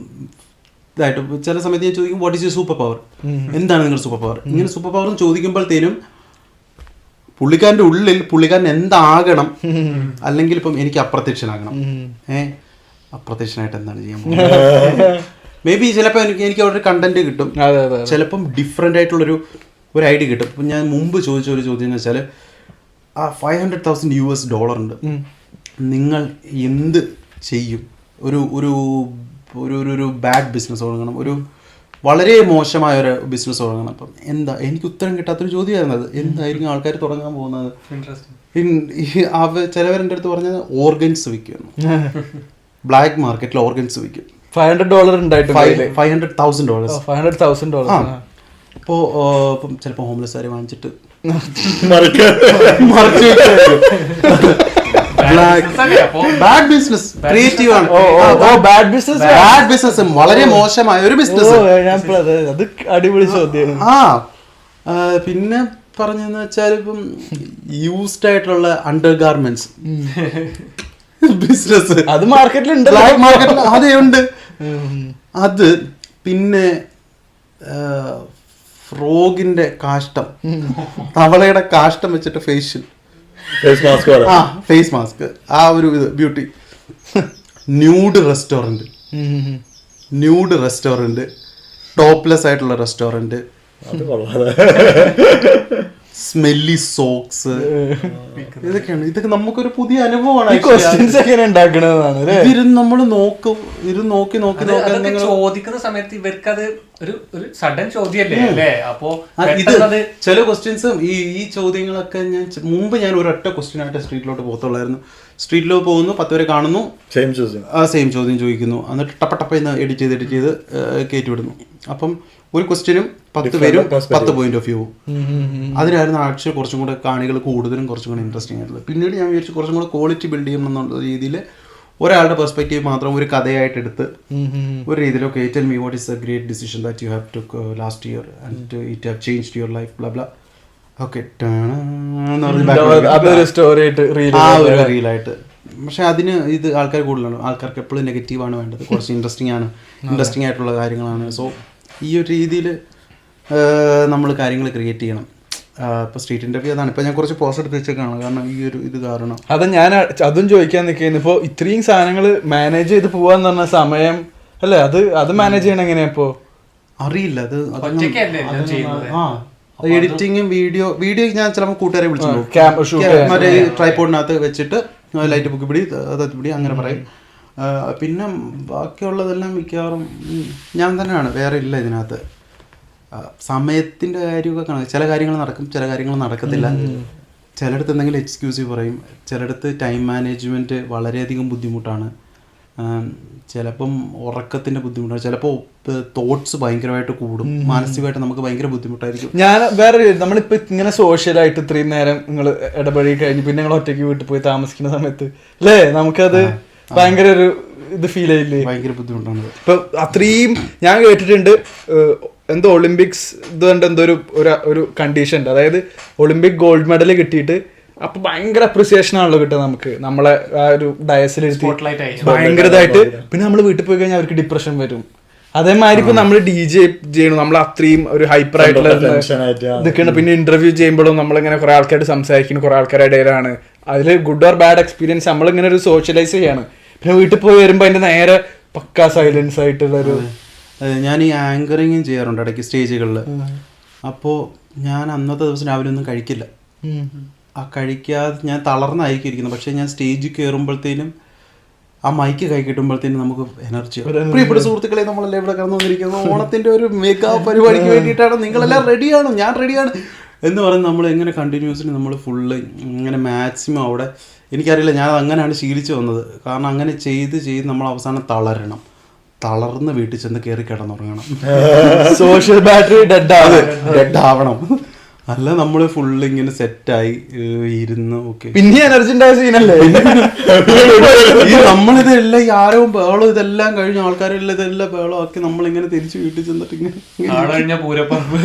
B: ഇതായിട്ട് ചില സമയത്ത് ഞാൻ ചോദിക്കും what is you super power, എന്താണ് നിങ്ങളുടെ സൂപ്പർ പവർ. ഇങ്ങനെ സൂപ്പർ പവർ എന്ന് ചോദിക്കുമ്പോഴത്തേനും പുള്ളിക്കാരൻ്റെ ഉള്ളിൽ പുള്ളിക്കാരൻ എന്താകണം, അല്ലെങ്കിൽ ഇപ്പം എനിക്ക് അപ്രത്യക്ഷനാകണം. അപ്രത്യക്ഷനായിട്ട് എന്താണ് ചെയ്യാൻ പോകുന്നത്? മേ ബി ചിലപ്പോൾ എനിക്ക് അവിടെ കണ്ടന്റ് കിട്ടും, ചിലപ്പം ഡിഫറെൻ്റ് ആയിട്ടുള്ളൊരു ഐഡിയ കിട്ടും. ഇപ്പം ഞാൻ മുമ്പ് ചോദിച്ച ഒരു ചോദ്യം എന്ന് വെച്ചാൽ ആ $500,000 ഉണ്ട്, നിങ്ങൾ എന്ത് ചെയ്യും? ഒരു ഒരു ഒരു ഒരു ബാഡ് ബിസിനസ് തുടങ്ങണം, ഒരു വളരെ മോശമായ ഒരു ബിസിനസ് തുടങ്ങണം. അപ്പം എന്താ, എനിക്ക് ഉത്തരം കിട്ടാത്തൊരു ചോദ്യമായിരുന്നു അത്. എന്തായിരിക്കും ആൾക്കാർ തുടങ്ങാൻ പോകുന്നത്? ചിലവരെൻ്റെ അടുത്ത് പറഞ്ഞത് ഓർഗൻസ് വിൽക്കുന്നു, ബ്ലാക്ക് മാർക്കറ്റിൽ ഓർഗൻസ് വിൽക്കും.
A: $500 ഉണ്ടായിട്ടുണ്ട്.
B: $500,000. അപ്പോൾ ഇപ്പം ചിലപ്പോൾ ഹോംലെസ്സുകാർ വാങ്ങിച്ചിട്ട് ബാഡ് ബിസിനസ്, ക്രിയേറ്റീവ് ആണ്.
A: ബാഡ് ബിസിനസ്
B: വളരെ മോശമായ ഒരു ബിസിനസ്.
A: അത് അടിപൊളി ചോദ്യം.
B: പിന്നെ പറഞ്ഞെന്ന് വെച്ചാൽ ഇപ്പം യൂസ്ഡ് ആയിട്ടുള്ള അണ്ടർ ഗാർമെന്റ്സ് ബിസിനസ്,
A: അത് മാർക്കറ്റിലുണ്ട്,
B: ബ്ലാക്ക് മാർക്കറ്റിൽ അതേ ഉണ്ട്. അത് പിന്നെ ഫ്രോഗിന്റെ കാഷ്ടം, തവളയുടെ കാഷ്ടം വെച്ചിട്ട് ഫേസ് മാസ്ക്, ആ ഒരു ഇത് ബ്യൂട്ടി. ന്യൂഡ് റെസ്റ്റോറന്റ്, ടോപ്ലെസ് ആയിട്ടുള്ള റെസ്റ്റോറന്റ്, സ്മെല്ലി സോക്സ്, ഇതൊക്കെയാണ്. ഇതൊക്കെ നമുക്കൊരു പുതിയ അനുഭവമാണ്. ഇരുന്ന് നമ്മൾ നോക്കി
D: ചോദിക്കുന്ന സമയത്ത് ഇവർക്ക് അത് ഒരു സഡൻ ചോദ്യമല്ലേ അല്ലേ? അപ്പോ
B: ഇത് ചില ക്വസ്റ്റ്യൻസും ഈ ചോദ്യങ്ങളൊക്കെ മുമ്പ് ഞാൻ ഒരൊറ്റ ക്വസ്റ്റ്യൻ ആയിട്ട് സ്ട്രീറ്റിലോട്ട് പോകത്തുള്ളായിരുന്നു. സ്ട്രീറ്റിലോട്ട് പോകുന്നു, 10 പേരെ കാണുന്നു, സെയിം ചോദ്യം ചോദിക്കുന്നു, എന്നിട്ട് ടപ്പന്ന് എഡിറ്റ് ചെയ്ത് കയറ്റി വിടുന്നു. അപ്പം ഒരു ക്വസ്റ്റ്യനും 10 പേരും 10 പോയിന്റ് ഓഫ് വ്യൂ. അതിനായിരുന്നു ആക്ച്വലി കുറച്ചും കൂടെ കാണികൾ കൂടുതലും കുറച്ചും കൂടെ ഇൻട്രസ്റ്റിംഗ് ആയിട്ടുള്ളത്. പിന്നീട് ഞാൻ വിചാരിച്ചു കുറച്ചും കൂടെ ക്വാളിറ്റി ബിൽഡ് ചെയ്യണം എന്നുള്ള രീതിയിൽ ഒരാളുടെ പെർസ്പെക്റ്റീവ് മാത്രം ഒരു കഥയായിട്ട് എടുത്ത് ഒരു രീതിയിൽ okay tell me what is A great decision that you have took last year and it have changed your life blah blah. Okay ആ ഒരു റീലായിട്ട്. പക്ഷെ അതിന് ഇത് ആൾക്കാർ കൂടുതലാണ്. ആൾക്കാർക്ക് എപ്പോഴും നെഗറ്റീവാണ് വേണ്ടത്, കുറച്ച് ഇൻട്രസ്റ്റിംഗ് ആയിട്ടുള്ള കാര്യങ്ങളാണ്. സോ ഈ ഒരു രീതിയിൽ നമ്മൾ കാര്യങ്ങൾ ക്രിയേറ്റ് ചെയ്യണം. ഇപ്പോൾ സ്ട്രീറ്റ് ഇൻ്റർവ്യൂ അതാണ്. ഇപ്പോൾ ഞാൻ കുറച്ച് പോസ്റ്റ് എടുത്ത് വെച്ചേക്കാണ്, കാരണം ഈ ഒരു ഇത് കാരണം.
A: അത് ഞാൻ അതും ചോദിക്കാൻ നിൽക്കുന്നു. ഇപ്പോൾ ഇത്രയും സാധനങ്ങൾ മാനേജ് ചെയ്ത് പോവാന്ന് പറഞ്ഞ സമയം അല്ലേ, അത് മാനേജ് ചെയ്യണം എങ്ങനെയാ? ഇപ്പോൾ അറിയില്ല.
B: എഡിറ്റിങ്ങും വീഡിയോ ഞാൻ ചിലപ്പോൾ കൂട്ടുകാരെ വിളിച്ചു മറ്റേ ട്രൈപോഡിനകത്ത് വെച്ചിട്ട് ലൈറ്റ് പൊക്കി പിടി അങ്ങനെ പറയും. പിന്നെ ബാക്കിയുള്ളതെല്ലാം മിക്കവാറും ഞാൻ തന്നെയാണ്, വേറെ ഇല്ല ഇതിനകത്ത്. സമയത്തിൻ്റെ കാര്യമൊക്കെ കാണാം. ചില കാര്യങ്ങൾ നടക്കും, ചില കാര്യങ്ങൾ നടക്കത്തില്ല. ചിലയിടത്ത് എന്തെങ്കിലും എക്സ്ക്യൂസീവ് പറയും, ചിലയിടത്ത് ടൈം മാനേജ്മെൻറ്റ് വളരെയധികം ബുദ്ധിമുട്ടാണ്, ചിലപ്പം ഉറക്കത്തിൻ്റെ ബുദ്ധിമുട്ടാണ്, ചിലപ്പോൾ തോട്ട്സ് ഭയങ്കരമായിട്ട് കൂടും, മാനസികമായിട്ട് നമുക്ക് ഭയങ്കര ബുദ്ധിമുട്ടായിരിക്കും.
A: ഞാൻ വേറെ നമ്മളിപ്പോൾ ഇങ്ങനെ സോഷ്യലായിട്ട് ഇത്രയും നേരം നിങ്ങൾ ഇടപഴകി കഴിഞ്ഞ് പിന്നെ നിങ്ങൾ ഒറ്റയ്ക്ക് വീട്ടിൽ പോയി താമസിക്കുന്ന സമയത്ത് അല്ലേ നമുക്കത് ഭയങ്കര ഒരു ഇത് ഫീൽ ചെയ്യില്ലേ?
B: ഭയങ്കര ബുദ്ധിമുട്ടാണ്.
A: ഇപ്പൊ അത്രയും ഞാൻ കേട്ടിട്ടുണ്ട് എന്തോ ഒളിമ്പിക്സ് ഇതുകൊണ്ട് എന്തോ ഒരു കണ്ടീഷൻ ഉണ്ട്. അതായത് ഒളിമ്പിക് ഗോൾഡ് മെഡൽ കിട്ടിയിട്ട് അപ്പൊ ഭയങ്കര അപ്രിസിയേഷൻ ആണല്ലോ കിട്ടുക നമുക്ക്, നമ്മളെ ആ ഒരു ഡയസിലിരുത്തി ഭയങ്കര ഇതായിട്ട്. പിന്നെ നമ്മൾ വീട്ടിൽ പോയി കഴിഞ്ഞാൽ അവർക്ക് ഡിപ്രഷൻ വരും. അതേമാതിരി ഇപ്പൊ നമ്മൾ DJ ചെയ്യണം, നമ്മൾ അത്രയും ഒരു ഹൈപ്പർ ആയിട്ടുള്ള ഇതൊക്കെയാണ്. പിന്നെ ഇന്റർവ്യൂ ചെയ്യുമ്പോഴും നമ്മളിങ്ങനെ കുറെ ആൾക്കാരായിട്ട് സംസാരിക്കുന്നു, കുറെ ആൾക്കാരുടെ ഇടയിലാണ്. അതിൽ ഗുഡ് ഓർ ബാഡ് എക്സ്പീരിയൻസ് നമ്മളിങ്ങനെ ഒരു സോഷ്യലൈസ് ചെയ്യാണ്. പിന്നെ വീട്ടിൽ പോയി വരുമ്പോൾ അതിന്റെ നേരെ പക്കാ സൈലൻസ് ആയിട്ടുള്ളൊരു.
B: ഞാൻ ഈ ആങ്കറിങ്ങും ചെയ്യാറുണ്ട് ഇടയ്ക്ക് സ്റ്റേജുകളിൽ. അപ്പോൾ ഞാൻ അന്നത്തെ ദിവസം രാവിലെ ഒന്നും കഴിക്കില്ല. കഴിക്കാതെ ഞാൻ തളർന്നായിരിക്കും ഇരിക്കുന്നത്. പക്ഷേ ഞാൻ സ്റ്റേജിൽ കയറുമ്പോഴത്തേനും ആ മൈക്ക് കൈ കിട്ടുമ്പോഴത്തേനും നമുക്ക് എനർജി. പ്രിയപ്പെട്ട സുഹൃത്തുക്കളെ, നമ്മളെല്ലാം ഇവിടെ കടന്നു വന്നിരിക്കുന്നത് ഓണത്തിൻ്റെ ഒരു മേക്കപ്പ് പരിപാടിക്ക് വേണ്ടിയിട്ടാണ്. നിങ്ങളെല്ലാം റെഡിയാണോ? ഞാൻ റെഡിയാണ് എന്ന് പറഞ്ഞ് നമ്മൾ എങ്ങനെ കണ്ടിന്യൂസ്ലി നമ്മൾ ഫുള്ള് ഇങ്ങനെ മാക്സിമം അവിടെ, എനിക്കറിയില്ല, ഞാൻ അങ്ങനെയാണ് ശീലിച്ച് വന്നത്. കാരണം അങ്ങനെ ചെയ്ത് നമ്മൾ അവസാനം തളർന്ന് വീട്ടിൽ ചെന്ന് കയറി കിടന്നുറങ്ങണം.
A: സോഷ്യൽ ബാറ്ററി ഡെഡ് ആവണം.
B: അല്ല നമ്മള് ഫുള്ള് ഇങ്ങനെ സെറ്റായി ഇരുന്ന് ഓക്കെ.
A: പിന്നെ എനർജി ഉണ്ടായ സീനല്ലേ
B: ഈ നമ്മളിതെല്ലാം ഈ ആരവും ബേളും ഇതെല്ലാം കഴിഞ്ഞ ആൾക്കാരെല്ലാം ഇതെല്ലാം ബേളും ആക്കി നമ്മളിങ്ങനെ തിരിച്ച് വീട്ടിൽ ചെന്നിട്ട്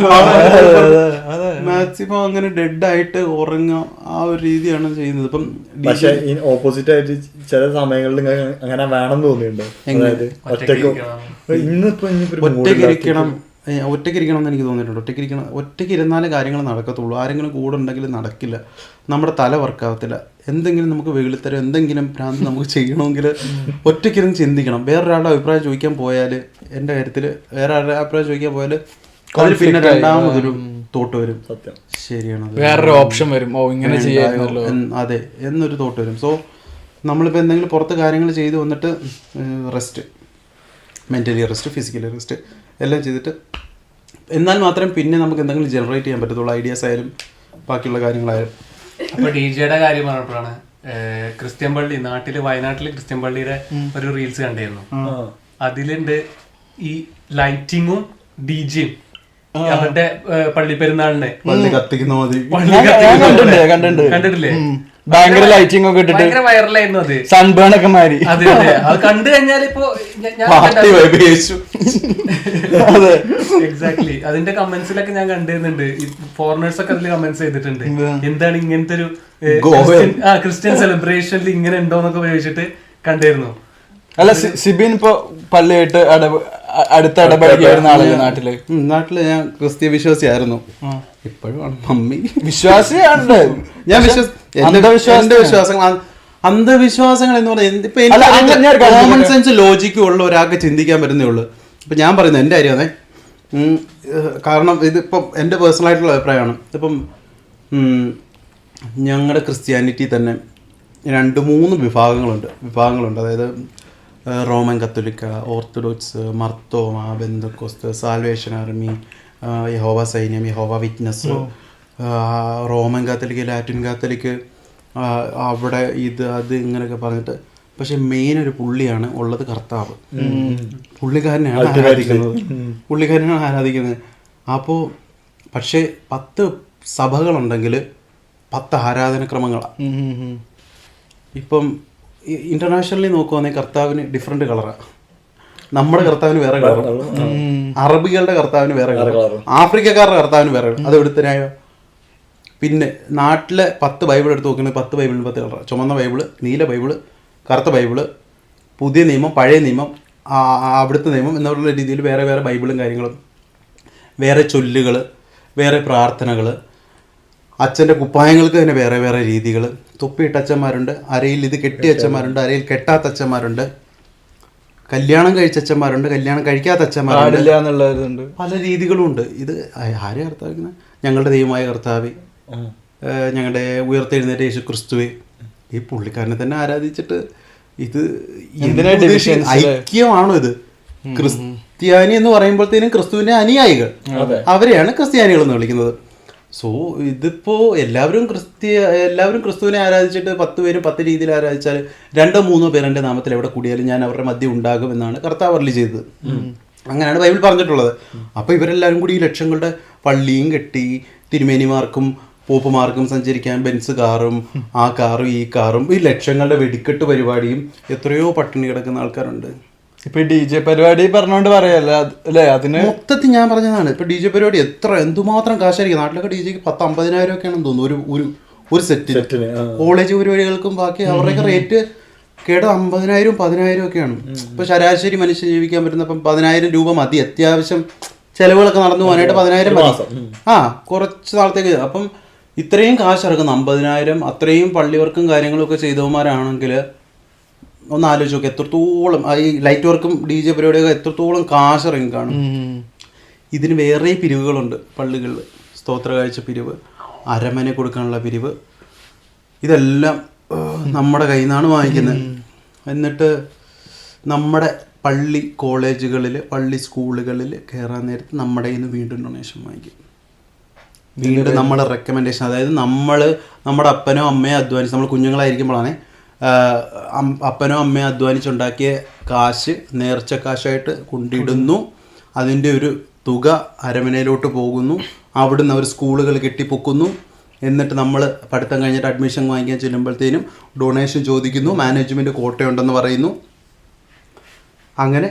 B: മാക്സിമം അങ്ങനെ ഡെഡ് ആയിട്ട് ഉറങ്ങുക ആ ഒരു രീതിയാണ് ചെയ്യുന്നത്. ഇപ്പം
C: പക്ഷെ ഓപ്പോസിറ്റ് ആയിട്ട് ചില സമയങ്ങളിൽ അങ്ങനെ വേണം തോന്നിയിട്ടുണ്ടോ? അതായത്
B: ഒറ്റയ്ക്കിരിക്കണം എന്ന് എനിക്ക് തോന്നിയിട്ടുണ്ട്. ഒറ്റയ്ക്ക് ഇരുന്നാലേ കാര്യങ്ങൾ നടക്കത്തുള്ളൂ. ആരെങ്കിലും കൂടെ ഉണ്ടെങ്കിൽ നടക്കില്ല. നമ്മുടെ തല വർക്കാവത്തില്ല. എന്തെങ്കിലും നമുക്ക് വെളിത്തരം എന്തെങ്കിലും ഭ്രാന്ത് നമുക്ക് ചെയ്യണമെങ്കിൽ ഒറ്റയ്ക്കിരുന്ന് ചിന്തിക്കണം. വേറൊരാളുടെ അഭിപ്രായം ചോദിക്കാൻ പോയാൽ, എൻ്റെ കാര്യത്തിൽ വേറെ ആരുടെ അഭിപ്രായം ചോദിക്കാൻ പോയാൽ അതിൽ പിന്നെ രണ്ടാമതൊരു തോട്ട് വരും.
C: സത്യം,
B: ശരിയാണ്,
A: വേറൊരു ഓപ്ഷൻ വരും, ഓ ഇങ്ങനെ ചെയ്യാമല്ലോ,
B: അതെ എന്നൊരു തോട്ട് വരും. സോ നമ്മളിപ്പോൾ എന്തെങ്കിലും പുറത്ത് കാര്യങ്ങൾ ചെയ്ത് വന്നിട്ട് rest, mentally rest, physically rest എല്ലാം ചെയ്തിട്ട് എന്നാൽ മാത്രമേ പിന്നെ നമുക്ക് എന്തെങ്കിലും ജനറേറ്റ് ചെയ്യാൻ പറ്റത്തുള്ളൂ. ഐഡിയാസ് ആയാലും ബാക്കിയുള്ള കാര്യങ്ങളായാലും.
D: അപ്പൊ ഡിജെയുടെ കാര്യം പറഞ്ഞപ്പോഴാണ് ക്രിസ്ത്യൻ പള്ളി വയനാട്ടില് ക്രിസ്ത്യൻ പള്ളിയുടെ ഒരു റീൽസ് കണ്ടിരുന്നു. അതിലുണ്ട് ഈ ലൈറ്റിങ്ങും ഡിജെയും അവരുടെ പള്ളി പെരുന്നാളിന്റെ
B: പള്ളി കത്തിക്കുന്ന മതി
D: കണ്ടിട്ടില്ലേ?
A: ഭയങ്കര ലൈറ്റിംഗ് ഒക്കെ ഇട്ടിട്ട്
D: ഭയങ്കര വൈറലായിരുന്നു അത്.
A: സൺബേൺ ഒക്കെ മാറി.
D: അതെ അതെ, അത് കണ്ടു കഴിഞ്ഞാൽ ഇപ്പൊ എക്സാക്ട്ലി അതിന്റെ കമന്റ്സിലൊക്കെ ഞാൻ കണ്ടിരുന്നുണ്ട്. ഫോറിനേഴ്സ് ഒക്കെ അതിൽ കമന്റ്സ് ചെയ്തിട്ടുണ്ട്, എന്താണ് ഇങ്ങനത്തെ ഒരു ക്രിസ്ത്യൻ സെലിബ്രേഷനിൽ ഇങ്ങനെ ഉണ്ടോന്നൊക്കെ ചോദിച്ചിട്ട് കണ്ടിരുന്നു.
A: അല്ല സിബിൻ ഇപ്പൊ പള്ളിയായിട്ട് അടുത്ത ഇടപഴകിയായിരുന്ന ആളല്ലേ നാട്ടില്?
B: നാട്ടില് ഞാൻ ക്രിസ്ത്യ വിശ്വാസിയായിരുന്നു. ഇപ്പോഴും മമ്മി
A: വിശ്വാസിയാണ്.
B: ഞാൻ അന്ധവിശ്വാസങ്ങൾ എന്ന് പറഞ്ഞാൽ കോമൺ സെൻസ് ലോജിക്കും ഉള്ള ഒരാൾക്ക് ചിന്തിക്കാൻ പറ്റുന്നേ ഉള്ളൂ. ഇപ്പം ഞാൻ പറയുന്നത് എൻ്റെ കാര്യമാണേ. കാരണം ഇതിപ്പം എൻ്റെ പേഴ്സണൽ ആയിട്ടുള്ള അഭിപ്രായമാണ്. ഇപ്പം ഞങ്ങളുടെ ക്രിസ്ത്യാനിറ്റി തന്നെ 2-3 വിഭാഗങ്ങളുണ്ട്. അതായത് റോമൻ കത്തോലിക്ക, ഓർത്തഡോക്സ്, മർത്തോമ, ബെന്തക്കോസ്ത്, സാൽവേഷൻ ആർമി, യഹോവ സൈന്യം, യഹോവ witness, Roman Catholic, Latin Catholic, അവിടെ അത് ഇങ്ങനെയൊക്കെ പറഞ്ഞിട്ട്. പക്ഷെ മെയിൻ ഒരു പുള്ളിയാണ് ഉള്ളത്, കർത്താവ്. പുള്ളിക്കാരനെയാണ് ആരാധിക്കുന്നത്. അപ്പോൾ പക്ഷേ 10 സഭകളുണ്ടെങ്കിൽ 10 ആരാധനക്രമങ്ങളാണ്. ഇപ്പം ഇന്റർനാഷണലി നോക്കുവാണെങ്കിൽ കർത്താവിന് ഡിഫറെന്റ് കളറാണ്. നമ്മുടെ കർത്താവിന് വേറെ കളർ, അറബികളുടെ കർത്താവിന് വേറെ കളർ, ആഫ്രിക്കക്കാരുടെ കർത്താവിന് വേറെ കളർ. അത് എവിടുത്തനായോ? പിന്നെ നാട്ടിലെ 10 ബൈബിൾ എടുത്ത് നോക്കുന്നത് 10 ബൈബിളിന് 10 കളർ. ചുമന്ന ബൈബിള്, നീല ബൈബിള്, കറുത്ത ബൈബിള്, പുതിയ നിയമം, പഴയ നിയമം, അവിടുത്തെ നിയമം എന്നുള്ള രീതിയിൽ വേറെ വേറെ ബൈബിളും കാര്യങ്ങളും, വേറെ ചൊല്ലുകൾ, വേറെ പ്രാർത്ഥനകൾ, അച്ഛൻ്റെ കുപ്പായങ്ങൾക്ക് തന്നെ വേറെ വേറെ രീതികൾ, തൊപ്പിയിട്ട അച്ഛന്മാരുണ്ട്, അരയിൽ ഇത് കെട്ടിയ അച്ഛന്മാരുണ്ട്, അരയിൽ കെട്ടാത്ത അച്ഛന്മാരുണ്ട്, കല്യാണം കഴിച്ച അച്ഛന്മാരുണ്ട്, കല്യാണം കഴിക്കാത്ത അച്ഛന്മാരുണ്ട്, പല രീതികളും ഉണ്ട്. ഇത് ആരെ കർത്താവിക്കുന്നത്? ഞങ്ങളുടെ ദൈവമായ കർത്താവ്, ഞങ്ങളുടെ ഉയർത്തെഴുന്നേറ്റ യേശു ക്രിസ്തുവെ. ഈ പുള്ളിക്കാരനെ തന്നെ ആരാധിച്ചിട്ട് ഇത് ഐക്യമാണോ ഇത്? ക്രിസ്ത്യാനി എന്ന് പറയുമ്പോഴത്തേനും ക്രിസ്തുവിന്റെ അനുയായികൾ, അവരെയാണ് ക്രിസ്ത്യാനികൾ എന്ന് വിളിക്കുന്നത്. സോ ഇതിപ്പോ എല്ലാവരും ക്രിസ്തുവിനെ ആരാധിച്ചിട്ട് 10 പേരും 10 രീതിയിൽ ആരാധിച്ചാൽ 2-3 പേർ എൻ്റെ നാമത്തിൽ എവിടെ കൂടിയാലും ഞാൻ അവരുടെ മധ്യം ഉണ്ടാകും എന്നാണ് കർത്താവ് അരുളി ചെയ്തത്. അങ്ങനെയാണ് ബൈബിൾ പറഞ്ഞിട്ടുള്ളത്. അപ്പൊ ഇവരെല്ലാവരും കൂടി ഈ ലക്ഷങ്ങളുടെ പള്ളിയും കെട്ടി തിരുമേനിമാർക്കും പോപ്പുമാർക്കും സഞ്ചരിക്കാൻ ബെൻസ് കാറും ആ കാറും ഈ കാറും, ഈ ലക്ഷങ്ങളുടെ വെടിക്കെട്ട് പരിപാടിയും, എത്രയോ പട്ടിണി കിടക്കുന്ന ആൾക്കാരുണ്ട്.
A: ഇപ്പൊ DJ പരിപാടി പറഞ്ഞോണ്ട് പറയല്ലേ അല്ലേ? അതിന്
B: മൊത്തത്തിൽ ഞാൻ പറഞ്ഞതാണ്. ഇപ്പൊ DJ പരിപാടി എന്തുമാത്രം കാശായിരിക്കും. നാട്ടിലൊക്കെ DJക്ക് 10-50,000 ഒക്കെയാണെന്ന് തോന്നുന്നു ഒരു സെറ്റിന്. കോളേജ് പരിപാടികൾക്കും ബാക്കി അവരുടെയൊക്കെ റേറ്റ് കേട്ടോ 50,000-10,000 ഒക്കെയാണ്. ഇപ്പൊ ശരാശരി മനുഷ്യൻ ജീവിക്കാൻ പറ്റുന്ന ഇപ്പം 10,000 രൂപ മതി. അത്യാവശ്യം ചെലവുകളൊക്കെ നടന്നു പോകാനായിട്ട് 10,000 മതി. കുറച്ച് നാളത്തേക്ക്. അപ്പം ഇത്രയും കാശ് ഇറക്കുന്ന 50,000, അത്രയും പള്ളി വർക്കും കാര്യങ്ങളും ഒക്കെ ചെയ്തവന്മാരാണെങ്കിൽ ഒന്ന് ആലോചിച്ച് നോക്കുക, എത്രത്തോളം ഈ ലൈറ്റ് വർക്കും DJ പരിപാടിയൊക്കെ എത്രത്തോളം കാശ് ഇറങ്ങി കാണും. ഇതിന് വേറെ പിരിവുകളുണ്ട് പള്ളികളിൽ. സ്തോത്ര കാഴ്ച പിരിവ്, അരമന കൊടുക്കാനുള്ള പിരിവ്, ഇതെല്ലാം നമ്മുടെ കയ്യിൽ നിന്നാണ് വാങ്ങിക്കുന്നത്. എന്നിട്ട് നമ്മുടെ പള്ളി കോളേജുകളിൽ, പള്ളി സ്കൂളുകളിൽ കയറാൻ നേരത്ത് നമ്മുടെ കയ്യിൽ നിന്ന് വീണ്ടും ഡൊണേഷൻ വാങ്ങിക്കും. വീണ്ടും നമ്മുടെ റെക്കമെൻഡേഷൻ, അതായത് നമ്മുടെ അപ്പനോ അമ്മയോ അധ്വാനിച്ച്, നമ്മൾ കുഞ്ഞുങ്ങളായിരിക്കുമ്പോഴാണ് അപ്പനോ അമ്മയോ അധ്വാനിച്ചുണ്ടാക്കിയ കാശ് നേർച്ച കാശായിട്ട് കൊണ്ടിടുന്നു. അതിൻ്റെ ഒരു തുക അരമനയിലോട്ട് പോകുന്നു. അവിടുന്ന് അവർ സ്കൂളുകൾ കെട്ടിപ്പൊക്കുന്നു. എന്നിട്ട് നമ്മൾ പഠിത്തം കഴിഞ്ഞിട്ട് അഡ്മിഷൻ വാങ്ങിക്കാൻ ചെല്ലുമ്പോഴത്തേനും ഡൊണേഷൻ ചോദിക്കുന്നു, മാനേജ്മെൻറ്റ് കോട്ടയുണ്ടെന്ന് പറയുന്നു. അങ്ങനെ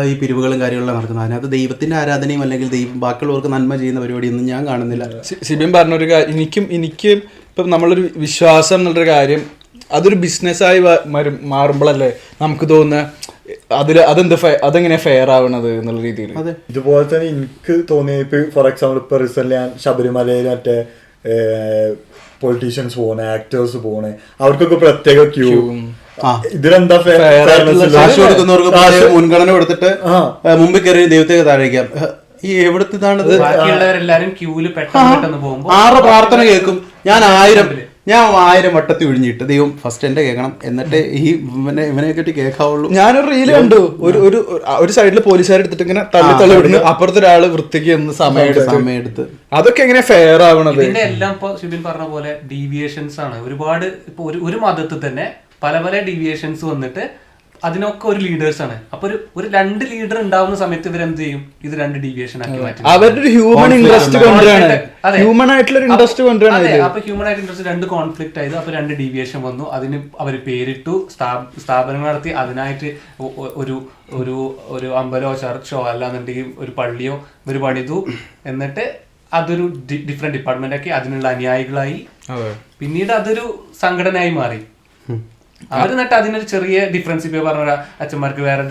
B: ഈ പിരിവുകളും കാര്യങ്ങളും നടക്കുന്നത്. അതിനകത്ത് ദൈവത്തിൻ്റെ ആരാധനയും അല്ലെങ്കിൽ ബാക്കിയുള്ളവർക്ക് നന്മ ചെയ്യുന്ന പരിപാടിയൊന്നും ഞാൻ കാണുന്നില്ല.
A: സിബിൻ പറഞ്ഞൊരു കാര്യം, എനിക്ക് ഇപ്പം നമ്മളൊരു വിശ്വാസം എന്നുള്ളൊരു കാര്യം അതൊരു ബിസിനസ്സായി മാറുമ്പോഴല്ലേ നമുക്ക് തോന്നുന്ന അതെങ്ങനെ ഫെയർ ആവണത് എന്നുള്ള രീതിയിൽ.
B: അതെ,
C: ഇതുപോലെ തന്നെ എനിക്ക് തോന്നിയ ഇപ്പൊ ഫോർ എക്സാമ്പിൾ ഇപ്പൊ റീസെന്റ് ഞാൻ ശബരിമലയിൽ മറ്റേ പൊളിറ്റീഷ്യൻസ് പോണേ, ആക്ടേഴ്സ് പോണേ, അവർക്കൊക്കെ പ്രത്യേക ക്യൂ. ഇതിലെന്താ
B: കാശ് കൊടുക്കുന്നവർക്ക് മുൻഗണന കൊടുത്തിട്ട് മുമ്പിൽ കയറി ദൈവത്തെ താഴേക്കാം. ഈ എവിടുത്തെ
D: ബാക്കിയുള്ളവരെല്ലാരും ക്യൂല് പെട്ടെന്ന് പോകുമ്പോൾ
B: 6 പ്രാർത്ഥന കേൾക്കും. ഞാൻ 1000 വട്ടത്തി ഒഴിഞ്ഞിട്ട് ദൈവം ഫസ്റ്റ് എന്റെ കേൾക്കണം, എന്നിട്ട് ഈ ഇവനെ കെട്ടി കേൾക്കാവുള്ളൂ.
A: ഞാനൊരു റീല് കണ്ടു, ഒരു സൈഡിൽ പോലീസുകാർ എടുത്തിട്ട് ഇങ്ങനെ തള്ളി വിടുന്നു, അപ്പുറത്തെ ഒരാള് വൃത്തിക്ക് സമയമെടുത്ത്. അതൊക്കെ എങ്ങനെ ഫെയർ ആവണത്?
D: ഇതിന്റെ എല്ലാം ഇപ്പൊ ഷിബിൻ പറഞ്ഞ പോലെ ഡീവിയേഷൻസ് ആണ്. ഒരുപാട് ഇപ്പൊ ഒരു മതത്തിൽ തന്നെ പല പല ഡീവിയേഷൻസ് വന്നിട്ട് അതിനൊക്കെ ഒരു ലീഡേഴ്സ് ആണ്. അപ്പൊ ഒരു 2 ലീഡർ ഉണ്ടാവുന്ന സമയത്ത് ഇവരെന്ത് ചെയ്യും? ഇത് 2 ഡീവിയേഷൻ ആക്കി മാറ്റും.
A: അവരുടെ ഒരു ഹ്യൂമൻ ഇൻട്രസ്റ്റ് കൊണ്ടുവരാണ്, ഹ്യൂമൻ ആയിട്ടുള്ള ഇൻട്രസ്റ്റ് കൊണ്ടുവരാണ്.
D: അപ്പൊ ഹ്യൂമൻ ആയിട്ട് ഇൻട്രസ്റ്റ് 2 കോൺഫ്ലിക്ട് ആയത്. അപ്പൊ 2 ഡീവിയേഷൻ വന്നു. അതിന് അവർ പേരിട്ടു, സ്ഥാപനങ്ങൾ നടത്തി. അതിനായിട്ട് ഒരു അമ്പലോ ചർച്ചോ അല്ലാന്നുണ്ടെങ്കിൽ ഒരു പള്ളിയോ ഒരു പണിതു. എന്നിട്ട് അതൊരു ഡിഫറെന്റ് ഡിപ്പാർട്ട്മെന്റ് ആക്കി, അതിനുള്ള അനുയായികളായി. പിന്നീട് അതൊരു സംഘടനയായി മാറി. അവർ എന്നിട്ട് അതിനൊരു ചെറിയ ഡിഫറൻസ് ഇപ്പൊ പറഞ്ഞ അച്ഛന്മാർക്ക് വേറെ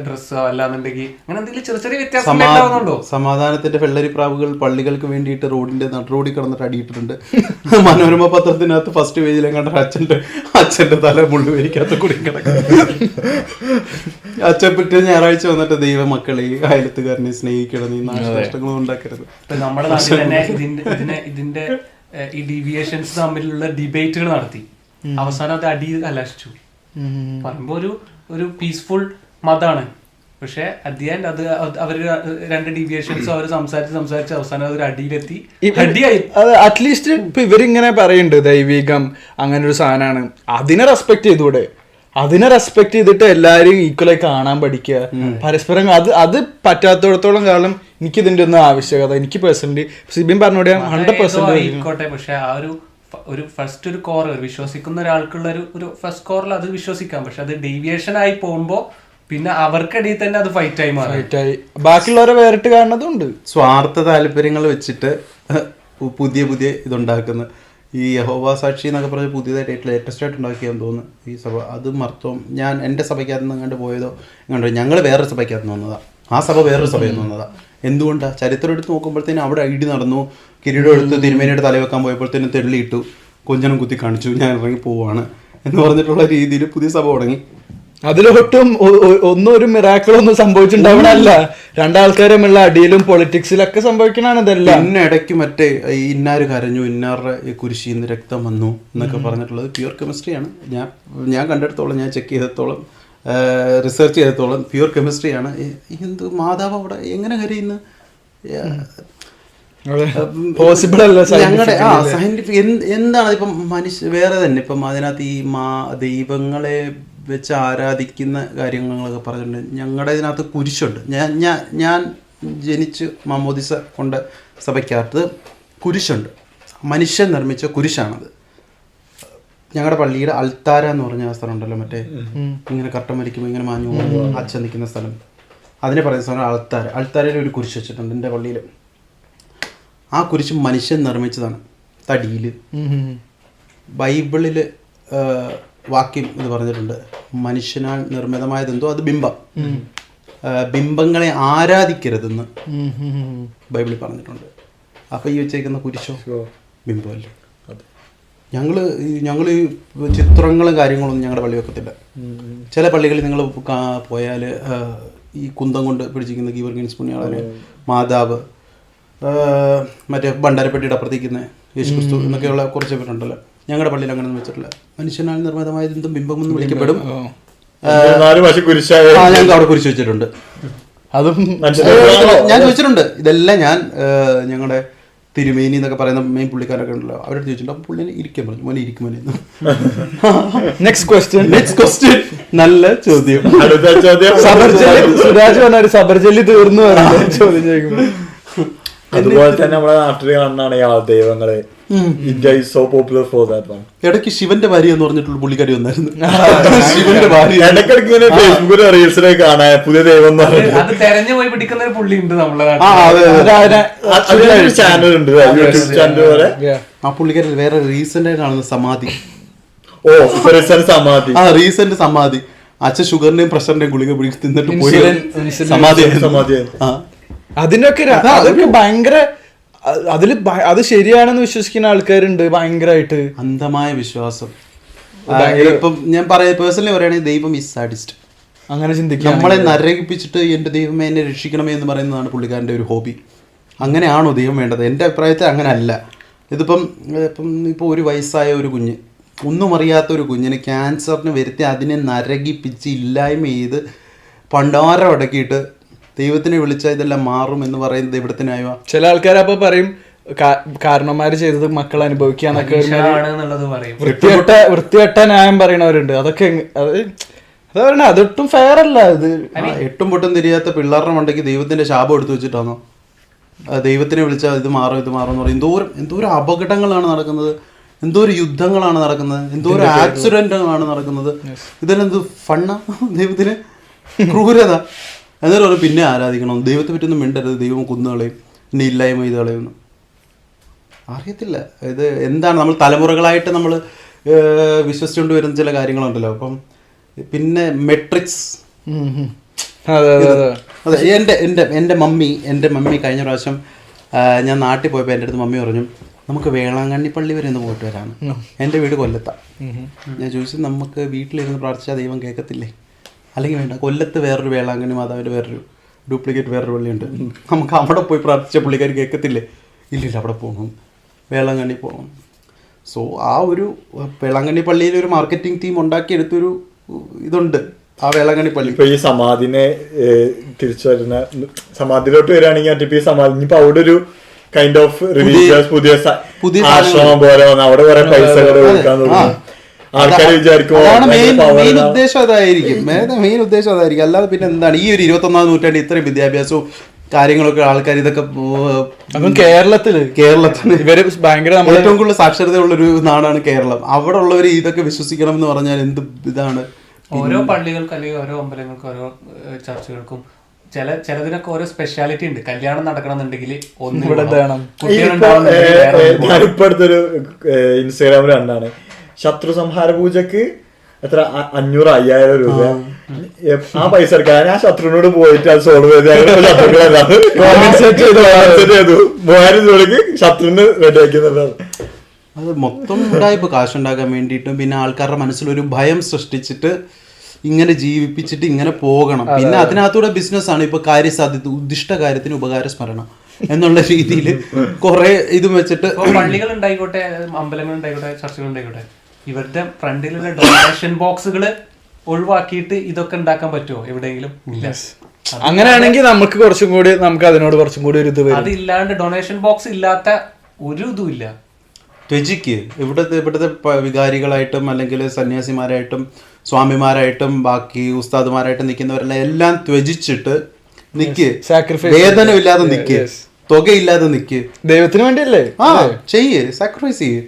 D: ഡ്രസ്സോ അല്ലാന്നുണ്ടെങ്കിൽ അങ്ങനെ എന്തെങ്കിലും ചെറിയ ചെറിയ വ്യത്യാസം ഉണ്ടാവുന്നുണ്ടോ?
B: സമാധാനത്തിന്റെ വെള്ളരി പ്രാവുകൾ പള്ളികൾക്ക് വേണ്ടിയിട്ട് റോഡിന്റെ നടുറോഡിൽ കിടന്നിട്ട് അടിയിട്ടിട്ടുണ്ട്. മനോരമ പത്രത്തിനകത്ത് ഫസ്റ്റ് പേജിലും കണ്ട അച്ഛന്റെ തല മുള്ളുവരിക്കാത്ത കൂടി കിടക്കും. അച്ഛൻ പിറ്റേ ഞായറാഴ്ച വന്നിട്ട് ദൈവ മക്കളെ അയലത്തുകാരനെ സ്നേഹിക്കണം, നീ നാശനഷ്ടങ്ങളും ഉണ്ടാക്കരുത്.
D: നമ്മുടെ നാട്ടിൽ തന്നെ ഇതിന്റെ ഈ ഡീവിയേഷൻസ് തമ്മിലുള്ള ഡിബേറ്റുകൾ നടത്തി. അവസാനം അത് അടി കലാശിച്ചു. പറയുമ്പോ ഒരു പീസ്ഫുൾ മതാണ്. പക്ഷെ അറ്റ് ദി എൻഡ് അത് അവര് 2 ഡീവിയേഷൻസും അവർ സംസാരിച്ച് അവസാനം അതൊരു അടിയിലെത്തി.
A: അറ്റ്ലീസ്റ്റ് ഇപ്പൊ ഇവരിങ്ങനെ പറയുന്നുണ്ട് ദൈവികം അങ്ങനെ ഒരു സാധനമാണ്, അതിനെ റെസ്പെക്ട് ചെയ്തൂടെ? അതിനെ റെസ്പെക്ട് ചെയ്തിട്ട് എല്ലാരും ഈക്വലായി കാണാൻ പഠിക്കുക പരസ്പരം. അത് പറ്റാത്തടത്തോളം കാലം എനിക്ക് ഇതിന്റെ ഒന്നും ആവശ്യകത എനിക്ക് പേഴ്സണലി സിബിൻ പറഞ്ഞോടെ 100%
D: ആയിക്കോട്ടെ. പക്ഷെ ആ ഒരു ഫസ്റ്റ് ഒരു കോർ വിശ്വസിക്കുന്ന ഒരാൾക്കുള്ള ഒരു ഫസ്റ്റ് കോറിൽ അത് വിശ്വസിക്കാം. പക്ഷെ അത് ഡീവിയേഷൻ ആയി പോകുമ്പോ പിന്നെ അവർക്കിടയിൽ തന്നെ അത് ഫൈറ്റ് ആയി മാറി.
A: ബാക്കിയുള്ളവരെ വേറിട്ട് കാണുന്നതുണ്ട്.
B: സ്വാർത്ഥ താല്പര്യങ്ങൾ വെച്ചിട്ട് പുതിയ ഇതുണ്ടാക്കുന്ന ഈ യഹോവ സാക്ഷി എന്നൊക്കെ പറഞ്ഞ് പുതിയതായിട്ട് ലേറ്റസ്റ്റ് ആയിട്ട് ഉണ്ടാക്കിയാന്ന് തോന്നുന്നു ഈ സഭ. അത് മർത്തവും ഞാൻ എൻ്റെ സഭയ്ക്കകത്ത് നിന്ന് കണ്ട് പോയതോ കണ്ടോ, ഞങ്ങൾ വേറൊരു സഭയ്ക്കകത്ത് നിന്ന് വന്നതാണ്, ആ സഭ വേറൊരു സഭയിൽ നിന്ന് വന്നതാണ്. എന്തുകൊണ്ടാണ്? ചരിത്രം എടുത്ത് നോക്കുമ്പോഴത്തേനും അവിടെ ഇടി നടന്നു. കിരീടം എടുത്ത് തിരുമേനിയുടെ തലവെക്കാൻ പോയപ്പോഴത്തേനും തെള്ളിയിട്ടു, കൊഞ്ചനം കുത്തി കാണിച്ചു, ഞാൻ ഇറങ്ങി പോവാണ് എന്ന് പറഞ്ഞിട്ടുള്ള രീതിയിൽ പുതിയ സഭ തുടങ്ങി.
A: അതിലൊട്ടും ഒന്നും ഒരു മിറാക്കിളൊന്നും സംഭവിച്ചിട്ടുണ്ടാവണല്ല. 2 ആൾക്കാരുമുള്ള അടിയിലും പൊളിറ്റിക്സിലൊക്കെ സംഭവിക്കണാണ് ഇതെല്ലാം.
B: പിന്നെ ഇടയ്ക്ക് മറ്റേ ഇന്നാര് കരഞ്ഞു, ഇന്നാരുടെ കുരിശിൽ നിന്ന് രക്തം വന്നു എന്നൊക്കെ പറഞ്ഞിട്ടുള്ളത് പ്യുവർ കെമിസ്ട്രിയാണ്. ഞാൻ കണ്ടെടുത്തോളം, ഞാൻ ചെക്ക് ചെയ്തിടത്തോളം, റിസർച്ച് ചെയ്തിടത്തോളം പ്യുവർ കെമിസ്ട്രിയാണ്. എന്ത് മാതാവ് അവിടെ എങ്ങനെ കരയുന്നു?
A: പോസിബിൾ അല്ല.
B: ഞങ്ങളുടെ സയന്റിഫിക് എന്താണ് ഇപ്പം വേറെ തന്നെ ഇപ്പം അതിനകത്ത് ഈ ദൈവങ്ങളെ വെച്ച് ആരാധിക്കുന്ന കാര്യങ്ങളൊക്കെ പറഞ്ഞിട്ടുണ്ട്. ഞങ്ങളുടെ ഇതിനകത്ത് കുരിശുണ്ട്. ഞാൻ ജനിച്ച് മാമോദിസ കൊണ്ട് സഭയ്ക്കകത്ത് കുരിശുണ്ട്, മനുഷ്യൻ നിർമ്മിച്ച കുരിശാണത്. ഞങ്ങളുടെ പള്ളിയുടെ അൾത്താര എന്ന് പറഞ്ഞ സ്ഥലം ഉണ്ടല്ലോ, മറ്റേ ഇങ്ങനെ കട്ടം വലിക്കുമ്പോൾ ഇങ്ങനെ മാഞ്ഞു അച്ഛൻ നിൽക്കുന്ന സ്ഥലം, അതിനെ പറയുന്ന സ്ഥലം അൾത്താര. അൾത്താരയിൽ ഒരു കുരിശ് വെച്ചിട്ടുണ്ട് എൻ്റെ പള്ളിയിൽ. ആ കുരിശ് മനുഷ്യൻ നിർമ്മിച്ചതാണ്, തടിയിൽ. ബൈബിളിൽ വാക്യം ഇത് പറഞ്ഞിട്ടുണ്ട്, മനുഷ്യനാൽ നിർമ്മിതമായതെന്തോ അത് ബിംബം, ബിംബങ്ങളെ ആരാധിക്കരുതെന്ന് ബൈബിളിൽ പറഞ്ഞിട്ടുണ്ട്. അപ്പോൾ ഈ വെച്ചേക്കുന്ന കുരിശോ ബിംബമല്ലേ. ഞങ്ങൾ ഈ ചിത്രങ്ങളും കാര്യങ്ങളൊന്നും ഞങ്ങളുടെ പള്ളി വെക്കത്തില്ല. ചില പള്ളികളിൽ നിങ്ങൾ പോയാൽ ഈ കുന്തം കൊണ്ട് പിടിച്ചിരിക്കുന്ന ഗീവർഗീൻസ് പുണ്യാളന്, മാതാവ്, മറ്റേ ഭണ്ഡാരപ്പെട്ടിയുടെ അപ്പുറത്തേക്കുന്ന യേശുക്രിസ്തു എന്നൊക്കെയുള്ള കുറച്ച് പേരുണ്ടല്ലോ. ഞങ്ങളുടെ പള്ളിയിൽ അങ്ങനെ ഒന്നും വെച്ചിട്ടില്ല. മനുഷ്യനാൽ നിർമ്മിതമായത് എന്തും ബിംബമെന്ന് വിളിക്കപ്പെടും. ഞങ്ങൾക്ക് അവിടെ കുരിശ് വെച്ചിട്ടുണ്ട്. അതും ഞാൻ ചോദിച്ചിട്ടുണ്ട്. ഇതെല്ലാം ഞാൻ ഞങ്ങളുടെ തിരുമേനി എന്നൊക്കെ പറയുന്ന മെയിൻ പുള്ളിക്കാരൊക്കെ ഉണ്ടല്ലോ, അവരോട് ചോദിച്ചിട്ടുണ്ട്. അപ്പോൾ പുള്ളിനെ ഇരിക്കാൻ പറഞ്ഞു, മോനെ ഇരിക്കുമോനെ.
A: നെക്സ്റ്റ് ക്വസ്റ്റ്യൻ
B: നല്ല ചോദ്യം.
A: സുരാജ് പറഞ്ഞ സബർജല്ലി തീർന്നു ചോദ്യം ചോദിക്കുമ്പോൾ
C: അതുപോലെ തന്നെ നമ്മുടെ നാട്ടിൽ കാണുന്നതാണ് ഈ ആൾദൈവങ്ങള്. India is so popular for that one.
B: ഇടയ്ക്ക് ശിവന്റെ ഭാര്യ എന്ന് പറഞ്ഞിട്ടുള്ള പുള്ളിക്കാരി വന്നായിരുന്നു. ശിവന്റെ ഭാര്യ
C: ഇടയ്ക്കിടയ്ക്ക് ഇങ്ങനെ ഫേസ്ബുക്കിൽ റീൽസിലൊക്കെ കാണാൻ പുതിയ ദൈവം
D: അത് തെരഞ്ഞു പോയി പിടിക്കുന്ന ഒരു പുള്ളി ഉണ്ട് നമ്മളെ
C: ചാനൽ ഉണ്ട്, യൂട്യൂബ് ചാനൽ പോലെ.
B: ആ പുള്ളിക്കാരി വേറെ റീസെന്റ് ആയിട്ട് കാണുന്ന സമാധി.
C: ഓ സമാധി.
B: ആ റീസെന്റ് സമാധി. അച്ഛൻ ഷുഗറിന്റെയും പ്രഷറിന്റെയും ഗുളിക പിടിച്ച് തിന്നിട്ട് പോയി സമാധി.
A: അതിനൊക്കെ അതൊക്കെ ഭയങ്കര അത് ശരിയാണെന്ന് വിശ്വസിക്കുന്ന ആൾക്കാരുണ്ട് ഭയങ്കരമായിട്ട്.
B: അന്ധമായ വിശ്വാസം. ഇപ്പം ഞാൻ പേഴ്സണലി പറയുകയാണെങ്കിൽ ദൈവം ഈസ് സാഡിസ്റ്റ്.
A: അങ്ങനെ ചിന്തിക്കാം.
B: നമ്മളെ നരകിപ്പിച്ചിട്ട് എൻ്റെ ദൈവമേ എന്നെ രക്ഷിക്കണമേ എന്ന് പറയുന്നതാണ് പുള്ളിക്കാരൻ്റെ ഒരു ഹോബി. അങ്ങനെയാണോ ദൈവം വേണ്ടത്? എൻ്റെ അഭിപ്രായത്തിൽ അങ്ങനെ അല്ല. ഇപ്പോൾ ഒരു വയസ്സായ ഒരു കുഞ്ഞ്, ഒന്നും അറിയാത്ത ഒരു കുഞ്ഞിന് ക്യാൻസറിന് വരുത്തി അതിനെ നരകിപ്പിച്ച് ഇല്ലായ്മ ചെയ്ത് പണ്ടാരം അടക്കിയിട്ട് ദൈവത്തിനെ വിളിച്ചാൽ ഇതെല്ലാം മാറും എന്ന് പറയുന്നത് എവിടത്തിനായോ?
A: ചില ആൾക്കാർ അപ്പൊ പറയും കാരണന്മാര് ചെയ്തത് മക്കൾ അനുഭവിക്കാന്നൊക്കെ വൃത്തികെട്ട ന്യായം പറയണവരുണ്ട്. അതൊക്കെ അതാ പറഞ്ഞ അതൊട്ടും ഫെയർ അല്ല. ഇത്
B: എട്ടും പൊട്ടും തിരിയാത്ത പിള്ളേരുടെ മണ്ടയ്ക്ക് ദൈവത്തിന്റെ ശാപം എടുത്തു വെച്ചിട്ടാണോ ദൈവത്തിനെ വിളിച്ചാൽ ഇത് മാറും എന്ന് പറയും? എന്തോരം അപകടങ്ങളാണ് നടക്കുന്നത്, എന്തോരം യുദ്ധങ്ങളാണ് നടക്കുന്നത്, എന്തോരം ആക്സിഡന്റുകളാണ് നടക്കുന്നത്. ഇതെന്ത് ഫണ്ണ ദൈവത്തിന്? ക്രൂരത. എന്നിട്ട് പറയും പിന്നെ ആരാധിക്കണം, ദൈവത്തെ പറ്റൊന്നും മിണ്ടരുത്, ദൈവം കുന്നുകളെയും പിന്നെ ഇല്ലായ്മ ചെയ്ത് കളയുന്നു. അറിയത്തില്ല ഇത് എന്താണ്. നമ്മൾ തലമുറകളായിട്ട് നമ്മൾ വിശ്വസിച്ചുകൊണ്ട് വരുന്ന ചില കാര്യങ്ങളുണ്ടല്ലോ. അപ്പം പിന്നെ മെട്രിക്സ്. അതെ, എൻ്റെ മമ്മി കഴിഞ്ഞ പ്രാവശ്യം ഞാൻ നാട്ടിൽ പോയപ്പോൾ എൻ്റെ അടുത്ത് മമ്മി പറഞ്ഞു നമുക്ക് വേളാങ്കണ്ണി പള്ളി വരെ ഒന്ന് പോയിട്ട് വരാണ്. എൻ്റെ വീട് കൊല്ലത്താണ്. ഞാൻ ചോദിച്ചു നമുക്ക് വീട്ടിലിരുന്ന് പ്രാർത്ഥിച്ചാൽ ദൈവം കേൾക്കത്തില്ലേ? അല്ലെങ്കിൽ വേണ്ട, കൊല്ലത്ത് വേറൊരു വേളാങ്കണ്ണി മാതാവിൻ്റെ വേറൊരു ഡ്യൂപ്ലിക്കേറ്റ് വേറൊരു പള്ളിയുണ്ട്, നമുക്ക് അവിടെ പോയി പ്രാർത്ഥിച്ച പുള്ളിക്കാർ കേൾക്കത്തില്ലേ? ഇല്ലില്ല, അവിടെ പോകണം, വേളാങ്കണ്ണി പോകണം. സോ ആ ഒരു വേളാങ്കണ്ണി പള്ളിയിൽ ഒരു മാർക്കറ്റിംഗ് ടീം ഉണ്ടാക്കിയെടുത്തൊരു ഇതുണ്ട് ആ വേളാങ്കണ്ണി പള്ളി.
C: ഇപ്പൊ ഈ സമാധിനെ തിരിച്ചു വരുന്ന സമാധിയിലോട്ട് വരികയാണെങ്കിൽ ഈ സമാധി ഇനിയിപ്പോ അവിടെ ഒരു കൈൻഡ് ഓഫ് റിലീജിയസ് പുതിയ ആശ്രമം പോലെ വന്ന് അവിടെ കുറെ പൈസകൾ കൊടുക്കാൻ തുടങ്ങി. ആൾക്കാർ വിചാരിക്കും
B: മെയിൻ ഉദ്ദേശം അതായിരിക്കും. അല്ലാതെ പിന്നെ എന്താണ് ഈ ഒരു 21ാം നൂറ്റാണ്ടിൽ ഇത്രയും വിദ്യാഭ്യാസവും കാര്യങ്ങളൊക്കെ ആൾക്കാർ ഇതൊക്കെ
A: കേരളത്തില് ഇവര് ഭയങ്കര
B: ഏറ്റവും കൂടുതൽ സാക്ഷരതയുള്ളൊരു നാടാണ് കേരളം. അവിടെ ഉള്ളവർ ഇതൊക്കെ വിശ്വസിക്കണം എന്ന് പറഞ്ഞാൽ എന്ത് ഇതാണ്.
D: ഓരോ പള്ളികൾക്കും അല്ലെങ്കിൽ ഓരോ അമ്പലങ്ങൾക്കും ഓരോ ചർച്ചുകൾക്കും ചിലതിനൊക്കെ ഓരോ സ്പെഷ്യാലിറ്റി ഉണ്ട്. കല്യാണം നടക്കണമെന്നുണ്ടെങ്കിൽ
C: ഞാനിപ്പോ അടുത്തൊരു ഇൻസ്റ്റാഗ്രാമിൽ കണ്ടാണ് ശത്രു സംഹാര പൂജക്ക് എത്ര 500-5000 രൂപ ആ പൈസ എടുക്കാൻ ആ ശത്രുവിനോട് പോയിട്ട് അത് സോൾവ് ചെയ്ത് 3000 രൂപയ്ക്ക് ശത്രുവിന് റെഡിയാക്കിയെന്നുള്ളതാണ്.
B: അത് മൊത്തം ഉണ്ടായിപ്പോ കാശുണ്ടാക്കാൻ വേണ്ടിയിട്ടും പിന്നെ ആൾക്കാരുടെ മനസ്സിലൊരു ഭയം സൃഷ്ടിച്ചിട്ട് ഇങ്ങനെ ജീവിപ്പിച്ചിട്ട് ഇങ്ങനെ പോകണം. പിന്നെ അതിനകത്തൂടെ ബിസിനസ്സാണ്. ഇപ്പൊ കാര്യസാധ്യത, ഉദ്ദിഷ്ട കാര്യത്തിന് ഉപകാരസ്മരണം എന്നുള്ള രീതിയിൽ കുറെ ഇതും വെച്ചിട്ട്
D: പള്ളികൾ ഉണ്ടായിക്കോട്ടെ, അമ്പലങ്ങൾ ഉണ്ടായിക്കോട്ടെ, ചർച്ചകൾ ഉണ്ടായിക്കോട്ടെ, ഇവരുടെ ഫ്രണ്ടിലുള്ള ഡൊണേഷൻ ബോക്സുകൾ ഒഴിവാക്കിയിട്ട് ഇതൊക്കെ ഉണ്ടാക്കാൻ പറ്റുമോ എവിടെയെങ്കിലും? ഇല്ല.
A: അങ്ങനെയാണെങ്കിൽ നമുക്ക് കുറച്ചും കൂടി നമുക്ക് അതിനോട് കുറച്ചും കൂടി ഒരു ഇത് വരും.
D: അതില്ലാണ്ട് ഡൊണേഷൻ ബോക്സ് ഇല്ലാത്ത ഒരു ഇതും ഇല്ല.
B: ത്വജിക്ക് ഇവിടുത്തെ വികാരികളായിട്ടും അല്ലെങ്കിൽ സന്യാസിമാരായിട്ടും സ്വാമിമാരായിട്ടും ബാക്കി ഉസ്താദുമാരായിട്ടും നിൽക്കുന്നവരെല്ലാം എല്ലാം ത്വജിച്ചിട്ട് നിക്ക്, വേതനം ഇല്ലാതെ നിക്ക്, തുകയില്ലാതെ നിക്ക്,
A: ദൈവത്തിന് വേണ്ടിയല്ലേ
B: ചെയ്യ്, സാക്രിഫൈസ് ചെയ്യ്,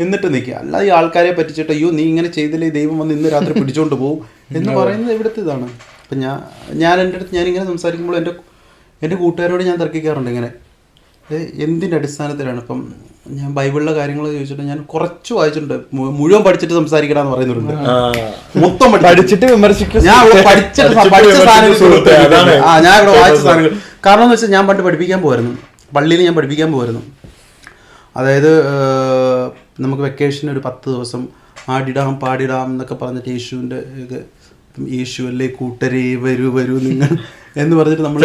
B: എന്നിട്ട് നിൽക്കുക. അല്ലാതെ ഈ ആൾക്കാരെ പറ്റിച്ചിട്ട് അയ്യോ നീ ഇങ്ങനെ ചെയ്തില്ലേ ദൈവം വന്ന് ഇന്ന് രാത്രി പിടിച്ചോണ്ട് പോകും എന്ന് പറയുന്നത് ഇവിടുത്തെ ഇതാണ്. അപ്പം ഞാനിങ്ങനെ സംസാരിക്കുമ്പോൾ എൻ്റെ കൂട്ടുകാരോട് ഞാൻ തർക്കിക്കാറുണ്ട് ഇങ്ങനെ എന്തിൻ്റെ അടിസ്ഥാനത്തിലാണ്. ഇപ്പം ഞാൻ ബൈബിളിലെ കാര്യങ്ങൾ ചോദിച്ചിട്ട് ഞാൻ കുറച്ച് വായിച്ചിട്ടുണ്ട്. മുഴുവൻ പഠിച്ചിട്ട് സംസാരിക്കണം എന്ന് പറയുന്നുണ്ട്. മൊത്തം പഠിച്ചിട്ട് വിമർശിക്കും. ഞാൻ പഠിച്ച സാധനങ്ങൾ ഞാൻ ഇവിടെ വായിച്ച സാധനങ്ങൾ. കാരണം എന്ന് വെച്ചാൽ ഞാൻ പണ്ട് പഠിപ്പിക്കാൻ പോയിരുന്നു, പള്ളിയിൽ ഞാൻ പഠിപ്പിക്കാൻ പോയിരുന്നു. അതായത് നമുക്ക് വെക്കേഷന് ഒരു 10 ദിവസം ആടിടാം പാടിടാം എന്നൊക്കെ പറഞ്ഞിട്ട് യേശുവിൻ്റെ ഇത് യേശു അല്ലേ കൂട്ടരേ വരൂ വരൂ നിങ്ങൾ എന്ന് പറഞ്ഞിട്ട് നമ്മൾ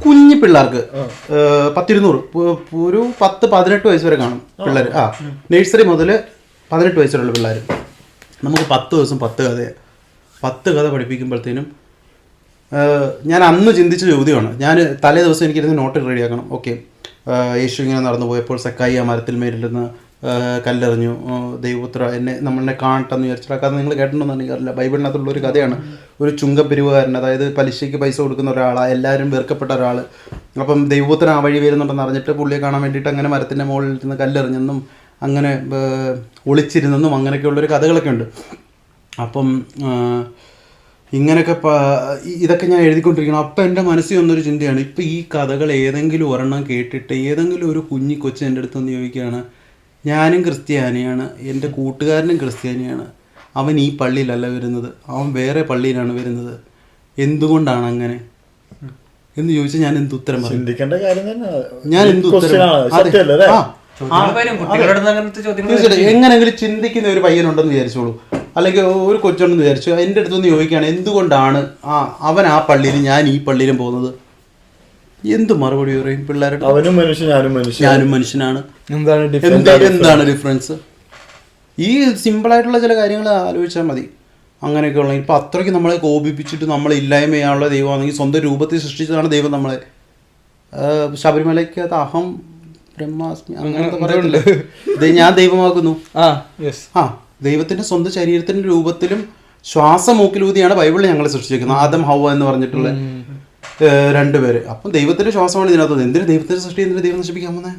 B: കുഞ്ഞു പിള്ളേർക്ക് 10-200 ഒരു 10-18 വയസ്സ് വരെ കാണും പിള്ളേർ. നഴ്സറി മുതൽ 18 വയസ്സ് വരെയുള്ള പിള്ളേർ. നമുക്ക് 10 ദിവസം 10 കഥ പഠിപ്പിക്കുമ്പോഴത്തേനും ഞാൻ അന്ന് ചിന്തിച്ച ചോദ്യമാണ്. ഞാൻ തലേ ദിവസം എനിക്കിരുന്ന് നോട്ട് റെഡിയാക്കണം. ഓക്കെ, യേശു ഇങ്ങനെ നടന്നു പോയപ്പോൾ സക്കായി ആ മരത്തിൽ മേലിരുന്ന് കല്ലെറിഞ്ഞു, ദൈവപുത്ര എന്നെ നമ്മളെ കാണട്ടെന്ന് വിചാരിച്ചിട്ട്. ആ കഥ നിങ്ങൾ കേട്ടിട്ടുണ്ടോന്ന് എനിക്കറിയില്ല. ബൈബിളിനകത്തുള്ള ഒരു കഥയാണ്. ഒരു ചുങ്കപ്പെരുവുകാരൻ, അതായത് പലിശയ്ക്ക് പൈസ കൊടുക്കുന്ന ഒരാളാണ്, എല്ലാവരും വെറുക്കപ്പെട്ട ഒരാൾ. അപ്പം ദൈവപുത്രൻ ആ വഴി വരുന്നുണ്ടെന്ന് അറിഞ്ഞിട്ട് പുള്ളിയെ കാണാൻ വേണ്ടിയിട്ട് അങ്ങനെ മരത്തിൻ്റെ മുകളിൽ നിന്ന് കല്ലെറിഞ്ഞെന്നും അങ്ങനെ ഒളിച്ചിരുന്നെന്നും അങ്ങനെയൊക്കെയുള്ളൊരു കഥകളൊക്കെ ഉണ്ട്. അപ്പം ഇങ്ങനെയൊക്കെ ഇതൊക്കെ ഞാൻ എഴുതിക്കൊണ്ടിരിക്കണം. അപ്പം എൻ്റെ മനസ്സിൽ വന്നൊരു ചിന്തയാണ്, ഇപ്പം ഈ കഥകൾ ഏതെങ്കിലും ഒരെണ്ണം കേട്ടിട്ട് ഏതെങ്കിലും ഒരു കുഞ്ഞി കൊച്ചു എൻ്റെ അടുത്തൊന്ന് ചോദിക്കുകയാണ്, ഞാനും ക്രിസ്ത്യാനിയാണ്, എൻ്റെ കൂട്ടുകാരനും ക്രിസ്ത്യാനിയാണ്, അവൻ ഈ പള്ളിയിലല്ല വരുന്നത്, അവൻ വേറെ പള്ളിയിലാണ് വരുന്നത്, എന്തുകൊണ്ടാണ് അങ്ങനെ എന്ന് ചോദിച്ചാൽ ഞാൻ എന്ത് ഉത്തരം പറയും?
C: ചിന്തിക്കേണ്ട കാര്യം തന്നെ.
B: ഞാൻ എന്ത് ഉത്തരം? എങ്ങനെങ്കിലും ചിന്തിക്കുന്ന ഒരു പയ്യനുണ്ടെന്ന് വിചാരിച്ചോളൂ, അല്ലെങ്കിൽ ഒരു കൊച്ചുണ്ടെന്ന് വിചാരിച്ചു. എൻ്റെ അടുത്തൊന്ന് ചോദിക്കുകയാണ് എന്തുകൊണ്ടാണ് അവൻ ആ പള്ളിയിലും ഞാൻ ഈ പള്ളിയിലും പോകുന്നത്, എന്ത് മറുപടി പറയും പിള്ളേരുടെ?
C: അവനും മനുഷ്യൻ, ഞാനും
B: മനുഷ്യനാണ്,
C: എന്താണ്
B: ഡിഫറൻസ്? ഈ സിമ്പിളായിട്ടുള്ള ചില കാര്യങ്ങൾ ആലോചിച്ചാൽ മതി. അങ്ങനെയൊക്കെയുള്ള ഇപ്പം അത്രയ്ക്ക് നമ്മളെ കോപിപ്പിച്ചിട്ട് നമ്മളെ ഇല്ലായ്മ ചെയ്യാനുള്ള ദൈവമാണെങ്കിൽ സ്വന്തം രൂപത്തിൽ സൃഷ്ടിച്ചതാണ് ദൈവം നമ്മളെ. ശബരിമലയ്ക്കകത്ത് അഹം ബ്രഹ്മാസ്മി അങ്ങനത്തെ പറയുന്നില്ല, ഞാൻ ദൈവമാക്കുന്നു. ദൈവത്തിൻ്റെ സ്വന്തം ശരീരത്തിൻ്റെ രൂപത്തിലും ശ്വാസം മൂക്കിലൂതിയാണ് ബൈബിളിൽ ഞങ്ങളെ സൃഷ്ടിച്ചിരിക്കുന്നത്. ആദം ഹവ്വ എന്ന് പറഞ്ഞിട്ടുള്ള രണ്ടുപേര്. അപ്പം ദൈവത്തിന്റെ ശ്വാസമാണ് ഇതിനകത്ത്. എന്തിനാ ദൈവത്തിന്റെ സൃഷ്ടി, എന്തിനാ ദൈവം നശിപ്പിക്കാൻ പോകുന്നത്?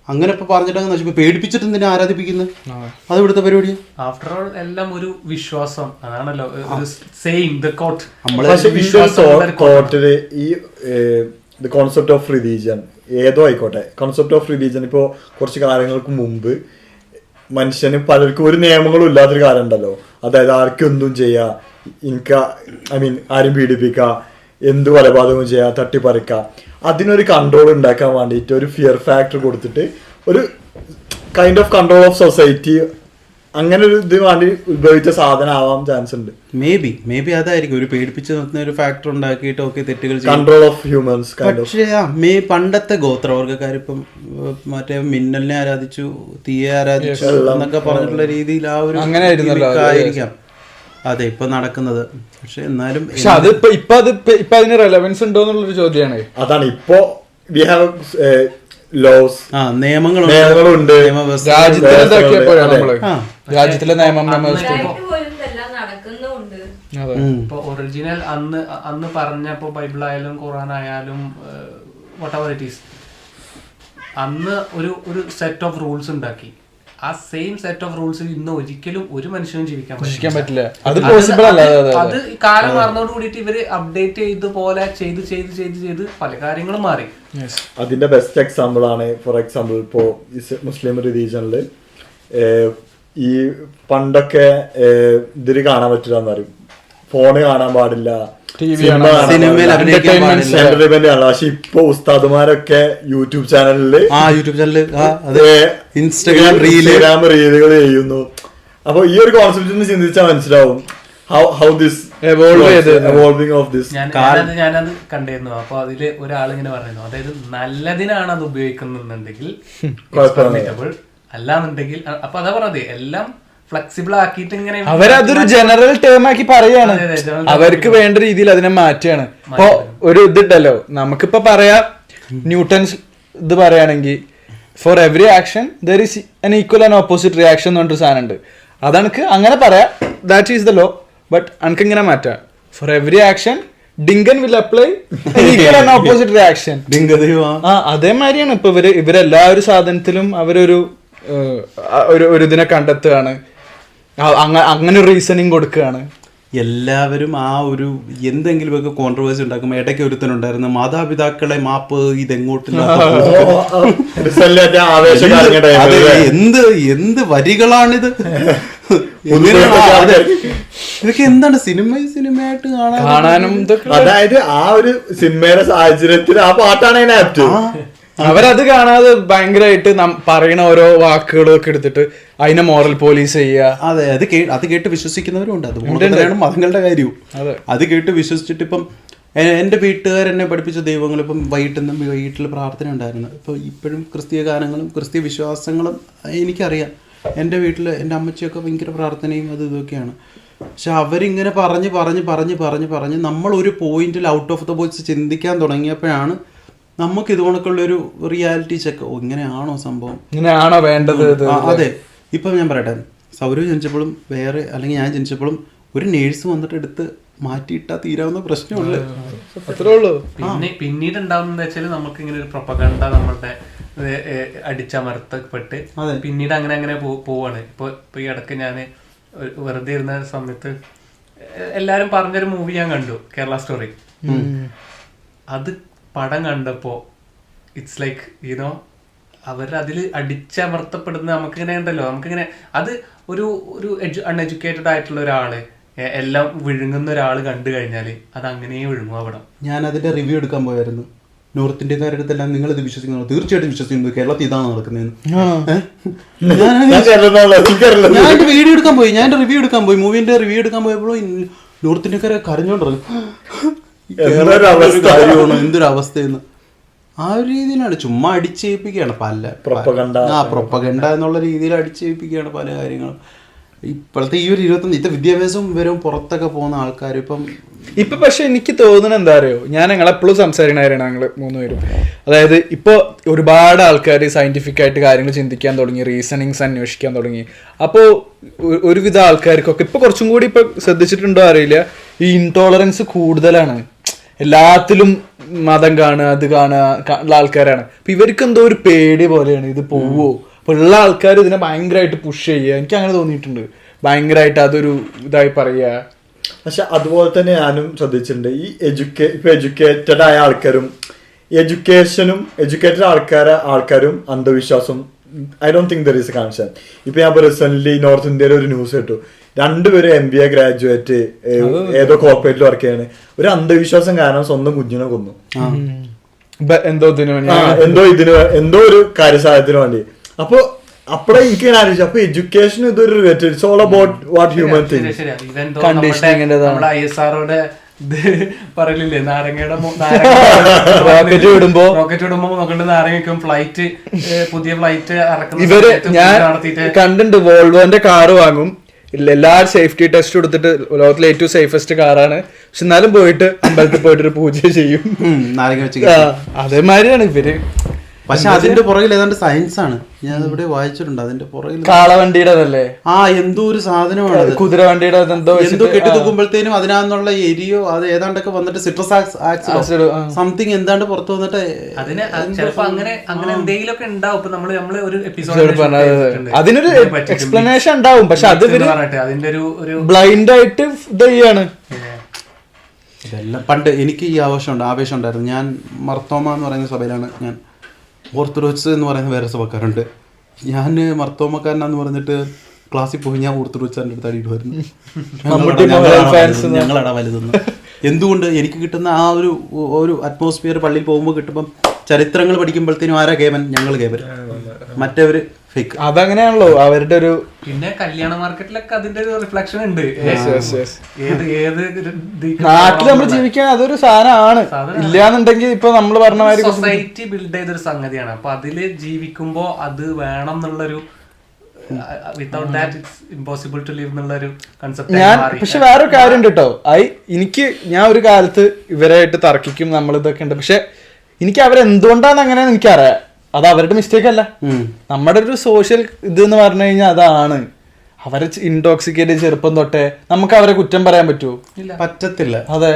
B: അങ്ങനെ ഇപ്പൊ പറഞ്ഞിട്ട് നശിപ്പി പേടിപ്പിച്ചിട്ട് എന്തിനാ ആരാധിപ്പിക്കുന്നത്? അത് ഇവിടുത്തെ പരിപാടിയാണ്.
D: ആഫ്റ്റർ ഓൾ എല്ലാം ഒരു വിശ്വാസം, അതാണല്ലോ
C: ഈ കോൺസെപ്റ്റ് ഓഫ് റിലീജിയൻ ഏതോ ആയിക്കോട്ടെ, കോൺസെപ്റ്റ് ഓഫ് റിലീജിയൻ ഇപ്പോൾ കുറച്ച് കാലങ്ങൾക്ക് മുമ്പ് മനുഷ്യന് പലർക്കും ഒരു നിയമങ്ങളും ഇല്ലാത്തൊരു കാലം ഉണ്ടല്ലോ. അതായത് ആർക്കും എന്തും ചെയ്യാം, ആരും പീഡിപ്പിക്കുക, എന്ത് കൊലപാതകവും ചെയ്യുക, തട്ടിപ്പറിക്കുക. അതിനൊരു കൺട്രോൾ ഉണ്ടാക്കാൻ വേണ്ടിയിട്ട് ഒരു ഫിയർ ഫാക്ടർ കൊടുത്തിട്ട് ഒരു kind of control of society, അങ്ങനെ ഒരു ഇത് വേണ്ടി ഉപയോഗിച്ച സാധനം ആവാൻ ചാൻസ് ഉണ്ട്.
B: മേ ബി അതായിരിക്കും ഒരു പേടിപ്പിച്ച് നിർത്തുന്ന ഒരു ഫാക്ടർ ഉണ്ടാക്കിയിട്ട് ഒക്കെ തെറ്റുകൾ
C: കൺട്രോൾ ഓഫ് ഹ്യൂമൻസ്.
B: പക്ഷേ പണ്ടത്തെ ഗോത്രവർഗ്ഗക്കാരിപ്പം മറ്റേ മിന്നലിനെ ആരാധിച്ചു, തീയെ ആരാധിച്ചു എന്നൊക്കെ പറഞ്ഞിട്ടുള്ള രീതിയിൽ ആ ഒരു ആയിരിക്കാം അതെ ഇപ്പൊ നടക്കുന്നത്. പക്ഷെ എന്നാലും
A: അതിന് റെലവൻസ് ഉണ്ടോ എന്നുള്ളൊരു ചോദ്യമാണ്.
C: അതാണ് ഇപ്പോ വി ഹാവ് ലോസ്, നിയമങ്ങളുണ്ട്,
A: രാജ്യത്തിലെ നിയമം
D: ഇപ്പൊ ഒറിജിനൽ അന്ന് പറഞ്ഞപ്പോ ബൈബിൾ ആയാലും ഖുർആൻ ആയാലും whatever it is, അന്ന് ഒരു സെറ്റ് ഓഫ് റൂൾസ് ഉണ്ടാക്കി. ആ സെയിം സെറ്റ് ഓഫ് റൂൾസ് ഇന്ന് ഒരിക്കലും ഒരു മനുഷ്യനും ജീവിക്കാൻ പറ്റില്ല. അത് കാലം മാറുന്നതോട് കൂടിയിട്ട് ഇവര് അപ്ഡേറ്റ് ചെയ്തുപോലെ ചെയ്ത് പല കാര്യങ്ങളും മാറി.
C: അതിന്റെ ബെസ്റ്റ് എക്സാമ്പിൾ ആണ് ഫോർ എക്സാമ്പിൾ ഇപ്പോ മുസ്ലിം റിലീജിയനില് ഈ പണ്ടൊക്കെ ഇതില് കാണാൻ പറ്റില്ല എന്ന് പറയും, ഫോണ് കാണാൻ പാടില്ല, പക്ഷെ ഇപ്പൊ ഉസ്താദുമാരൊക്കെ യൂട്യൂബ് ചാനലില് ഇൻസ്റ്റഗ്രാം റീലുകൾ ചെയ്യുന്നു. അപ്പൊ ഈ ഒരു കോൺസെപ്റ്റ് ചിന്തിച്ചാൽ മനസ്സിലാവും how this evolving of this.
D: ഞാനത് കണ്ടിരുന്നു. അപ്പൊ അതില് ഒരാളിങ്ങനെ പറയുന്നു, അതായത് നല്ലതിനാണ് അത് ഉപയോഗിക്കുന്നുണ്ടെങ്കിൽ അല്ലാന്നുണ്ടെങ്കിൽ, അപ്പൊ അതാ പറഞ്ഞത് എല്ലാം ഫ്ലെക്സിബിൾ ആക്കിയിട്ട് ഇങ്ങനെ
A: അവരതൊരു ജനറൽ ടേം ആക്കി പറയാണ്, അവർക്ക് വേണ്ട രീതിയിൽ അതിനെ മാറ്റുകയാണ്. ഇപ്പൊ ഒരു ഇതുണ്ടല്ലോ, നമുക്കിപ്പോ പറയാ ന്യൂട്ടൺസ് ഇത് പറയുകയാണെങ്കിൽ four every action there is an equal and opposite reaction എന്ന് പറഞ്ഞൊരു സാധനം ഉണ്ട്. അതനക്ക് അങ്ങനെ പറയാം, that is the law. But അനക്ക് ഇങ്ങനെ മാറ്റാം, for every action Dinkan will apply equal and opposite reaction. അതേമാതിരിയാണ് ഇപ്പൊ ഇവരെല്ലാ ഒരു സാധനത്തിലും അവരൊരു ഇതിനെ കണ്ടെത്തുകയാണ്, അങ്ങനെ ഒരു റീസണിങ് കൊടുക്കുകയാണ്.
B: എല്ലാവരും ആ ഒരു എന്തെങ്കിലുമൊക്കെ കോൺട്രവേഴ്സി ഉണ്ടാക്കുമ്പോൾ ഇടയ്ക്ക് ഒരുത്തനുണ്ടായിരുന്നു, മാതാപിതാക്കളെ മാപ്പ് ഇതെങ്ങോട്ടില്ല, എന്ത് വരികളാണിത്, ഇതൊക്കെ എന്താണ് സിനിമയായിട്ട് കാണാനും.
C: അതായത് ആ ഒരു സിനിമയുടെ സാഹചര്യത്തിൽ ആ പാട്ടാണ് അതിനെ ആപ്റ്റ്.
A: അവരത് കാണാതെ ഭയങ്കരമായിട്ട് പറയുന്ന ഓരോ വാക്കുകളൊക്കെ എടുത്തിട്ട് അതിനെ മോറൽ പോലീസ് ചെയ്യുക.
B: അതെ, അത് കേട്ട് വിശ്വസിക്കുന്നവരും ഉണ്ട്. അതുകൊണ്ടാണ് മതങ്ങളുടെ കാര്യവും. അത് കേട്ട് വിശ്വസിച്ചിട്ട് ഇപ്പം എൻ്റെ വീട്ടുകാരെന്നെ പഠിപ്പിച്ച ദൈവങ്ങൾ, ഇപ്പം വീട്ടിൽ പ്രാർത്ഥന ഉണ്ടായിരുന്നു. ഇപ്പോൾ ഇപ്പോഴും ക്രിസ്തീയ ഗാനങ്ങളും ക്രിസ്തീയ വിശ്വാസങ്ങളും എനിക്കറിയാം. എൻ്റെ വീട്ടിൽ എൻ്റെ അമ്മച്ചിയൊക്കെ ഭയങ്കര പ്രാർത്ഥനയും അത് ഇതൊക്കെയാണ്. പക്ഷെ അവരിങ്ങനെ പറഞ്ഞ് നമ്മളൊരു പോയിന്റിൽ ഔട്ട് ഓഫ് ദ ബോക്സ് ചിന്തിക്കാൻ തുടങ്ങിയപ്പോഴാണ് നമുക്ക് ഇതുകൊണ്ടൊക്കെയുള്ളൊരു റിയാലിറ്റി ചെക്ക്, ഇങ്ങനെയാണോ സംഭവം,
A: ഇങ്ങനെയാണോ വേണ്ടത്?
B: അതെ. ഇപ്പം ഞാൻ പറയട്ടെ, സൗരവ് ജനിച്ചപ്പോഴും വേറെ, അല്ലെങ്കിൽ ഞാൻ ജനിച്ചപ്പോഴും ഒരു നേഴ്സ് വന്നിട്ട് എടുത്ത് മാറ്റിയിട്ടാൽ തീരാവുന്ന പ്രശ്നമുള്ളൂ,
A: അത്രേ ഉള്ളൂ.
D: പിന്നീട് ഉണ്ടാവുന്ന വെച്ചാൽ നമുക്ക് ഇങ്ങനെ ഒരു പ്രൊപ്പഗണ്ട നമ്മളുടെ അടിച്ചമർത്തപ്പെട്ട് പിന്നീട് അങ്ങനെ പോവാണ്. ഇപ്പൊ ഈ ഇടയ്ക്ക് ഞാൻ വെറുതെ ഇരുന്ന സമയത്ത് എല്ലാരും പറഞ്ഞൊരു മൂവി ഞാൻ കണ്ടു, കേരള സ്റ്റോറി. അത് പടം കണ്ടപ്പോ ഇറ്റ്സ് ലൈക്ക് യുനോ അവരതിൽ അടിച്ചമർത്തപ്പെടുന്ന നമുക്കിങ്ങനെ ഉണ്ടല്ലോ, നമുക്കിങ്ങനെ അത് ഒരു അൺഎഡ്യൂക്കേറ്റഡ് ആയിട്ടുള്ള ഒരാള് എല്ലാം വിഴുങ്ങുന്ന ഒരാൾ കണ്ടു കഴിഞ്ഞാൽ അത് അങ്ങനെ വിഴുങ്ങും അവിടെ. ഞാൻ
B: അതിന്റെ റിവ്യൂ എടുക്കാൻ പോയായിരുന്നു. നോർത്ത് ഇന്ത്യക്കാരുടെ അടുത്തെല്ലാം നിങ്ങൾ ഇത് വിശ്വസിക്കുന്നു, തീർച്ചയായിട്ടും വിശ്വസിക്കുന്നു, കേരളത്തിൽ ഇതാണ് നടക്കുന്നതെന്ന്. ഞാൻ വീഡിയോ എടുക്കാൻ പോയി, ഞാൻ റിവ്യൂ എടുക്കാൻ പോയി, മൂവിന്റെ റിവ്യൂ എടുക്കാൻ പോയപ്പോഴും നോർത്ത് ഇന്ത്യക്കാരെ കരഞ്ഞോണ്ടിരുന്നു, എന്തൊരു അവസ്ഥയെന്ന്. ആ ഒരു രീതിയിലാണ് ചുമ്മാ അടിച്ചേൽപ്പിക്കുകയാണ് പ്രൊപ്പഗണ്ട എന്നുള്ള രീതിയിൽ അടിച്ചേൽപ്പിക്കുകയാണ് പല കാര്യങ്ങളും. ഇപ്പോഴത്തെ ഈ ഒരു 21 വിദ്യാഭ്യാസവും വിവരവും പുറത്തൊക്കെ പോകുന്ന ആൾക്കാർ ഇപ്പൊ
A: പക്ഷെ എനിക്ക് തോന്നുന്നത് എന്താ അറിയോ, ഞാൻ ഞങ്ങളെപ്പോഴും സംസാരിക്കണവരാണ് ഞങ്ങള് 3 പേരും. അതായത് ഇപ്പൊ ഒരുപാട് ആൾക്കാർ സയന്റിഫിക് ആയിട്ട് കാര്യങ്ങൾ ചിന്തിക്കാൻ തുടങ്ങി, റീസണിങ്സ് അന്വേഷിക്കാൻ തുടങ്ങി. അപ്പോൾ ഒരുവിധ ആൾക്കാർക്കൊക്കെ ഇപ്പൊ കുറച്ചും കൂടി ഇപ്പൊ ശ്രദ്ധിച്ചിട്ടുണ്ടോ അറിയില്ല, ഈ ഇൻടോളറൻസ് കൂടുതലാണ്. എല്ലാത്തിലും മതം കാണുക, അത് കാണുക ഉള്ള ആൾക്കാരാണ്. അപ്പൊ ഇവർക്ക് എന്തോ ഒരു പേടി പോലെയാണ്, ഇത് പോവോ. അപ്പൊ ഉള്ള ആൾക്കാർ ഇതിനെ ഭയങ്കരമായിട്ട് പുഷ് ചെയ്യുക. എനിക്ക് അങ്ങനെ തോന്നിയിട്ടുണ്ട്, ഭയങ്കരമായിട്ട് അതൊരു ഇതായി പറയുക.
C: പക്ഷെ അതുപോലെ തന്നെ ഞാനും ശ്രദ്ധിച്ചിട്ടുണ്ട്, ഈ ഇപ്പൊ എഡ്യൂക്കേറ്റഡ് ആയ ആൾക്കാരും എഡ്യൂക്കേറ്റഡ് ആൾക്കാരും അന്ധവിശ്വാസം, I don't think there is A concern. ഇപ്പൊ ഞാൻ റീസെന്റ് നോർത്ത് ഇന്ത്യയിൽ ഒരു ന്യൂസ് കേട്ടു, 2 പേര് MBA ഗ്രാജുവേറ്റ് ഏതോ കോർപ്പറേറ്റിൽ വർക്ക് ചെയ്യാണ്, ഒരു അന്ധവിശ്വാസം കാരണം സ്വന്തം കുഞ്ഞിനെ കൊന്നു. എന്തോ ഒരു കാര്യസാധ്യത്തിന് വേണ്ടി. അപ്പൊ അപ്പഴേ എനിക്ക് ഇങ്ങനെ ആലോചിച്ചു, അപ്പൊ എഡ്യൂക്കേഷൻ ഇതൊരു related, it's all about what human thing.
D: നമ്മുടെ ISROയുടെ പറയില്ലേ, നാരങ്ങയുടെ
A: റോക്കറ്റ് വിടുമ്പോ
D: നോക്കണ്ട് നാരങ്ങ ഫ്ലൈറ്റ്, പുതിയ ഫ്ലൈറ്റ്
A: ഇവര് ഞാൻ കണ്ടിട്ടുണ്ട്, വോൾവോന്റെ കാറ് വാങ്ങും, എല്ലാവരും സേഫ്റ്റി ടെസ്റ്റ് കൊടുത്തിട്ട് ലോകത്തിലെ ഏറ്റവും സേഫസ്റ്റ് കാറാണ്, പക്ഷെ എന്നാലും പോയിട്ട് അമ്പലത്തിൽ പോയിട്ടൊരു പൂജ ചെയ്യും. അതേമാതിരിയാണ് ഇവര്.
B: പക്ഷെ അതിന്റെ പുറകിൽ ഏതാണ്ട് സയൻസ് ആണ്, ഞാൻ ഇവിടെ വായിച്ചിട്ടുണ്ട്. അതിന്റെ പുറകിൽ
A: കാളവണ്ടിയുടെ
B: എന്തോ ഒരു സാധനമാണ്,
A: കുതിരവണ്ടിയുടെ എന്തോ
B: കെട്ടിത്തൂക്കുമ്പോഴത്തേനും അതിനാന്നുള്ള എരിയോ അത് ഏതാണ്ടൊക്കെ വന്നിട്ട് സിട്രസ് ആക്സിഡോ സംതിങ് എന്താണ്ട് പുറത്തു വന്നിട്ട്
A: അതിനൊരു എക്സ്പ്ലനേഷൻ ഉണ്ടാവും. പക്ഷെ അത് ബ്ലൈൻഡ് ആയിട്ട് ഇത് ചെയ്യാണ്.
B: ഇതെല്ലാം പണ്ട് എനിക്ക് ഈ ആവേശം ഉണ്ടായിരുന്നു. ഞാൻ മർത്തോമ എന്ന് പറയുന്ന സഭയിലാണ്, ഞാൻ ഓർത്തഡോക്സ് എന്ന് പറയുന്ന വേറെ സഭക്കാരുണ്ട്. ഞാൻ മർത്തോമക്കാരനാന്ന് പറഞ്ഞിട്ട് ക്ലാസ്സിൽ പോയി ഞാൻ ഓർത്തഡോക്സിന്റെ അടുത്ത് അടിയിടുമായിരുന്നു, ഞങ്ങളടാ വലുതെന്ന്. എന്തുകൊണ്ട് എനിക്ക് കിട്ടുന്ന ആ ഒരു അറ്റ്മോസ്ഫിയർ പള്ളിയിൽ പോകുമ്പോൾ കിട്ടുമ്പം, ചരിത്രങ്ങൾ പഠിക്കുമ്പോഴത്തേനും ആരാ കേവൻ, ഞങ്ങൾ കേവൻ, മറ്റവര് ഫേക്ക്.
A: അതങ്ങനെയാണല്ലോ അവരുടെ ഒരു.
D: പിന്നെ കല്യാണ മാർക്കറ്റിലൊക്കെ അതിന്റെ ഒരു റിഫ്ലക്ഷൻ ഉണ്ട്.
A: നാട്ടിൽ നമ്മൾ ജീവിക്കാൻ അതൊരു സാധനമാണ്. ഇല്ലാന്നുണ്ടെങ്കിൽ ഇപ്പൊ നമ്മൾ പറഞ്ഞ മാതിരി
D: സൊസൈറ്റി ബിൽഡ് ചെയ്തൊരു സംഗതിയാണ്. അപ്പൊ അതില് ജീവിക്കുമ്പോ അത് വേണം എന്നുള്ളൊരു, without that it's impossible to live എന്നുള്ളൊരു കൺസെപ്റ്റ്.
A: ഞാൻ പക്ഷെ വേറൊരു കാര്യം ഉണ്ട് കേട്ടോ, ഞാൻ ഒരു കാലത്ത് ഇവരായിട്ട് തർക്കിക്കും, നമ്മൾ ഇതൊക്കെ ഉണ്ട്. പക്ഷെ എനിക്ക് അവരെന്തുകൊണ്ടാണ് അങ്ങനെയെന്ന് എനിക്കറിയാം. അത് അവരുടെ മിസ്റ്റേക്ക് അല്ല, നമ്മുടെ ഒരു സോഷ്യൽ ഇത് എന്ന് പറഞ്ഞു കഴിഞ്ഞാൽ അതാണ്. അവരെ ഇൻടോക്സിക്കേറ്റ് ചെറുപ്പം തൊട്ടേ നമുക്ക് അവരെ കുറ്റം പറയാൻ പറ്റുമോ?
B: പറ്റത്തില്ല.
A: അതെ,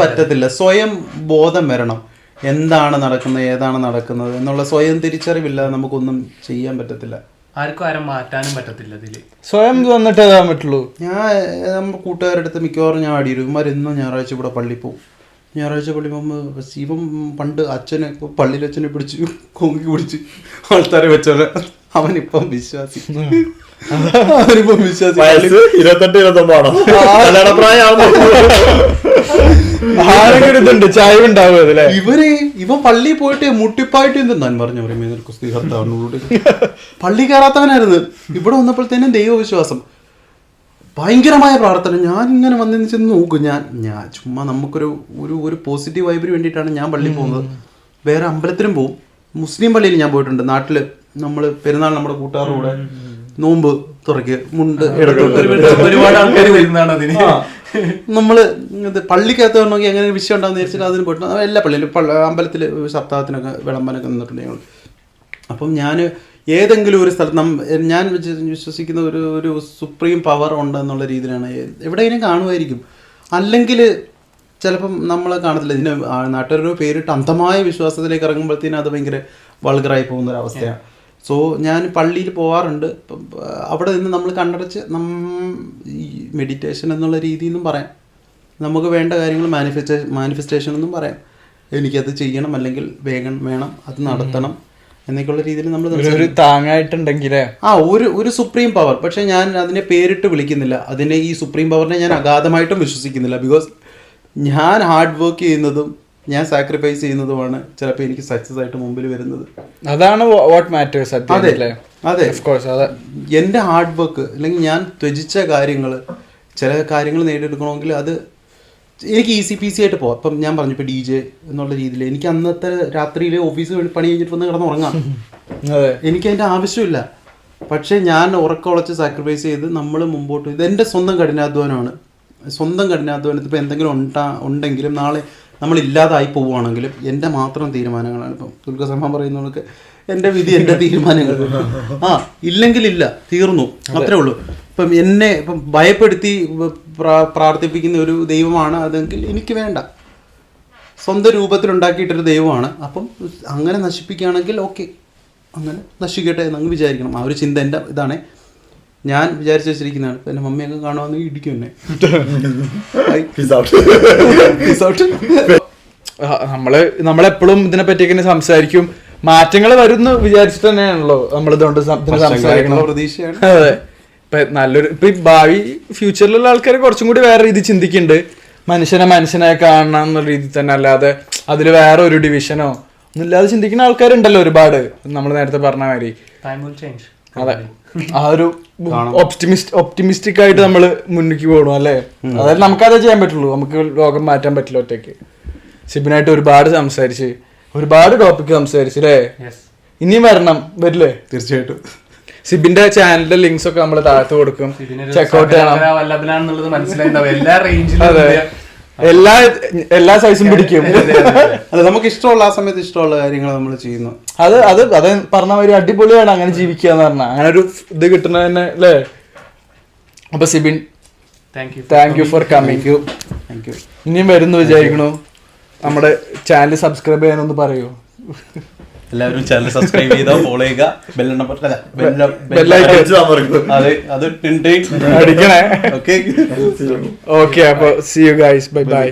B: പറ്റത്തില്ല. സ്വയം ബോധം വരണം, എന്താണ് നടക്കുന്നത്, ഏതാണ് നടക്കുന്നത് എന്നുള്ള സ്വയം തിരിച്ചറിവില്ലാതെ നമുക്കൊന്നും ചെയ്യാൻ പറ്റത്തില്ല.
D: ആർക്കും ആരും മാറ്റാനും പറ്റത്തില്ല. ഇതില്
A: സ്വയം വന്നിട്ട് എഴുതാൻ പറ്റുള്ളൂ.
B: ഞാൻ നമ്മുടെ കൂട്ടുകാരുടെ അടുത്ത് മിക്കവാറും ഞാൻ അടിയിടും, ഇവന്മാരെന്നും ഞായറാഴ്ച ഇവിടെ പള്ളി പോകും. ഞായറാഴ്ച പള്ളി പോകുമ്പോൾ ശിവം പണ്ട് അച്ഛനെ പള്ളിയിൽ അച്ഛനെ പിടിച്ച് കൊങ്കി പിടിച്ച് ആൾക്കാരെ വെച്ചോലെ അവനിപ്പം വിശ്വാസി. അവനിപ്പം വിശ്വാസി
C: 28-29
A: ചായ ഉണ്ടാവും.
B: ഇവൻ പള്ളിയിൽ പോയിട്ട് മുട്ടിപ്പായിട്ട് ഞാൻ പറഞ്ഞു പറയുമ്പോൾ പള്ളി കയറാത്തവനായിരുന്നു. ഇവിടെ വന്നപ്പോഴത്തേനും ദൈവവിശ്വാസം, ഭയങ്കരമായ പ്രാർത്ഥന. ഞാൻ ഇങ്ങനെ വന്നതിന് ചെന്ന് നോക്കും, ഞാൻ ചുമ്മാ നമുക്കൊരു ഒരു പോസിറ്റീവ് വൈബിന് വേണ്ടിയിട്ടാണ് ഞാൻ പള്ളിയിൽ പോകുന്നത്. വേറെ അമ്പലത്തിലും പോകും. മുസ്ലിം പള്ളിയിൽ ഞാൻ പോയിട്ടുണ്ട് നാട്ടിൽ. നമ്മൾ പെരുന്നാൾ നമ്മുടെ കൂട്ടുകാരുടെ കൂടെ നോമ്പ് തുറക്ക് മുണ്ട്
D: ഒരുപാട് ആൾക്കാർ വരുന്നതാണ് അതിന്.
B: നമ്മള് പള്ളിക്കകത്ത് വരണമെങ്കിൽ എങ്ങനെ വിഷയം ഉണ്ടാകുന്ന വിചാരിച്ചിട്ട് അതിന് പോയിട്ട് എല്ലാ പള്ളിയിലും അമ്പലത്തിൽ സപ്താഹത്തിനൊക്കെ വിളമ്പാനൊക്കെ നിന്നിട്ടുണ്ട് ഞങ്ങൾ. അപ്പം ഞാൻ ഏതെങ്കിലും ഒരു സ്ഥലത്ത് ഞാൻ വിശ്വസിക്കുന്ന ഒരു സുപ്രീം പവർ ഉണ്ട് എന്നുള്ള രീതിയിലാണ് എവിടെയെങ്കിലും കാണുമായിരിക്കും. അല്ലെങ്കിൽ ചിലപ്പം നമ്മളെ കാണത്തില്ല. ഇതിന് നാട്ടുകാരൊരു പേരിട്ട് അന്ധമായ വിശ്വാസത്തിലേക്ക് ഇറങ്ങുമ്പോഴത്തേനും അത് ഭയങ്കര വൾഗറായി പോകുന്ന ഒരു അവസ്ഥയാണ്. സോ ഞാൻ പള്ളിയിൽ പോകാറുണ്ട്. അവിടെ നിന്ന് നമ്മൾ കണ്ടടച്ച് ഈ മെഡിറ്റേഷൻ എന്നുള്ള രീതിയിൽ നിന്നും പറയാം, നമുക്ക് വേണ്ട കാര്യങ്ങൾ മാനിഫെസ്റ്റേഷൻ എന്നും പറയാം. എനിക്കത് ചെയ്യണം, അല്ലെങ്കിൽ വേണം, അത് നടത്തണം എന്നൊക്കെയുള്ള രീതിയിൽ നമ്മൾ
A: താങ്ങായിട്ടുണ്ടെങ്കിലേ
B: ഒരു സുപ്രീം പവർ. പക്ഷെ ഞാൻ അതിനെ പേരിട്ട് വിളിക്കുന്നില്ല. അതിനെ ഈ സുപ്രീം പവറിനെ ഞാൻ അഗാധമായിട്ടും വിശ്വസിക്കുന്നില്ല. ബിക്കോസ് ഞാൻ ഹാർഡ് വർക്ക് ചെയ്യുന്നതും ഞാൻ സാക്രിഫൈസ് ചെയ്യുന്നതുമാണ് ചിലപ്പോൾ എനിക്ക് സക്സസ് ആയിട്ട് മുമ്പിൽ വരുന്നത്.
A: അതാണ് വാട്ട് മാറ്റേഴ്സ്.
B: അതെ, എൻ്റെ ഹാർഡ് വർക്ക് അല്ലെങ്കിൽ ഞാൻ ത്യജിച്ച കാര്യങ്ങൾ, ചില കാര്യങ്ങൾ നേടിയെടുക്കണമെങ്കിൽ അത് എനിക്ക് ഈസി പീസി ആയിട്ട് പോകാം. അപ്പം ഞാൻ പറഞ്ഞു ഇപ്പോൾ DJ എന്നുള്ള രീതിയിൽ എനിക്ക് അന്നത്തെ രാത്രിയിൽ ഓഫീസ് പണി കഴിഞ്ഞിട്ട് വന്ന് കിടന്നുറങ്ങാം. എനിക്ക് അതിൻ്റെ ആവശ്യമില്ല. പക്ഷേ ഞാൻ ഉറക്കമുളച്ച് സാക്രിഫൈസ് ചെയ്ത് നമ്മൾ മുമ്പോട്ട്, ഇതെൻ്റെ സ്വന്തം കഠിനാധ്വാനമാണ്. സ്വന്തം കഠിനാധ്വാനത്തിൽ ഇപ്പോൾ എന്തെങ്കിലും ഉണ്ടെങ്കിലും നാളെ നമ്മളില്ലാതായി പോവുകയാണെങ്കിലും എൻ്റെ മാത്രം തീരുമാനങ്ങളാണ്. ഇപ്പം ദുർഗസമ്മ പറയുന്നവർക്ക് എൻ്റെ വിധി എൻ്റെ തീരുമാനങ്ങൾ. ഇല്ലെങ്കിലില്ല, തീർന്നു, അത്രേ ഉള്ളൂ. ഇപ്പം ഭയപ്പെടുത്തി പ്രാർത്ഥിപ്പിക്കുന്ന ഒരു ദൈവമാണ് അതെങ്കിൽ എനിക്ക് വേണ്ട. സ്വന്തം രൂപത്തിലുണ്ടാക്കിയിട്ടൊരു ദൈവമാണ്. അപ്പം അങ്ങനെ നശിപ്പിക്കുകയാണെങ്കിൽ ഓക്കെ, അങ്ങനെ നശിക്കട്ടെ എന്നങ്ങ് വിചാരിക്കണം. ആ ഒരു ചിന്ത എൻ്റെ ഇതാണ്. ഞാൻ വിചാരിച്ചു വെച്ചിരിക്കുന്നതാണ്. ഇപ്പം എൻ്റെ മമ്മിയൊക്കെ കാണുവാണെങ്കിൽ ഇടിക്കും എന്നെ.
A: നമ്മളെപ്പോഴും ഇതിനെ പറ്റിയൊക്കെ സംസാരിക്കും. മാറ്റങ്ങൾ വരുന്നു വിചാരിച്ചിട്ട് തന്നെയാണല്ലോ നമ്മൾ ഇതുകൊണ്ട്
B: പ്രതീക്ഷയാണ്.
A: അതെ, ഇപ്പൊ നല്ലൊരു ഇപ്പൊ ഭാവി ഫ്യൂച്ചറിലുള്ള ആൾക്കാർ കുറച്ചും കൂടി വേറെ രീതി ചിന്തിക്കുന്നുണ്ട്. മനുഷ്യനായി കാണണം എന്നുള്ള രീതിയിൽ തന്നെ, അല്ലാതെ അതിൽ വേറെ ഒരു ഡിവിഷനോ ഒന്നുമില്ലാതെ ചിന്തിക്കുന്ന ആൾക്കാരുണ്ടല്ലോ ഒരുപാട്. നമ്മൾ നേരത്തെ പറഞ്ഞ മാതിരി അതെ, ആ ഒരു ഒപ്റ്റിമിസ്റ്റിക് ആയിട്ട് നമ്മൾ മുന്നിലേക്ക് പോകണം അല്ലേ. അതായത് നമുക്കതേ ചെയ്യാൻ പറ്റുള്ളൂ. നമുക്ക് ലോകം മാറ്റാൻ പറ്റില്ല ഒറ്റയ്ക്ക്. സിബിനായിട്ട് ഒരുപാട് സംസാരിച്ച്, ഒരുപാട് ടോപ്പിക് സംസാരിച്ചു അല്ലേ. ഇനിയും വരില്ലേ?
B: തീർച്ചയായിട്ടും.
A: സിബിന്റെ ചാനലിന്റെ ലിങ്ക്സ് ഒക്കെ നമ്മൾ താഴത്ത് കൊടുക്കും, ചെക്കൗട്ട് ചെയ്യണം. എല്ലാ സൈസും പിടിക്കും.
B: അതെ, നമുക്ക് ഇഷ്ടമുള്ള ആ സമയത്ത് ഇഷ്ടമുള്ള കാര്യങ്ങൾ നമ്മൾ ചെയ്യുന്നു.
A: അത് പറഞ്ഞ ഒരു അടിപൊളിയാണ് അങ്ങനെ ജീവിക്കുക എന്ന് പറഞ്ഞാൽ. അങ്ങനെ ഒരു ഇത് കിട്ടുന്നത് തന്നെ അല്ലേ. അപ്പൊ Sibin, thank you for coming. ഇനിയും വരുന്നു വിചാരിക്കണു. നമ്മുടെ ചാനൽ സബ്സ്ക്രൈബ് ചെയ്യാനൊന്ന് പറയൂ.
B: എല്ലാവരും ചാനൽ സബ്സ്ക്രൈബ് ചെയ്താ, ഫോളോ ചെയ്യുക,
A: അടിക്കണേ. ഓക്കെ, അപ്പൊ see you guys, bye by.